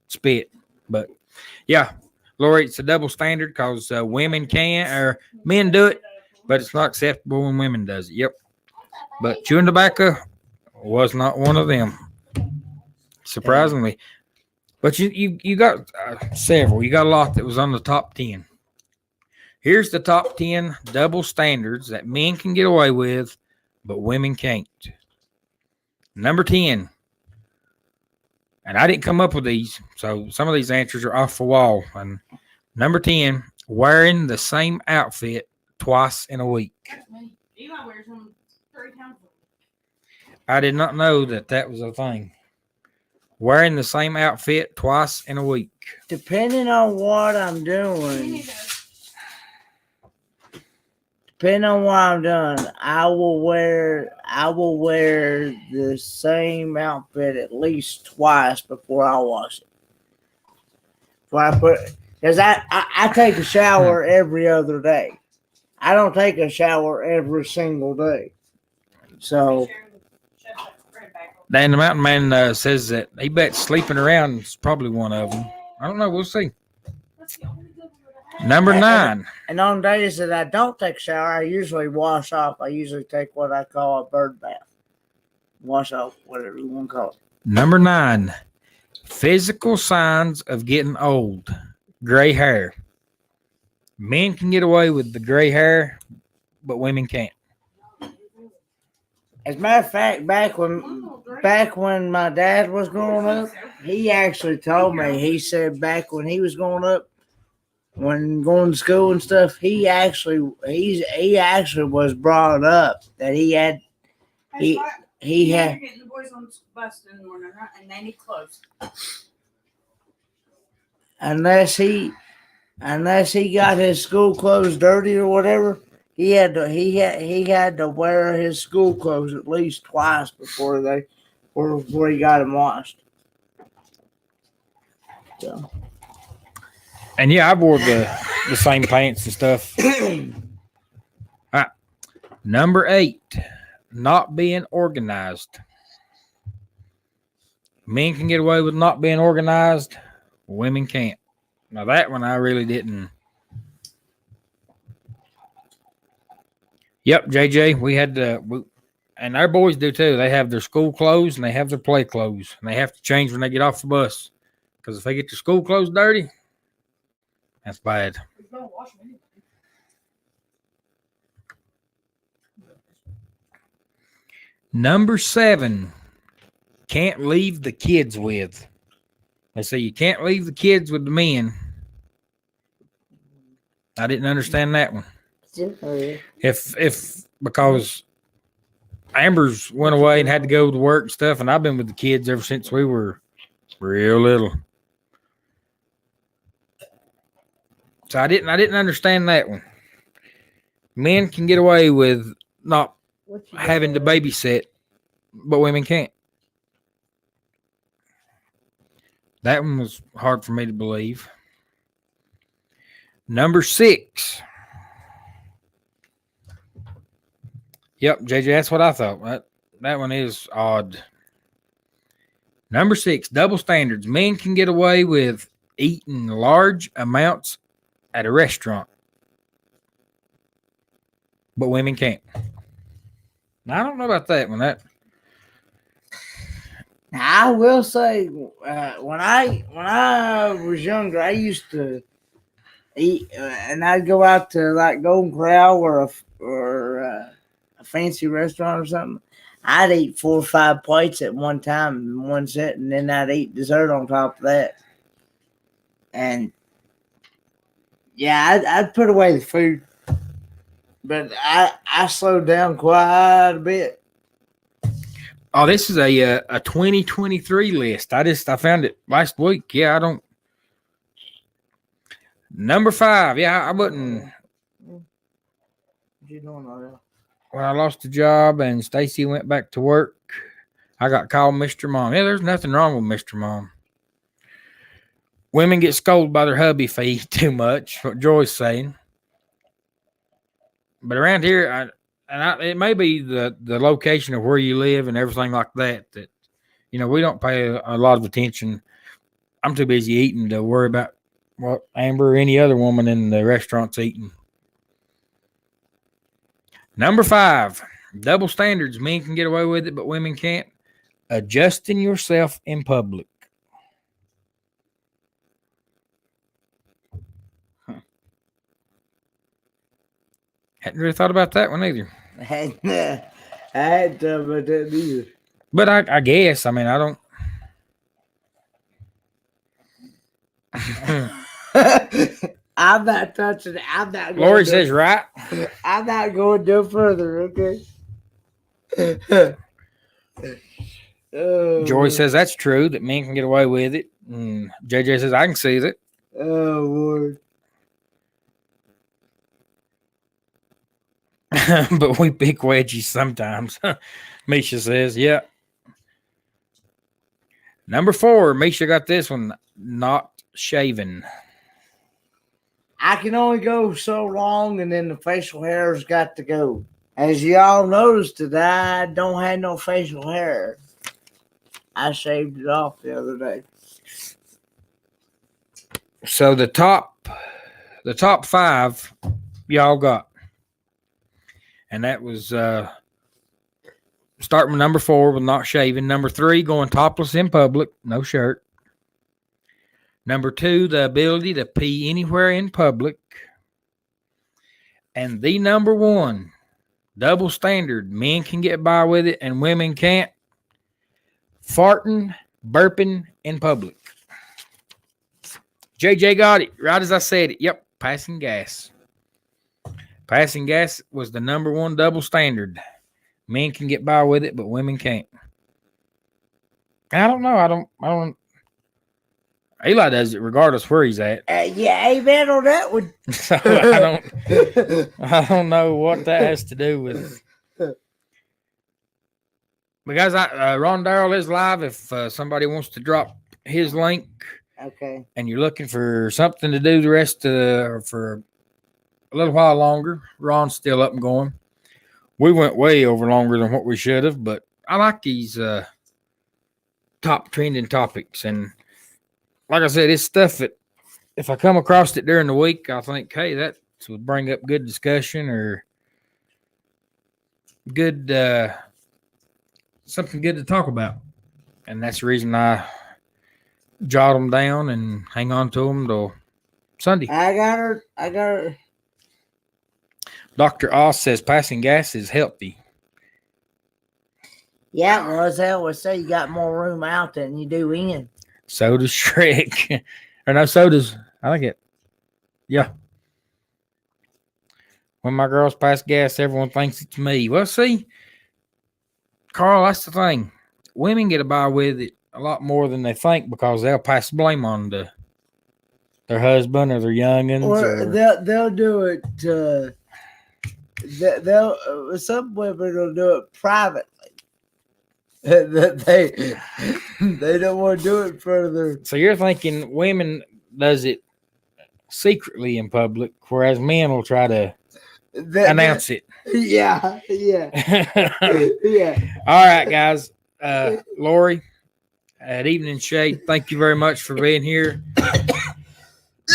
spit. But yeah, Lori, it's a double standard because women can, or men do it, but it's not acceptable when women does it. Yep. But chewing tobacco was not one of them, surprisingly. But you got several. You got a lot that was on the top 10. Here's the top 10 double standards that men can get away with, but women can't. Number 10. And I didn't come up with these, so some of these answers are off the wall. And number 10, wearing the same outfit twice in a week. That's me. Eli wears them 3 times a week. I did not know that was a thing. Wearing the same outfit twice in a week. Depending on what I'm doing, depending on what I'm doing, I will wear the same outfit at least twice before I wash it. Before I put, because I take a shower every other day. I don't take a shower every single day. So Dan the Mountain Man says that he bets sleeping around is probably one of them. I don't know. We'll see. Number 9. And on days that I don't take a shower, I usually wash off. I usually take what I call a bird bath. Wash off, whatever you want to call it. Number 9. Physical signs of getting old. Gray hair. Men can get away with the gray hair, but women can't. As a matter of fact, back when my dad was growing up, he actually told me. He said back when he was growing up, when going to school and stuff, he actually was brought up that he had Getting had the boys on the bus in the morning, right? And they need clothes. unless he got his school clothes dirty or whatever, he had to wear his school clothes at least twice before he got them washed. So. And yeah, I wore the same pants and stuff. All right. Number 8, not being organized. Men can get away with not being organized. Women can't. Now that one I really didn't. Yep, JJ, we had and our boys do too. They have their school clothes and they have their play clothes, and they have to change when they get off the bus. Because if they get their school clothes dirty, that's bad. We don't wash them anyway. Number 7, can't leave the kids with. They say you can't leave the kids with the men. I didn't understand that one. If because Amber's went away and had to go to work and stuff, and I've been with the kids ever since we were real little. So I didn't understand that one. Men can get away with not having to babysit, but women can't. That one was hard for me to believe. Number 6. Yep, JJ, that's what I thought. That one is odd. Number 6, double standards. Men can get away with eating large amounts at a restaurant, but women can't. Now, I don't know about that one. I will say, when I was younger, I used to eat, and I'd go out to like Golden Corral or a fancy restaurant or something. I'd eat 4 or 5 plates at one time in one set, and then I'd eat dessert on top of that. And yeah, I'd put away the food, but I slowed down quite a bit. Oh, this is a 2023 list. I found it last week. Yeah, I don't. Number 5. Yeah, I wouldn't. What you doing over there? When I lost the job and Stacy went back to work, I got called Mr. Mom. Yeah, there's nothing wrong with Mr. Mom. Women get scolded by their hubby if they eat too much, what Joy's saying. But around here, it may be the location of where you live and everything like that, we don't pay a lot of attention. I'm too busy eating to worry about what Amber or any other woman in the restaurant's eating. Number 5, double standards. Men can get away with it, but women can't. Adjusting yourself in public. Hadn't really thought about that one either. I hadn't thought about that either. But I guess, I mean, I don't. I'm not touching it. I'm not. Lori says right. I'm not going no further. Okay. Joy says that's true, that men can get away with it. And JJ says I can see that. Oh Lord. But we pick wedgies sometimes. Misha says, yeah. Number 4, Misha got this one, not shaving. I can only go so long, and then the facial hair's got to go. As y'all noticed today, I don't have no facial hair. I shaved it off the other day. So the top 5 y'all got. And that was starting with number 4 with not shaving. Number 3, going topless in public, no shirt. Number 2, the ability to pee anywhere in public. And the number 1, double standard. Men can get by with it and women can't. Farting, burping in public. JJ got it right as I said it. Yep, passing gas. Passing gas was the number 1 double standard. Men can get by with it, but women can't. I don't know. I don't. Eli does it regardless where he's at. Yeah, amen on that one. So I don't know what that has to do with. But guys, Ron Darrell is live. If somebody wants to drop his link, Okay. and you're looking for something to do the rest for a little while longer, Ron's still up and going. We went way over longer than what we should have, but I like these top trending topics. And like I said, it's stuff that if I come across it during the week, I think, hey, that would bring up good discussion or good something good to talk about. And that's the reason I jot them down and hang on to them till Sunday. I got her. Dr. Oz says passing gas is healthy. Yeah, well, as I always say, you got more room out than you do in. So does Shrek. Or no, so does, I think it. Yeah. When my girls pass gas, everyone thinks it's me. Well, see, Carl, that's the thing. Women get by with it a lot more than they think because they'll pass blame on their husband or their youngins. Or they'll do it. Some women will do it privately. They don't want to do it further. So you're thinking women does it secretly in public, whereas men will try to announce it. Yeah. Yeah. All right, guys. Lori, at Evening Shade, thank you very much for being here.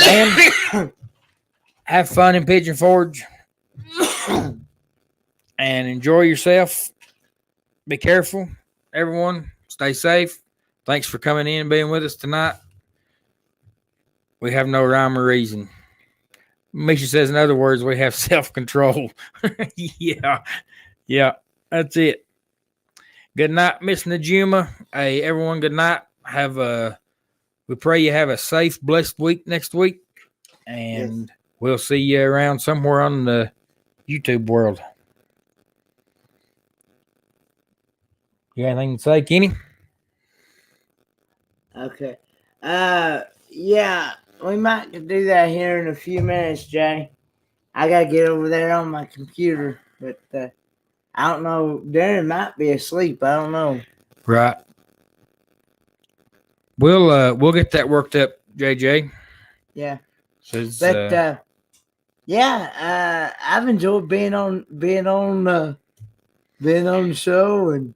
And have fun in Pigeon Forge. And enjoy yourself. Be careful, everyone. Stay safe. Thanks for coming in and being with us tonight. We have no rhyme or reason. Misha says, in other words, we have self-control. Yeah, that's it. Good night, Miss Najuma. Hey, everyone, good night. Have a We pray you have a safe, blessed week next week. And we'll see you around somewhere on the YouTube world. You got anything to say, Kenny? Okay. Yeah, we might do that here in a few minutes, Jay. I gotta get over there on my computer, but I don't know. Darren might be asleep. I don't know. Right. We'll get that worked up, JJ. Yeah, Says, but yeah, I've enjoyed being on the show and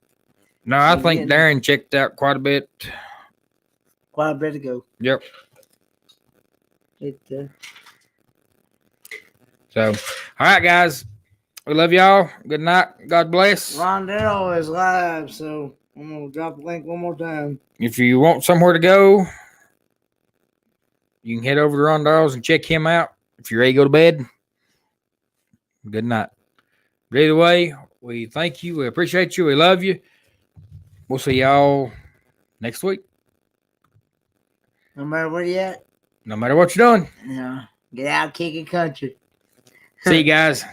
no, I think Darren checked out quite a bit. quite a bit ago. Yep. It, So, all right, guys. We love y'all. Good night. God bless. Rondell is live, so I'm gonna drop the link one more time. If you want somewhere to go, you can head over to Rondell's and check him out. If you're ready to go to bed, good night. But either way, we thank you. We appreciate you. We love you. We'll see y'all next week. No matter where you at, No matter what you're doing. you know, get out kicking country. See you guys.